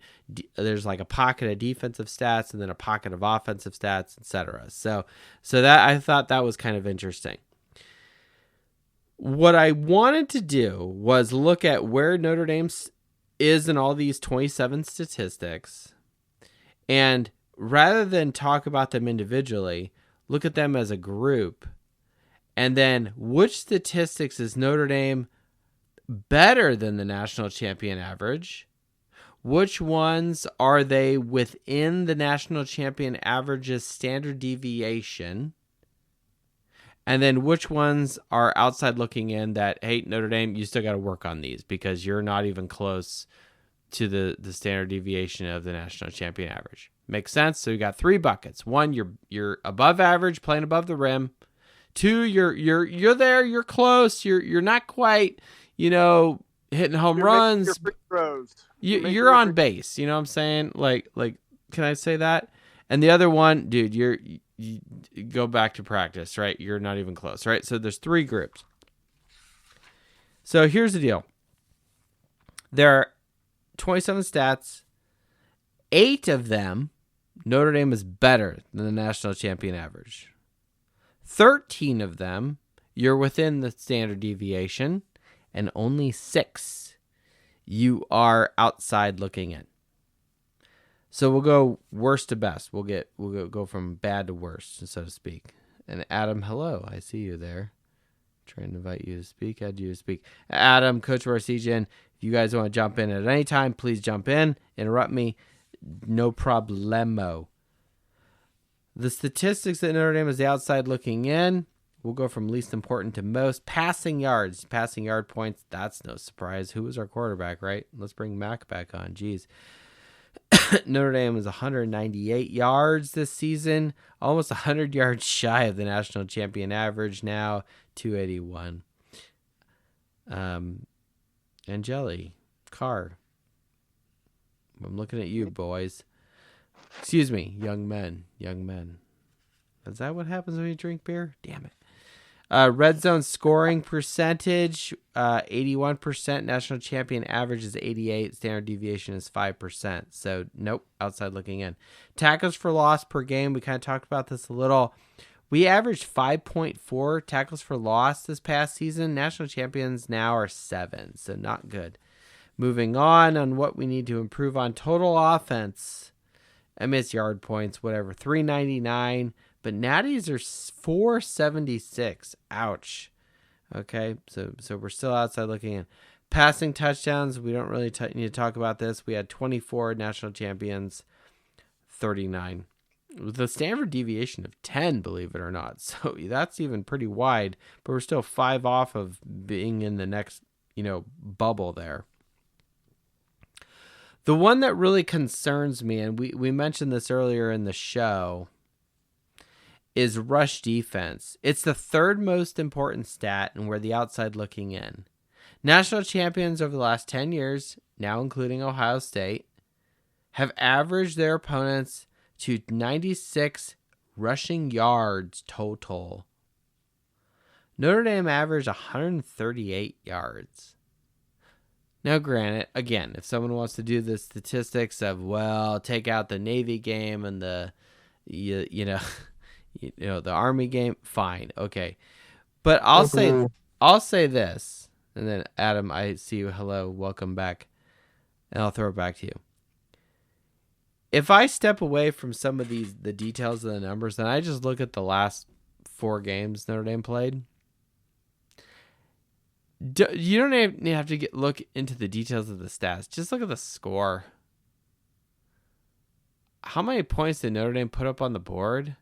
there's like a pocket of defensive stats and then a pocket of offensive stats, etc. So that I thought that was kind of interesting. What I wanted to do was look at where Notre Dame is in all these 27 statistics, and rather than talk about them individually, look at them as a group. And then which statistics is Notre Dame better than the national champion average? Which ones are they within the national champion average's standard deviation? And then which ones are outside looking in that, hey, Notre Dame, you still got to work on these because you're not even close to the standard deviation of the national champion average. Makes sense? So you got 3 buckets. 1, you're above average, playing above the rim. 2, you're there, you're close, you're not quite, hitting home runs. Your free throws. You're on base, you know what I'm saying? Like can I say that? And the other one, dude, you go back to practice, right? You're not even close, right? So there's 3 groups. So here's the deal. There are 27 stats. 8 of them, Notre Dame is better than the national champion average. 13 of them, you're within the standard deviation, and only 6, you are outside looking in. So we'll go worst to best. We'll go from bad to worst, so to speak. And Adam, hello, I see you there. Trying to invite you to speak. Add you to speak. Adam, Coach Marcijan, if you guys want to jump in at any time, please jump in. Interrupt me. No problemo. The statistics that Notre Dame is the outside looking in. We'll go from least important to most. Passing yards, passing yard points. That's no surprise. Who was our quarterback, right? Let's bring Mac back on. Jeez. Notre Dame is 198 yards this season, almost 100 yards shy of the national champion average now, 281. Angeli, Carr. I'm looking at you, boys. Excuse me, young men. Is that what happens when you drink beer? Damn it. Red zone scoring percentage, 81%. National champion average is 88. Standard deviation is 5%. So, nope, outside looking in. Tackles for loss per game. We kind of talked about this a little. We averaged 5.4 tackles for loss this past season. National champions now are 7, so not good. Moving on what we need to improve on. Total offense. I miss yard points, whatever. 399. But Natties are 476. Ouch. Okay, so we're still outside looking in. Passing touchdowns, we don't really need to talk about this. We had 24 national champions, 39. With a standard deviation of 10, believe it or not. So that's even pretty wide, but we're still 5 off of being in the next, bubble there. The one that really concerns me, and we mentioned this earlier in the show, is rush defense. It's the 3rd most important stat, and we're the outside looking in. National champions over the last 10 years, now including Ohio State, have averaged their opponents to 96 rushing yards total. Notre Dame averaged 138 yards. Now, granted, again, if someone wants to do the statistics of, take out the Navy game and the Army game, fine, okay. But I'll say this, and then Adam, I see you. Hello, welcome back, and I'll throw it back to you. If I step away from some of the details of the numbers, and I just look at the last 4 games Notre Dame played, you don't even have to look into the details of the stats. Just look at the score. How many points did Notre Dame put up on the board?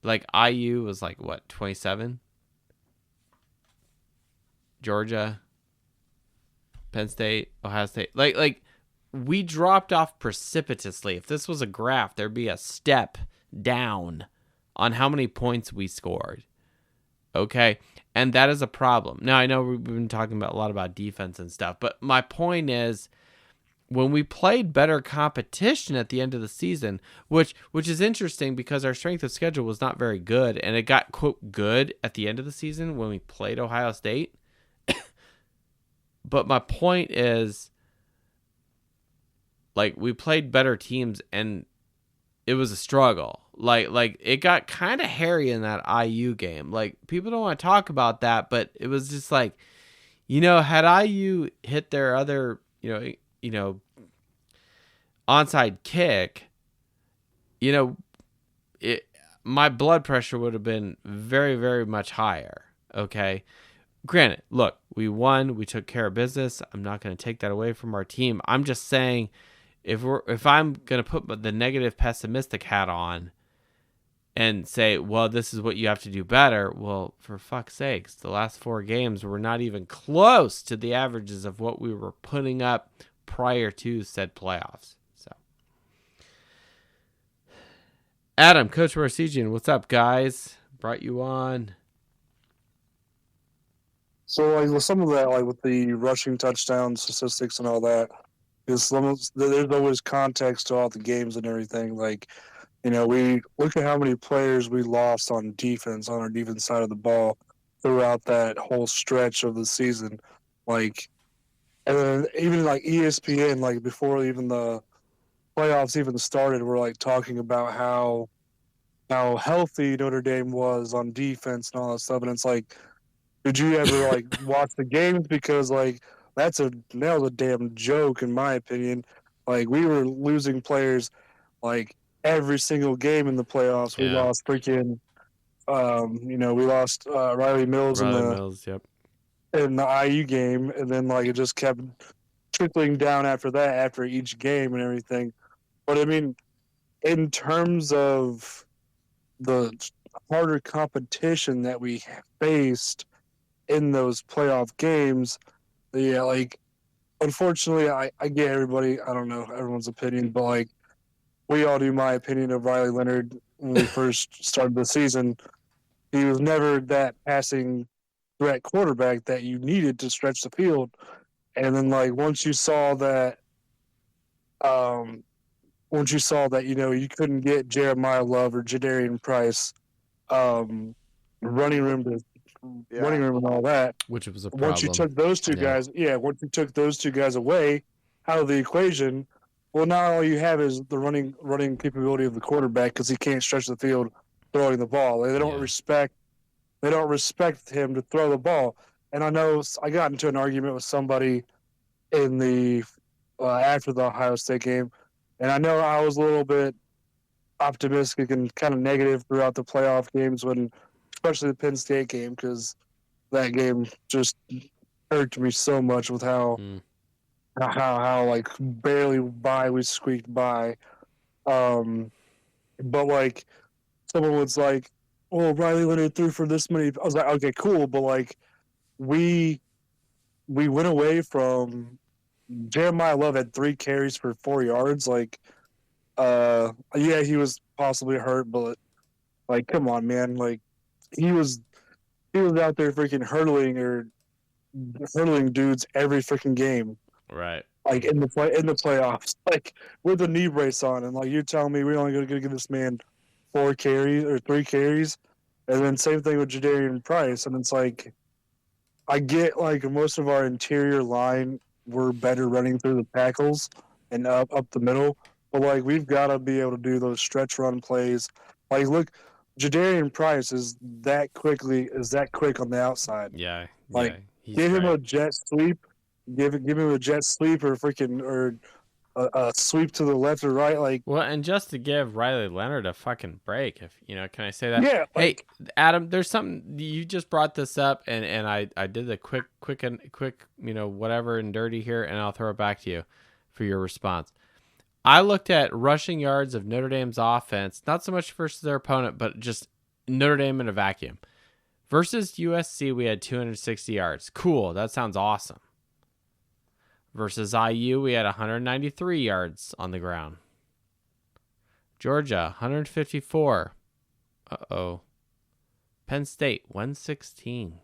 Like IU was 27? Georgia, Penn State, Ohio State. Like we dropped off precipitously. If this was a graph, there'd be a step down on how many points we scored. Okay? And that is a problem. Now, I know we've been talking a lot about defense and stuff, but my point is, when we played better competition at the end of the season, which is interesting because our strength of schedule was not very good, and it got, quote, good at the end of the season when we played Ohio State. But my point is, we played better teams, and it was a struggle. Like it got kind of hairy in that IU game. People don't want to talk about that, but it was just had IU hit their other, onside kick, my blood pressure would have been very, very much higher. Okay. Granted, look, we won, we took care of business. I'm not going to take that away from our team. I'm just saying, if I'm going to put the negative pessimistic hat on and say, this is what you have to do better. Well, for fuck's sakes, the last 4 games were not even close to the averages of what we were putting up prior to said playoffs. So, Adam, Coach Marcijan, what's up, guys? Brought you on. So, with some of that, with the rushing touchdown statistics and all that, there's always context throughout the games and everything. You know, we look at how many players we lost on defense, on our defense side of the ball throughout that whole stretch of the season. Like, and then even like ESPN, like before even the playoffs even started, we're like talking about how healthy Notre Dame was on defense and all that stuff. And it's like, did you ever like watch the games? Because like that was a damn joke in my opinion. Like we were losing players like every single game in the playoffs. We lost freaking we lost Riley Mills in the IU game, and then like it just kept trickling down after that, after each game and everything. But I mean, in terms of the harder competition that we faced in those playoff games, like unfortunately, I get everybody. I don't know everyone's opinion, but like we all knew my opinion of Riley Leonard when we first started the season. He was never that passing threat quarterback that you needed to stretch the field. And then like once you saw that, you couldn't get Jeremiah Love or Jadarian Price running room and all that, which was a problem. Once you took those two guys, once you took those two guys away out of the equation, well, now all you have is the running capability of the quarterback because he can't stretch the field throwing the ball. They don't respect him to throw the ball. And I know I got into an argument with somebody in the after the Ohio State game, and I know I was a little bit optimistic and kind of negative throughout the playoff games, especially the Penn State game, because that game just irked me so much with how like barely we squeaked by. But like someone was like, "Oh, Riley Leonard threw for this many." I was like, "Okay, cool," but like we went away from Jeremiah Love had 3 carries for 4 yards. Like, he was possibly hurt, but like, come on, man! Like, he was out there freaking hurdling dudes every freaking game. Right. Like in the playoffs, like with a knee brace on, and like you're telling me we're only going to give this man 4 carries or 3 carries, and then same thing with Jadarian Price, and it's like I get like most of our interior line were better running through the tackles and up the middle, but like we've got to be able to do those stretch run plays. Like look, Jadarian Price is that quick on the outside. Yeah, like give him a jet sweep. Give him a jet sweep or a sweep to the left or right, like. Well, and just to give Riley Leonard a fucking break, if can I say that? Yeah. Hey, Adam, there's something you just brought this up, and I did the quick, whatever and dirty here, and I'll throw it back to you for your response. I looked at rushing yards of Notre Dame's offense, not so much versus their opponent, but just Notre Dame in a vacuum. Versus USC, we had 260 yards. Cool, that sounds awesome. Versus IU, we had 193 yards on the ground. Georgia, 154. Uh-oh. Penn State, 116.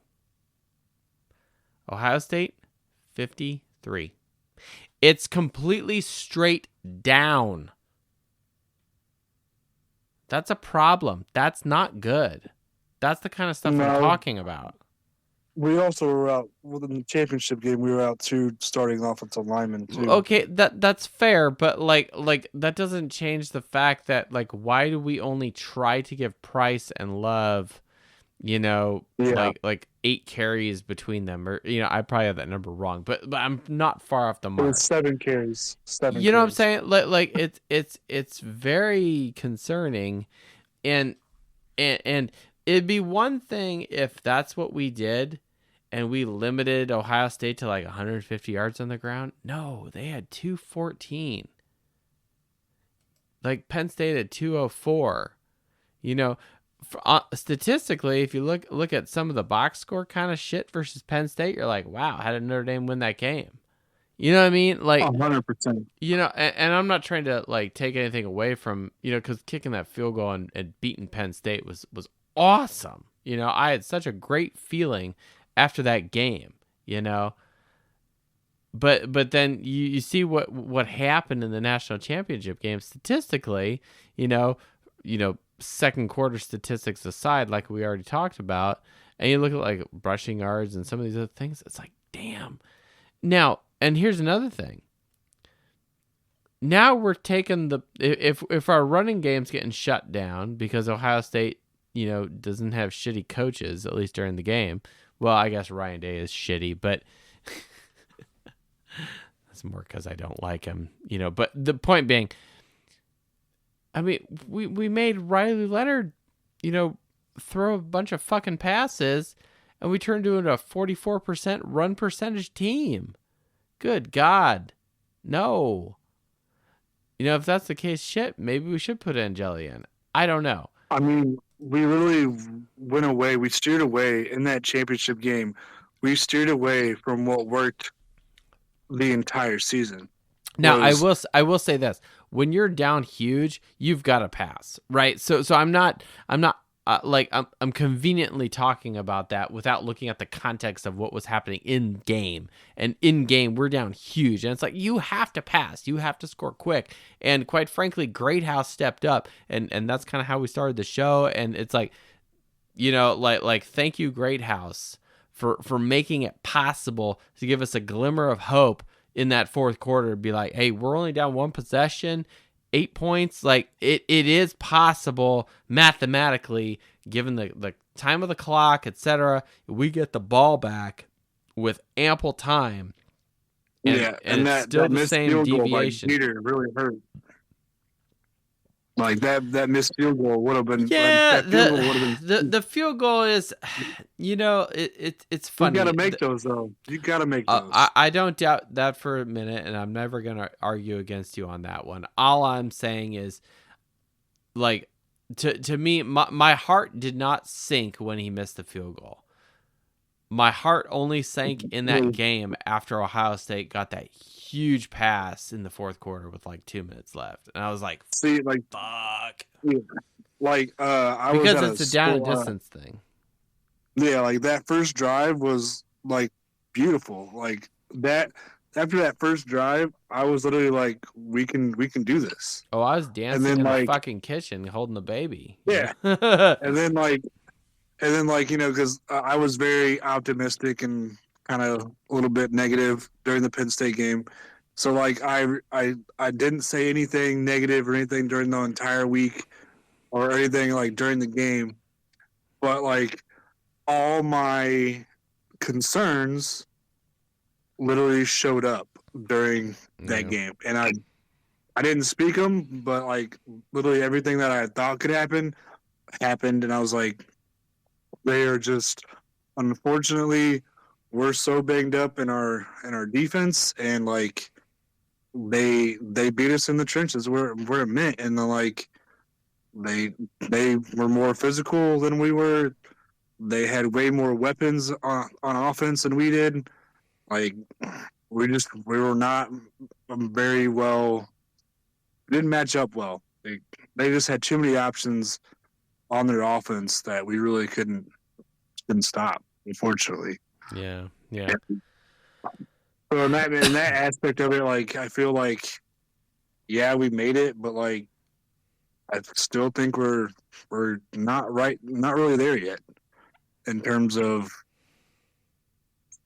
Ohio State, 53. It's completely straight down. That's a problem. That's not good. That's the kind of stuff I'm talking about. We also were out within the championship game. We were out 2 starting offensive linemen too. Okay, that's fair, but like that doesn't change the fact that like why do we only try to give Price and Love, like 8 carries between them, or I probably have that number wrong, but I'm not far off the mark. It was 7 carries. 7. You know what I'm saying? Like it's very concerning, and it'd be one thing if that's what we did and we limited Ohio State to like 150 yards on the ground. No, they had 214. Like Penn State had 204. Statistically, if you look at some of the box score kind of shit versus Penn State, you're like, wow, how did Notre Dame win that game? You know what I mean? Like 100%. And I'm not trying to like take anything away from, because kicking that field goal and beating Penn State was awesome. I had such a great feeling after that game, but then you see what happened in the national championship game statistically, second quarter statistics aside, like we already talked about, and you look at like rushing yards and some of these other things, it's like, damn. Now, and here's another thing. Now we're taking if our running game's getting shut down because Ohio State, doesn't have shitty coaches, at least during the game. Well, I guess Ryan Day is shitty, but that's more because I don't like him, But the point being, I mean, we made Riley Leonard, throw a bunch of fucking passes, and we turned into a 44% run percentage team. Good God. No. If that's the case, shit, maybe we should put Angeli in. I don't know. I mean, we really went away. We steered away in that championship game. We steered away from what worked the entire season. Now, I will say this: when you're down huge, you've got to pass, right? So I'm not I'm conveniently talking about that without looking at the context of what was happening in game. And in game, we're down huge, and it's like you have to pass, you have to score quick. And quite frankly, Greathouse stepped up, and that's kind of how we started the show. And it's like, like thank you, Greathouse, for making it possible to give us a glimmer of hope in that fourth quarter. Be like, hey, we're only down one possession. 8 points, like it is possible mathematically, given the time of the clock, etc. We get the ball back with ample time, and it's still the same deviation. Peter really hurt. Like that missed field goal would have been. Yeah, the field goal is, it's funny. You got to make those though. You got to make those. I don't doubt that for a minute, and I'm never gonna argue against you on that one. All I'm saying is, like, to me, my heart did not sink when he missed the field goal. My heart only sank in that game after Ohio State got that huge pass in the fourth quarter with like 2 minutes left, and I was like, "See, like, fuck!" Like, because it's a down and distance thing. Yeah, like that first drive was like beautiful. Like that after that first drive, I was literally like, "We can do this." Oh, I was dancing in the fucking kitchen holding the baby. Yeah, and then because I was very optimistic and kind of a little bit negative during the Penn State game. So like I didn't say anything negative or anything during the entire week or anything like during the game. But like all my concerns literally showed up during that game. And I didn't speak them, but like literally everything that I thought could happen happened, and I was like, they are just, unfortunately, we're so banged up in our defense, and like they beat us in the trenches. We're it meant, and like they were more physical than we were. They had way more weapons on offense than we did. Like we were not very well. Didn't match up well. They just had too many options on their offense that we really couldn't stop, unfortunately. Yeah. So in that aspect of it, like I feel like, yeah, we made it, but like I still think we're not really there yet in terms of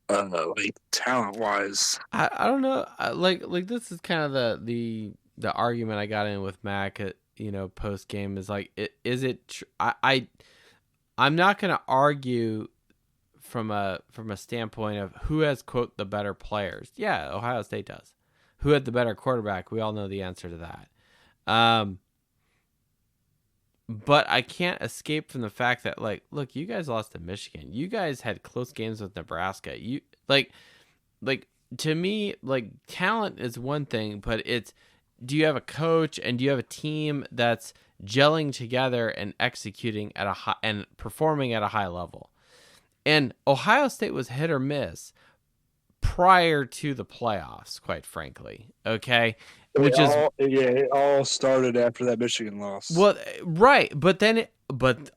like talent wise. I don't know. Like this is kind of the argument I got in with Mac at post game is like, I'm not going to argue from a standpoint of who has, quote, the better players. Yeah, Ohio State does. Who had the better quarterback? We all know the answer to that. But I can't escape from the fact that, like, look, you guys lost to Michigan. You guys had close games with Nebraska. You like to me, like, talent is one thing, but it's, do you have a coach and do you have a team that's gelling together and executing at a high and performing at a high level? And Ohio State was hit or miss prior to the playoffs, quite frankly. Okay. It all started after that Michigan loss. Well, right. But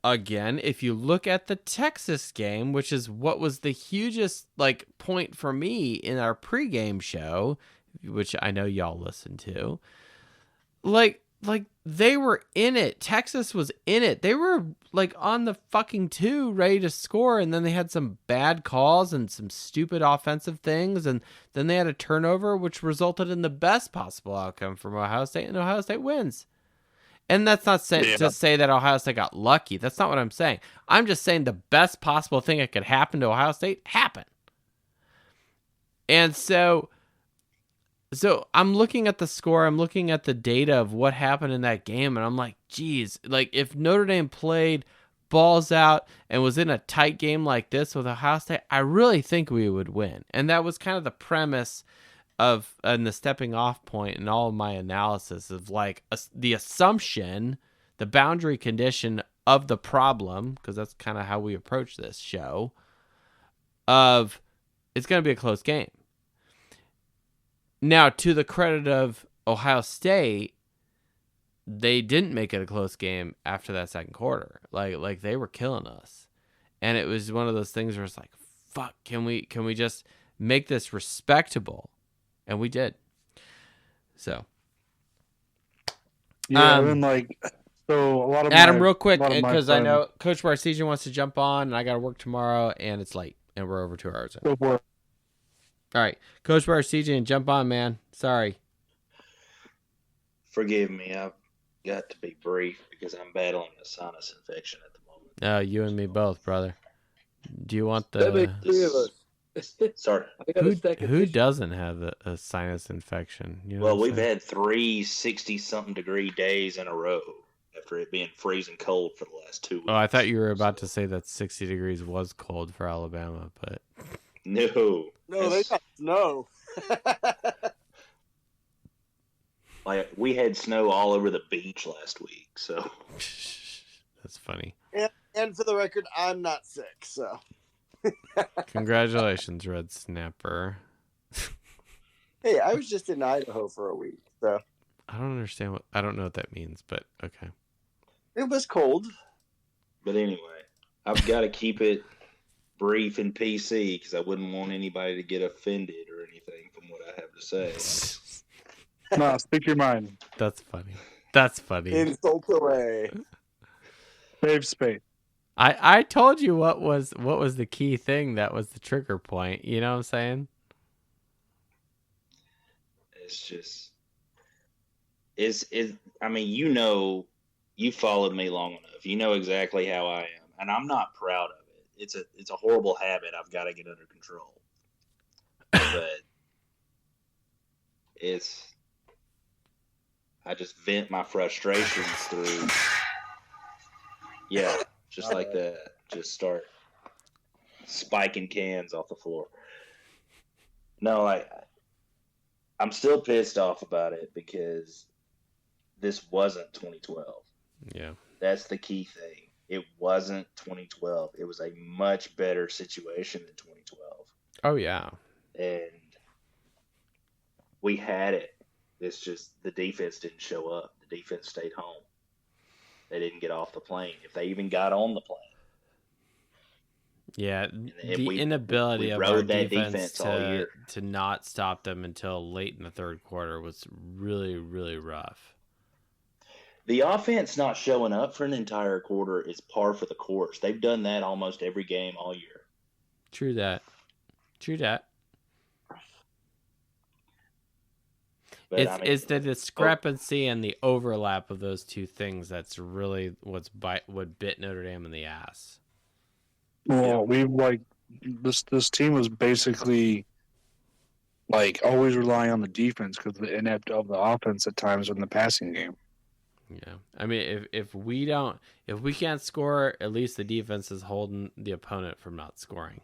again, if you look at the Texas game, which is what was the hugest like point for me in our pregame show, which I know y'all listen to, like they were in it. Texas was in it. They were like on the fucking 2 ready to score, and then they had some bad calls and some stupid offensive things, and then they had a turnover which resulted in the best possible outcome from Ohio State, and Ohio State wins. And that's not to say that Ohio State got lucky. That's not what I'm saying. I'm just saying the best possible thing that could happen to Ohio State happened. And so I'm looking at the score, I'm looking at the data of what happened in that game, and I'm like, geez, like if Notre Dame played balls out and was in a tight game like this with Ohio State, I really think we would win. And that was kind of the premise of and the stepping off point in all of my analysis of like the assumption, the boundary condition of the problem, because that's kind of how we approach this show, of it's going to be a close game. Now, to the credit of Ohio State, they didn't make it a close game after that second quarter. Like they were killing us. And it was one of those things where it's like, fuck, can we just make this respectable? And we did. So. Yeah, and like, so a lot of Adam, real quick, because I know Coach Barcision wants to jump on, and I got to work tomorrow, and it's late, and we're over 2 hours in. Go for it. All right, Coach Barcision, jump on, man. Sorry. Forgive me, I've got to be brief because I'm battling a sinus infection at the moment. You and me both, brother. Do you want the... Three of us. Sorry. Who doesn't have a sinus infection? You know well, we've had 3 60-something degree days in a row after it being freezing cold for the last 2 weeks. Oh, I thought you were about to say that 60 degrees was cold for Alabama, but... No, they got snow. Like we had snow all over the beach last week, so that's funny. And for the record, I'm not sick, so congratulations, Red Snapper. Hey, I was just in Idaho for a week, so I don't know what that means, but okay. It was cold. But anyway, I've got to keep it brief and PC because I wouldn't want anybody to get offended or anything from what I have to say. No, speak your mind. That's funny. Insult away. Save space. I told you what was the key thing that was the trigger point. You know what I'm saying? It's just I mean, you followed me long enough. You know exactly how I am, and I'm not proud of it. It's a horrible habit I've got to get under control. But I just vent my frustrations through. Yeah, just like that. Just start spiking cans off the floor. No, I'm still pissed off about it because this wasn't 2012. Yeah. That's the key thing. It wasn't 2012. It was a much better situation than 2012. Oh, yeah. And we had it. It's just the defense didn't show up. The defense stayed home. They didn't get off the plane. If they even got on the plane. Yeah, the inability of our defense to not stop them until late in the third quarter was really, really rough. The offense not showing up for an entire quarter is par for the course. They've done that almost every game all year. True that. But, it's the discrepancy and the overlap of those two things that's really what bit Notre Dame in the ass. Well, this team was basically always relying on the defense because the inept of the offense at times in the passing game. Yeah, I mean, if we can't score, at least the defense is holding the opponent from not scoring.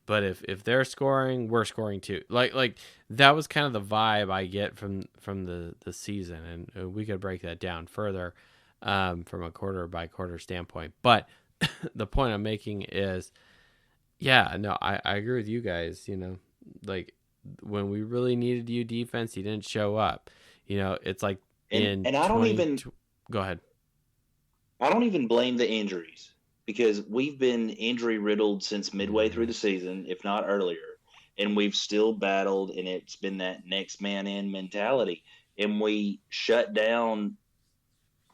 But if they're scoring, we're scoring too. Like that was kind of the vibe I get from the season, and we could break that down further from a quarter by quarter standpoint. But the point I'm making is, yeah, no, I agree with you guys. You know, like when we really needed you defense, you didn't show up. You know, it's like and I don't even go ahead. I don't even blame the injuries. Because we've been injury riddled since midway through the season, if not earlier, and we've still battled, and it's been that next man in mentality. And we shut down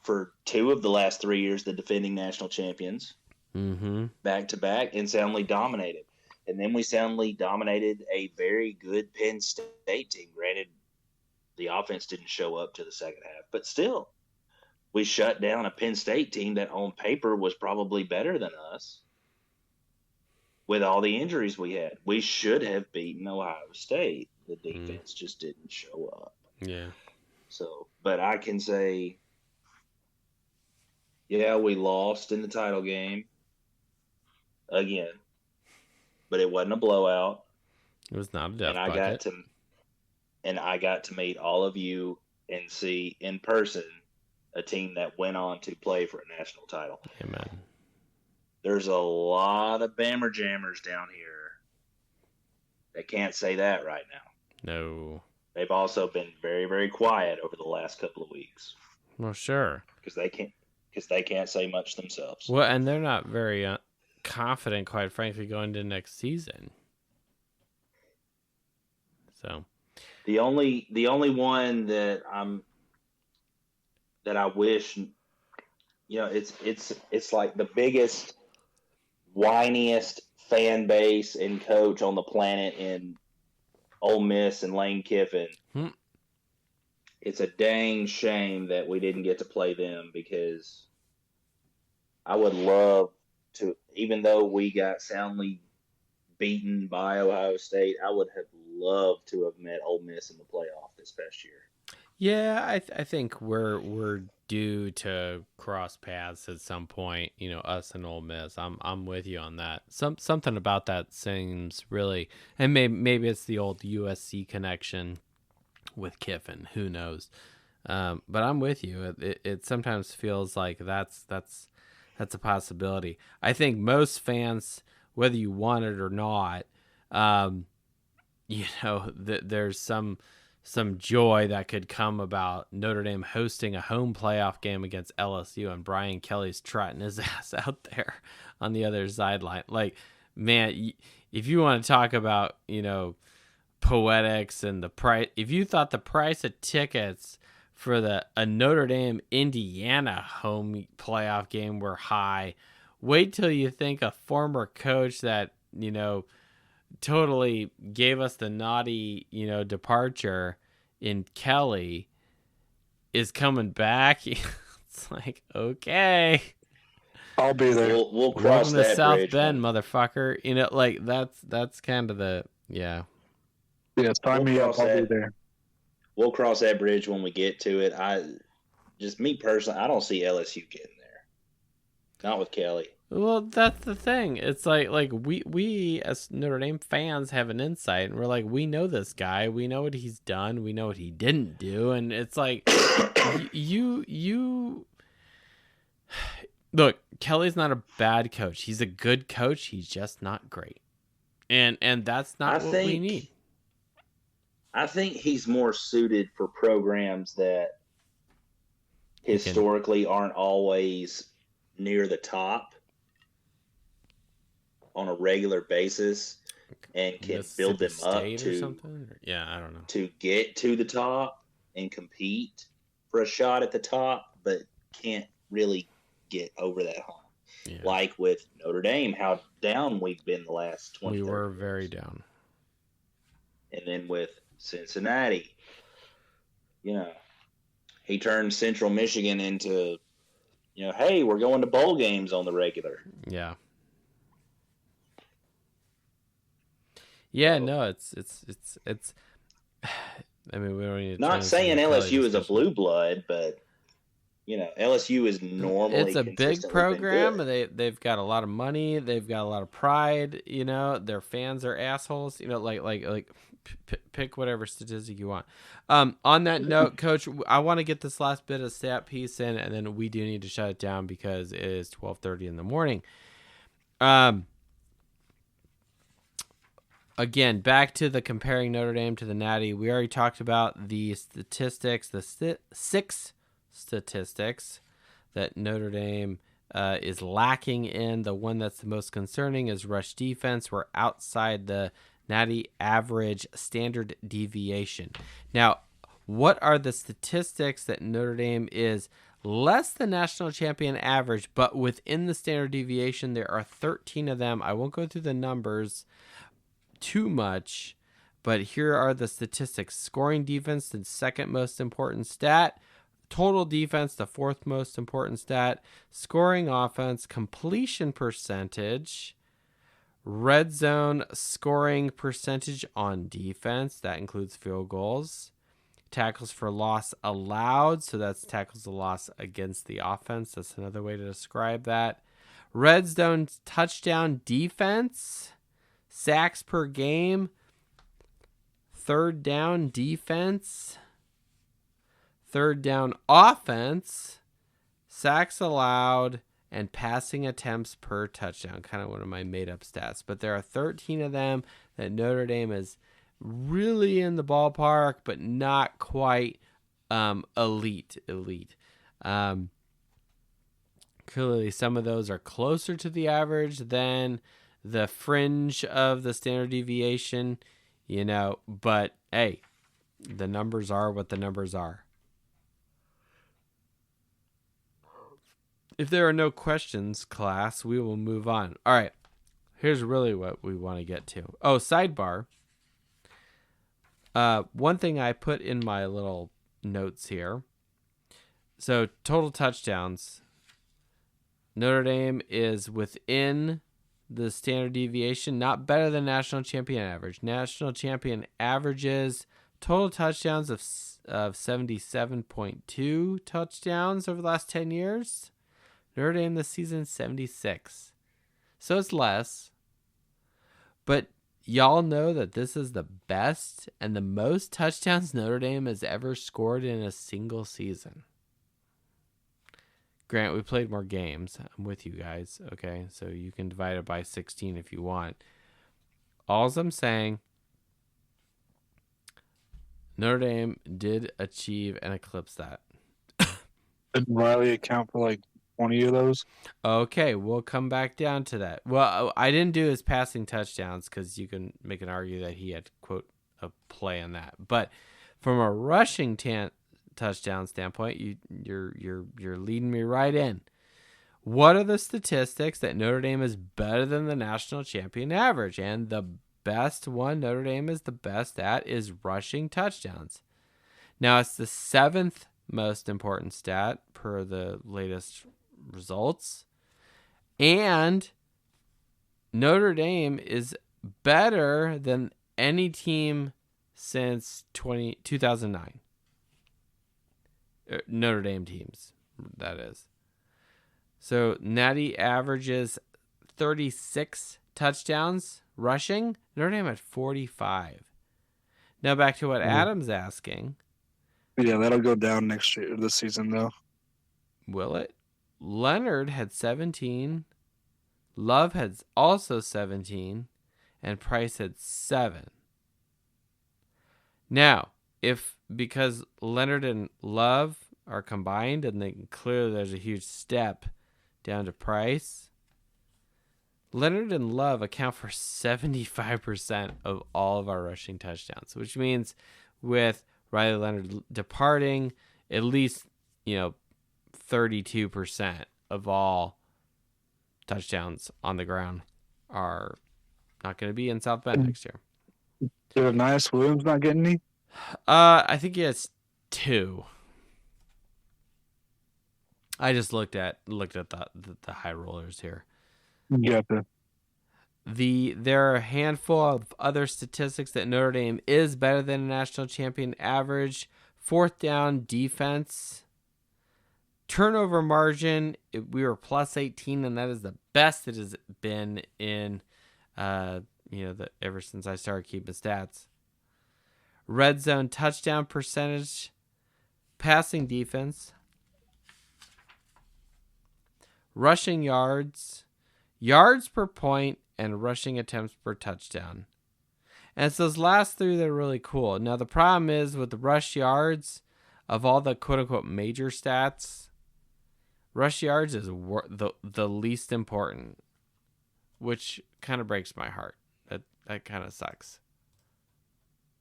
for 2 of the last 3 years the defending national champions, back to back, and soundly dominated. And then we soundly dominated a very good Penn State team. Granted, the offense didn't show up to the second half, but still, we shut down a Penn State team that on paper was probably better than us. With all the injuries we had, we should have beaten Ohio State. The defense just didn't show up. Yeah. So, but I can say, yeah, we lost in the title game again, but it wasn't a blowout. It was not a death bucket. I got to meet all of you and see in person a team that went on to play for a national title. Amen. There's a lot of Bammer Jammers down here that can't say that right now. No. They've also been very, very quiet over the last couple of weeks. Well, sure. Because they can't say much themselves. Well, and they're not very confident, quite frankly, going into next season. So, the only one that I wish, it's like the biggest, whiniest fan base and coach on the planet in Ole Miss and Lane Kiffin. It's a dang shame that we didn't get to play them, because I would love to, even though we got soundly beaten by Ohio State, I would have loved to have met Ole Miss in the playoff this past year. Yeah, I think we're due to cross paths at some point. Us and Ole Miss. I'm with you on that. Something about that seems really, and maybe it's the old USC connection with Kiffin. Who knows? But I'm with you. It sometimes feels like that's a possibility. I think most fans, whether you want it or not, there's some joy that could come about Notre Dame hosting a home playoff game against LSU, and Brian Kelly's trotting his ass out there on the other sideline. Like, man, if you want to talk about, poetics and the price, if you thought the price of tickets for a Notre Dame Indiana home playoff game were high, wait till you think a former coach that, totally gave us the naughty, departure in Kelly is coming back. It's like, okay, I'll be there. We'll cross welcome that to South bridge, Bend, motherfucker. Like that's kind of the Yeah, sign me up. I'll be there. We'll cross that bridge when we get to it. Me personally, I don't see LSU getting there. Not with Kelly. Well, that's the thing. It's like we as Notre Dame fans have an insight, and we're like, we know this guy, we know what he's done, we know what he didn't do, and it's like, you look, Kelly's not a bad coach. He's a good coach. He's just not great, and that's not what we need. I think he's more suited for programs that historically aren't always near the top on a regular basis, and can build them up to I don't know, to get to the top and compete for a shot at the top, but can't really get over that hump. Yeah. Like with Notre Dame, how down we've been the last 20 years. We were years. Very down. And then with Cincinnati, he turned Central Michigan into, hey, we're going to bowl games on the regular. Yeah. Yeah, no, it's. I mean, we don't need to. Not saying LSU is a blue blood, but LSU is normally. It's a big program. They've got a lot of money. They've got a lot of pride. Their fans are assholes. Pick whatever statistic you want. On that note, Coach, I want to get this last bit of stat piece in, and then we do need to shut it down because it is 12:30 in the morning. Again, back to the comparing Notre Dame to the Natty. We already talked about the statistics, the 6 statistics that Notre Dame is lacking in. The one that's the most concerning is rush defense. We're outside the Natty average standard deviation. Now, What are the statistics that Notre Dame is less than national champion average, but within the standard deviation? There are 13 of them. I won't go through the numbers too much, but here are the statistics. Scoring defense, the second most important stat. Total defense, the fourth most important stat. Scoring offense, completion percentage, red zone scoring percentage on defense. That includes field goals. Tackles for loss allowed, so that's tackles for loss against the offense. That's another way to describe that. Red zone touchdown defense, sacks per game, third down defense, third down offense, sacks allowed, and passing attempts per touchdown. Kind of one of my made-up stats. But there are 13 of them that Notre Dame is really in the ballpark, but not quite elite. Clearly, some of those are closer to the average than the fringe of the standard deviation, but hey, the numbers are what the numbers are. If there are no questions, class, we will move on. All right, here's really what we want to get to. Oh, sidebar. One thing I put in my little notes here. So total touchdowns. Notre Dame is within the standard deviation, not better than national champion average. National champion averages total touchdowns of 77.2 touchdowns over the last 10 years. Notre Dame this season, 76. So it's less. But y'all know that this is the best and the most touchdowns Notre Dame has ever scored in a single season. Grant, we played more games. I'm with you guys, okay? So you can divide it by 16 if you want. All I'm saying, Notre Dame did achieve and eclipse that. Did Riley account for like 20 of those? Okay, we'll come back down to that. Well, I didn't do his passing touchdowns because you can make an argument that he had, quote, a play on that. But from a rushing touchdown standpoint, you're leading me right in. What are the statistics that Notre Dame is better than the national champion average? And the best one Notre Dame is the best at is rushing touchdowns. Now, it's the seventh most important stat per the latest results. And Notre Dame is better than any team since 2009. Notre Dame teams, that is. So Natty averages 36 touchdowns rushing. Notre Dame had 45. Now back to what Adam's asking. Yeah, that'll go down this season, though. Will it? Leonard had 17. Love had also 17. And Price had 7. Now, because Leonard and Love are combined, and clearly there's a huge step down to Price, Leonard and Love account for 75% of all of our rushing touchdowns, which means with Riley Leonard departing, at least 32% of all touchdowns on the ground are not going to be in South Bend next year. Did Anais Williams not get any? I think he has 2. I just looked at the high rollers here. Gotcha. There are a handful of other statistics that Notre Dame is better than a national champion average. Fourth down defense. Turnover margin, we were plus 18, and that is the best it has been in ever since I started keeping stats. Red zone touchdown percentage, passing defense, rushing yards, yards per point, and rushing attempts per touchdown. And it's those last 3 that are really cool. Now, the problem is with the rush yards, of all the quote-unquote major stats, rush yards is the least important, which kind of breaks my heart. That kind of sucks.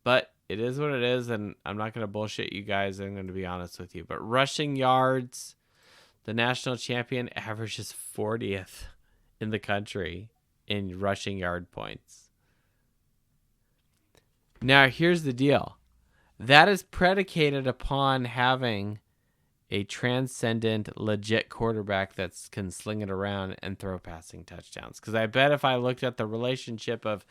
But it is what it is, and I'm not going to bullshit you guys. I'm going to be honest with you. But rushing yards, the national champion averages 40th in the country in rushing yard points. Now, here's the deal. That is predicated upon having a transcendent, legit quarterback that can sling it around and throw passing touchdowns. Because I bet if I looked at the relationship of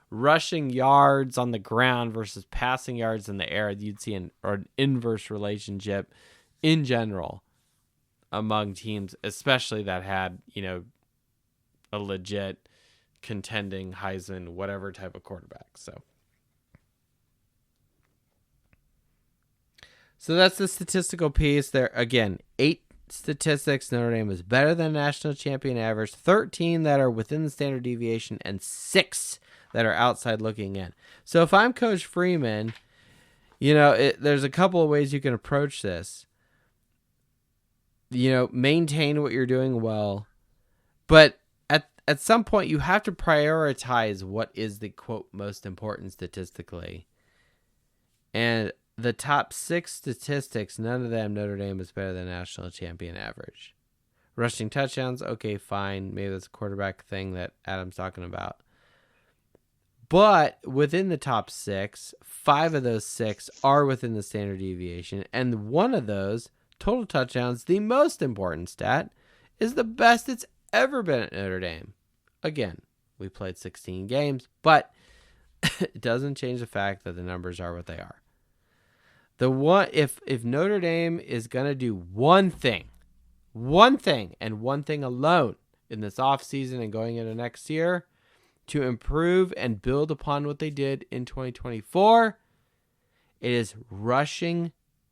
rushing yards on the ground versus passing yards in the air, you'd see an inverse relationship in general among teams, especially that had, a legit contending Heisman, whatever type of quarterback. So that's the statistical piece there. Again, 8 statistics. Notre Dame is better than national champion average, 13 that are within the standard deviation, and 6 that are outside looking in. So if I'm Coach Freeman, there's a couple of ways you can approach this. Maintain what you're doing well, but at some point you have to prioritize what is the, quote, most important statistically. And the top 6 statistics, none of them Notre Dame is better than national champion average. Rushing touchdowns, okay, fine. Maybe that's a quarterback thing that Adam's talking about. But within the top 6, 5 of those 6 are within the standard deviation. And one of those, total touchdowns, the most important stat, is the best it's ever been at Notre Dame. Again, we played 16 games, but it doesn't change the fact that the numbers are what they are. If Notre Dame is going to do one thing, and one thing alone in this offseason and going into next year to improve and build upon what they did in 2024, it is rushing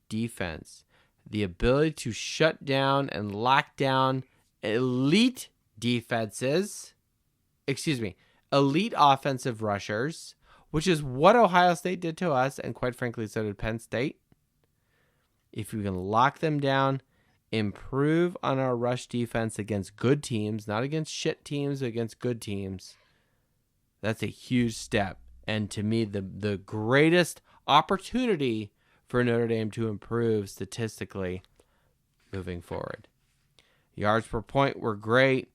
defense. The ability to shut down and lock down elite offensive rushers, which is what Ohio State did to us, and quite frankly, so did Penn State. If we can lock them down, improve on our rush defense against good teams, not against shit teams, but against good teams, that's a huge step. And to me, the greatest opportunity for Notre Dame to improve statistically moving forward. Yards per point were great.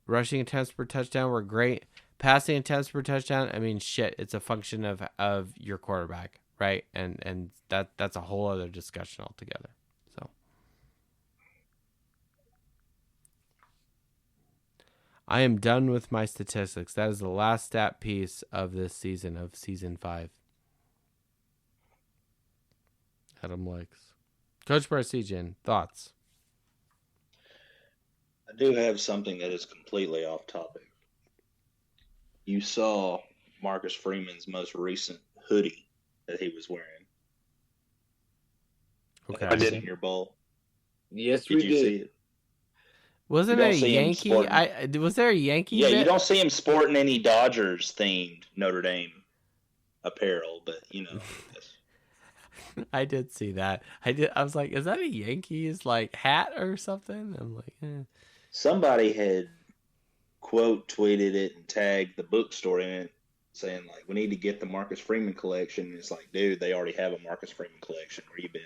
Rushing attempts per touchdown were great. Passing attempts per touchdown, it's a function of your quarterback, right? And that's a whole other discussion altogether. So I am done with my statistics. That is the last stat piece of this season, of season 5. Adam likes. Coach Barsegian, thoughts? I do have something that is completely off topic. You saw Marcus Freeman's most recent hoodie that he was wearing. Okay. I did. Senior Bowl. Yes, did we you did. See it? Wasn't it a Yankee? Was there a Yankee? Yeah, bit? You don't see him sporting any Dodgers themed Notre Dame apparel, but I did see that. I was like, is that a Yankees hat or something? I'm like, eh. Somebody had quote tweeted it and tagged the bookstore in it, saying we need to get the Marcus Freeman collection. And it's like, dude, they already have a Marcus Freeman collection. Where you been?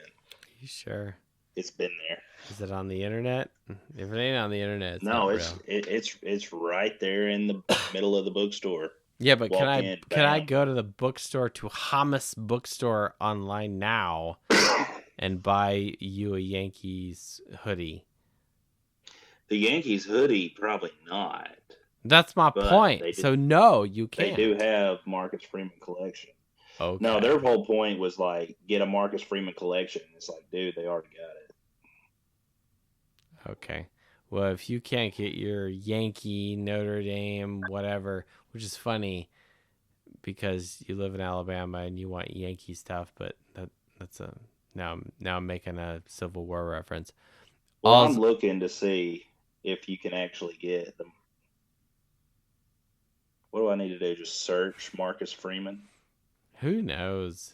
You sure? It's been there. Is it on the internet? If it ain't on the internet, it's no, not it's right there in the middle of the bookstore. Yeah, but can I go to the bookstore, to Hamas bookstore online now and buy you a Yankees hoodie? The Yankees hoodie, probably not. That's my point. So no, you can't. They do have Marcus Freeman collection. Okay. No, their whole point was get a Marcus Freeman collection. It's like, dude, they already got it. Okay. Well, if you can't get your Yankee, Notre Dame, whatever, which is funny because you live in Alabama and you want Yankee stuff, but that's now I'm making a Civil War reference. Well, I'm looking to see if you can actually get them. What do I need to do? Just search Marcus Freeman? Who knows?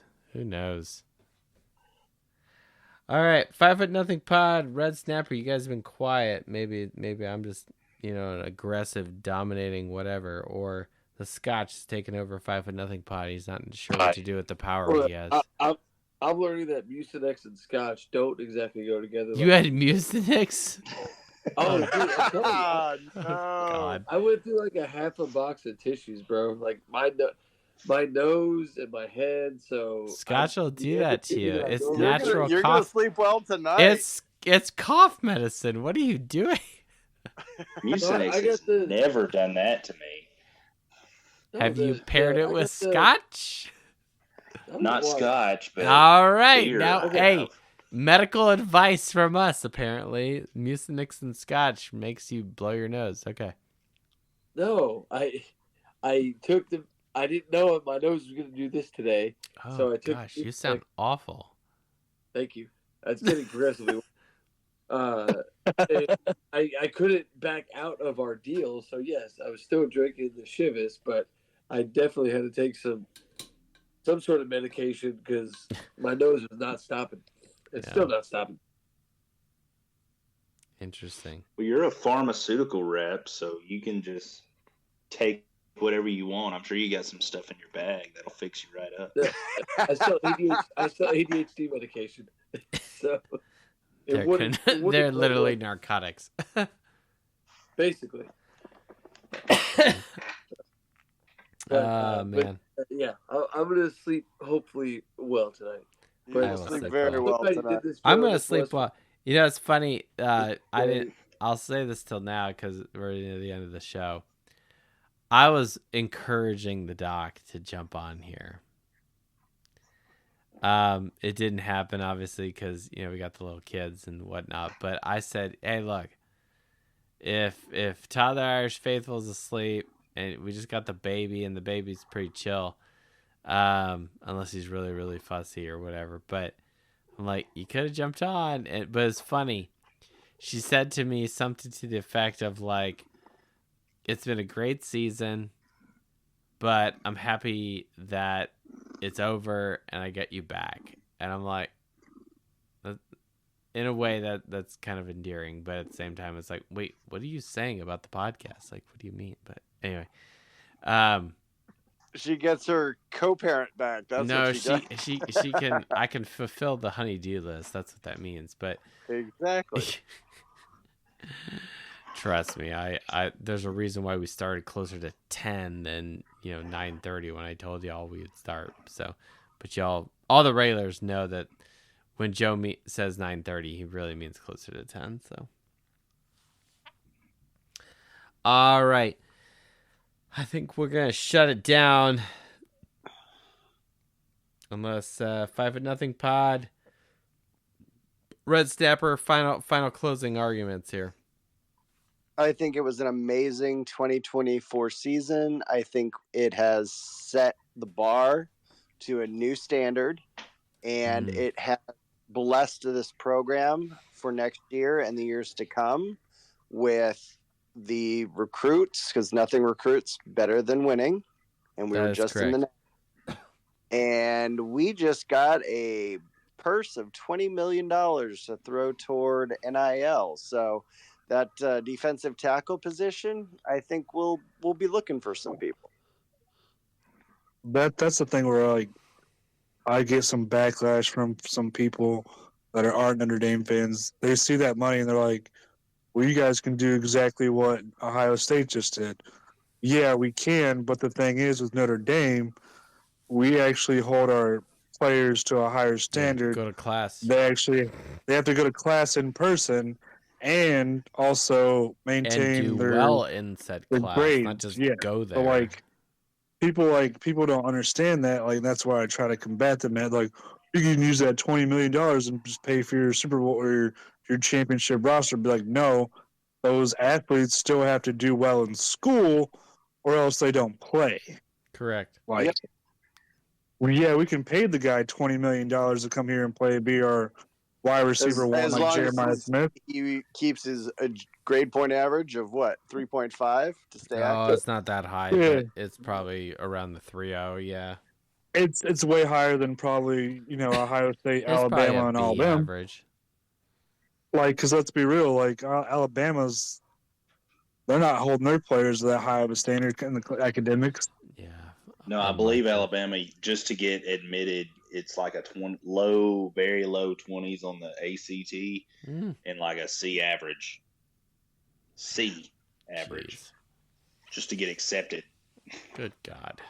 All right, 5'0" pod, Red Snapper. You guys have been quiet. Maybe I'm just an aggressive, dominating whatever, or The Scotch is taking over 5-0 pot. He's not sure what to do with the power he has. I'm learning that Mucinex and Scotch don't exactly go together. You had Mucinex? Oh, dude, I'm telling you, God. I went through like a half a box of tissues, bro. Like my nose and my head. So Scotch will do that to you. It's You're natural You're cough. gonna sleep well tonight. It's cough medicine. What are you doing? Mucinex has never done that to me. Have you paired it with Scotch? Not Scotch, but all right. beer. Now, hey, medical advice from us. Apparently, Mucinex and Scotch makes you blow your nose. Okay. No, I took the. I didn't know my nose was going to do this today, Oh, so I took. gosh, you sound awful. Thank you. That's getting progressively. I couldn't back out of our deal, so yes, I was still drinking the Chivas, but I definitely had to take some sort of medication because my nose was not stopping. It's still not stopping. Interesting. Well, you're a pharmaceutical rep, so you can just take whatever you want. I'm sure you got some stuff in your bag that'll fix you right up. I sell ADHD medication, so they're literally narcotics. Basically. Man. Yeah, I'm gonna sleep hopefully well tonight. But I will sleep very well tonight. I'm gonna sleep well. You know, it's funny. I'll say this till now because we're near the end of the show. I was encouraging the doc to jump on here. It didn't happen, obviously, because we got the little kids and whatnot. But I said, "Hey, look, if Tyler Irish Faithful's asleep and we just got the baby and the baby's pretty chill, unless he's really, really fussy or whatever." But I'm like, you could have jumped on, but it's funny. She said to me something to the effect of like, "It's been a great season, but I'm happy that it's over and I get you back." And I'm like, in a way that's kind of endearing, but at the same time, it's like, wait, what are you saying about the podcast? Like, what do you mean? But anyway, she gets her co-parent back. That's no, what she can. I can fulfill the honey-do list. That's what that means. But exactly. Trust me, I there's a reason why we started closer to 10 than 9:30 when I told y'all we would start. So, but y'all, all the regulars know that when Joe says 9:30, he really means closer to 10. So, all right, I think we're gonna shut it down. Unless 5-0 pod. Red Snapper, final closing arguments here. I think it was an amazing 2024 season. I think it has set the bar to a new standard, and it has blessed this program for next year and the years to come with the recruits, because nothing recruits better than winning. And we were just correct. In the and we just got a purse of $20 million to throw toward NIL. So that defensive tackle position, I think we'll be looking for some people. That's the thing where I get some backlash from some people that aren't Notre Dame fans. They see that money and they're like, "Well, you guys can do exactly what Ohio State just did." Yeah, we can, but the thing is with Notre Dame, we actually hold our players to a higher standard. Go to class. They have to go to class in person and also maintain and do their well in said class, grades. not just go there. So people don't understand that. Like that's why I try to combat them. Like you can use that $20 million and just pay for your Super Bowl or your championship roster. Be like, no, those athletes still have to do well in school, or else they don't play. Correct. Like, well, yeah, we can pay the guy $20 million to come here and play, be our wide receiver one, like Jeremiah Smith. He keeps his grade point average of what, 3.5 to stay active. It's not that high. But it's probably around the 3.0. Yeah. It's way higher than probably Ohio State, Alabama, and all them. Average. Like, because let's be real, like Alabama's they're not holding their players to that high of a standard in the academics. Yeah. No, I believe Alabama, just to get admitted, it's like a very low 20s on the ACT and like a C average. C average. Jeez. Just to get accepted. Good God.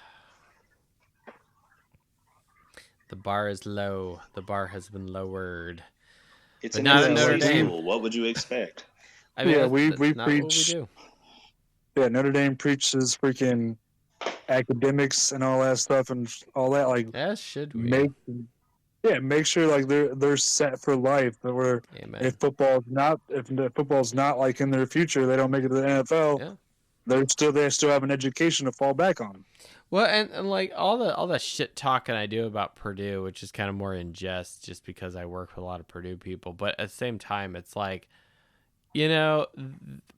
The bar is low. The bar has been lowered. It's not a Notre Dame. What would you expect? I mean, we preach. What we do. Yeah, Notre Dame preaches freaking academics and all that stuff and all that. Like, as should we? Make sure like they're set for life. That we're if the football's not like in their future, they don't make it to the NFL. Yeah. They still have an education to fall back on. Well, and like all the shit talking I do about Purdue, which is kind of more in jest, just because I work with a lot of Purdue people. But at the same time, it's like,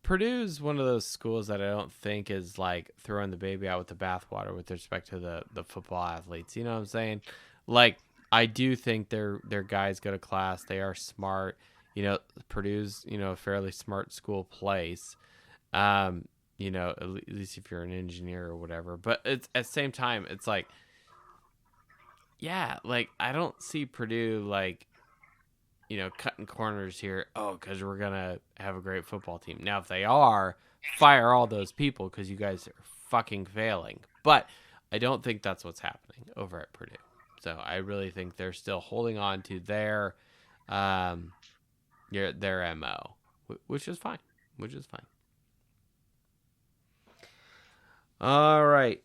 Purdue's one of those schools that I don't think is like throwing the baby out with the bathwater with respect to the football athletes. You know what I'm saying? Like, I do think their guys go to class. They are smart. Purdue's a fairly smart school place. At least if you're an engineer or whatever. But it's at the same time, it's like, yeah, like I don't see Purdue like, cutting corners here. Oh, because we're gonna have a great football team. Now, if they are, fire all those people because you guys are fucking failing. But I don't think that's what's happening over at Purdue. So I really think they're still holding on to their MO, which is fine. All right.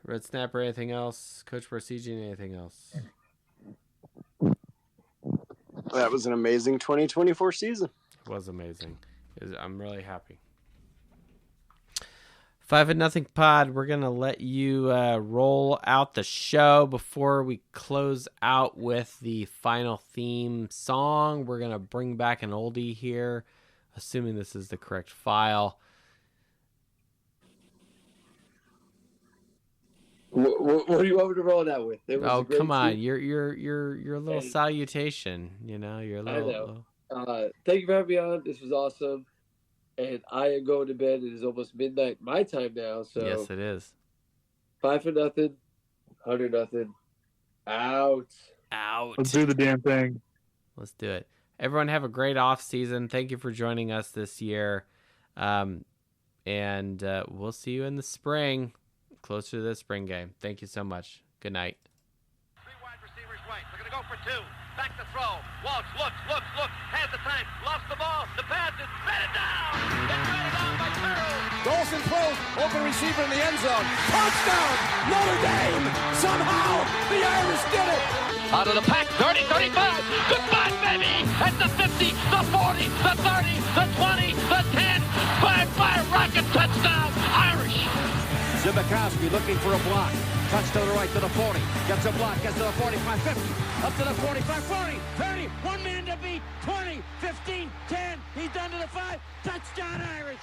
Red Snapper, anything else? Coach Barsigian, anything else? That was an amazing 2024 season. It was amazing. I'm really happy. 5-0 pod. We're going to let you roll out the show before we close out with the final theme song. We're going to bring back an oldie here, assuming this is the correct file. What do you want me to roll it out with? Oh, come on. Your little salutation, your little... I know. Thank you for having me on. This was awesome. And I am going to bed. It is almost midnight my time now. So yes, it is. 5-0, 100-0. Out. Let's do the damn thing. Let's do it. Everyone have a great off season. Thank you for joining us this year. And we'll see you in the spring. Closer to the spring game. Thank you so much. Good night. Three wide receivers right. They're going to go for two. Back to throw. Walsh looks. Has the time. Lost the ball. The pass is batted down. It's batted down by Carroll. Dawson throws. Open receiver in the end zone. Touchdown. Notre Dame. Somehow the Irish did it. Out of the pack. 30, 35. Goodbye, baby. At the 50, the 40, the 30, the 20, the 10. 5-5 rocket touchdown. Irish. Zibikowski looking for a block. Cuts to the right to the 40. Gets a block. Gets to the 45, 50. Up to the 45, 40, 30. One man to beat. 20, 15, 10. He's done to the 5. Touchdown Irish.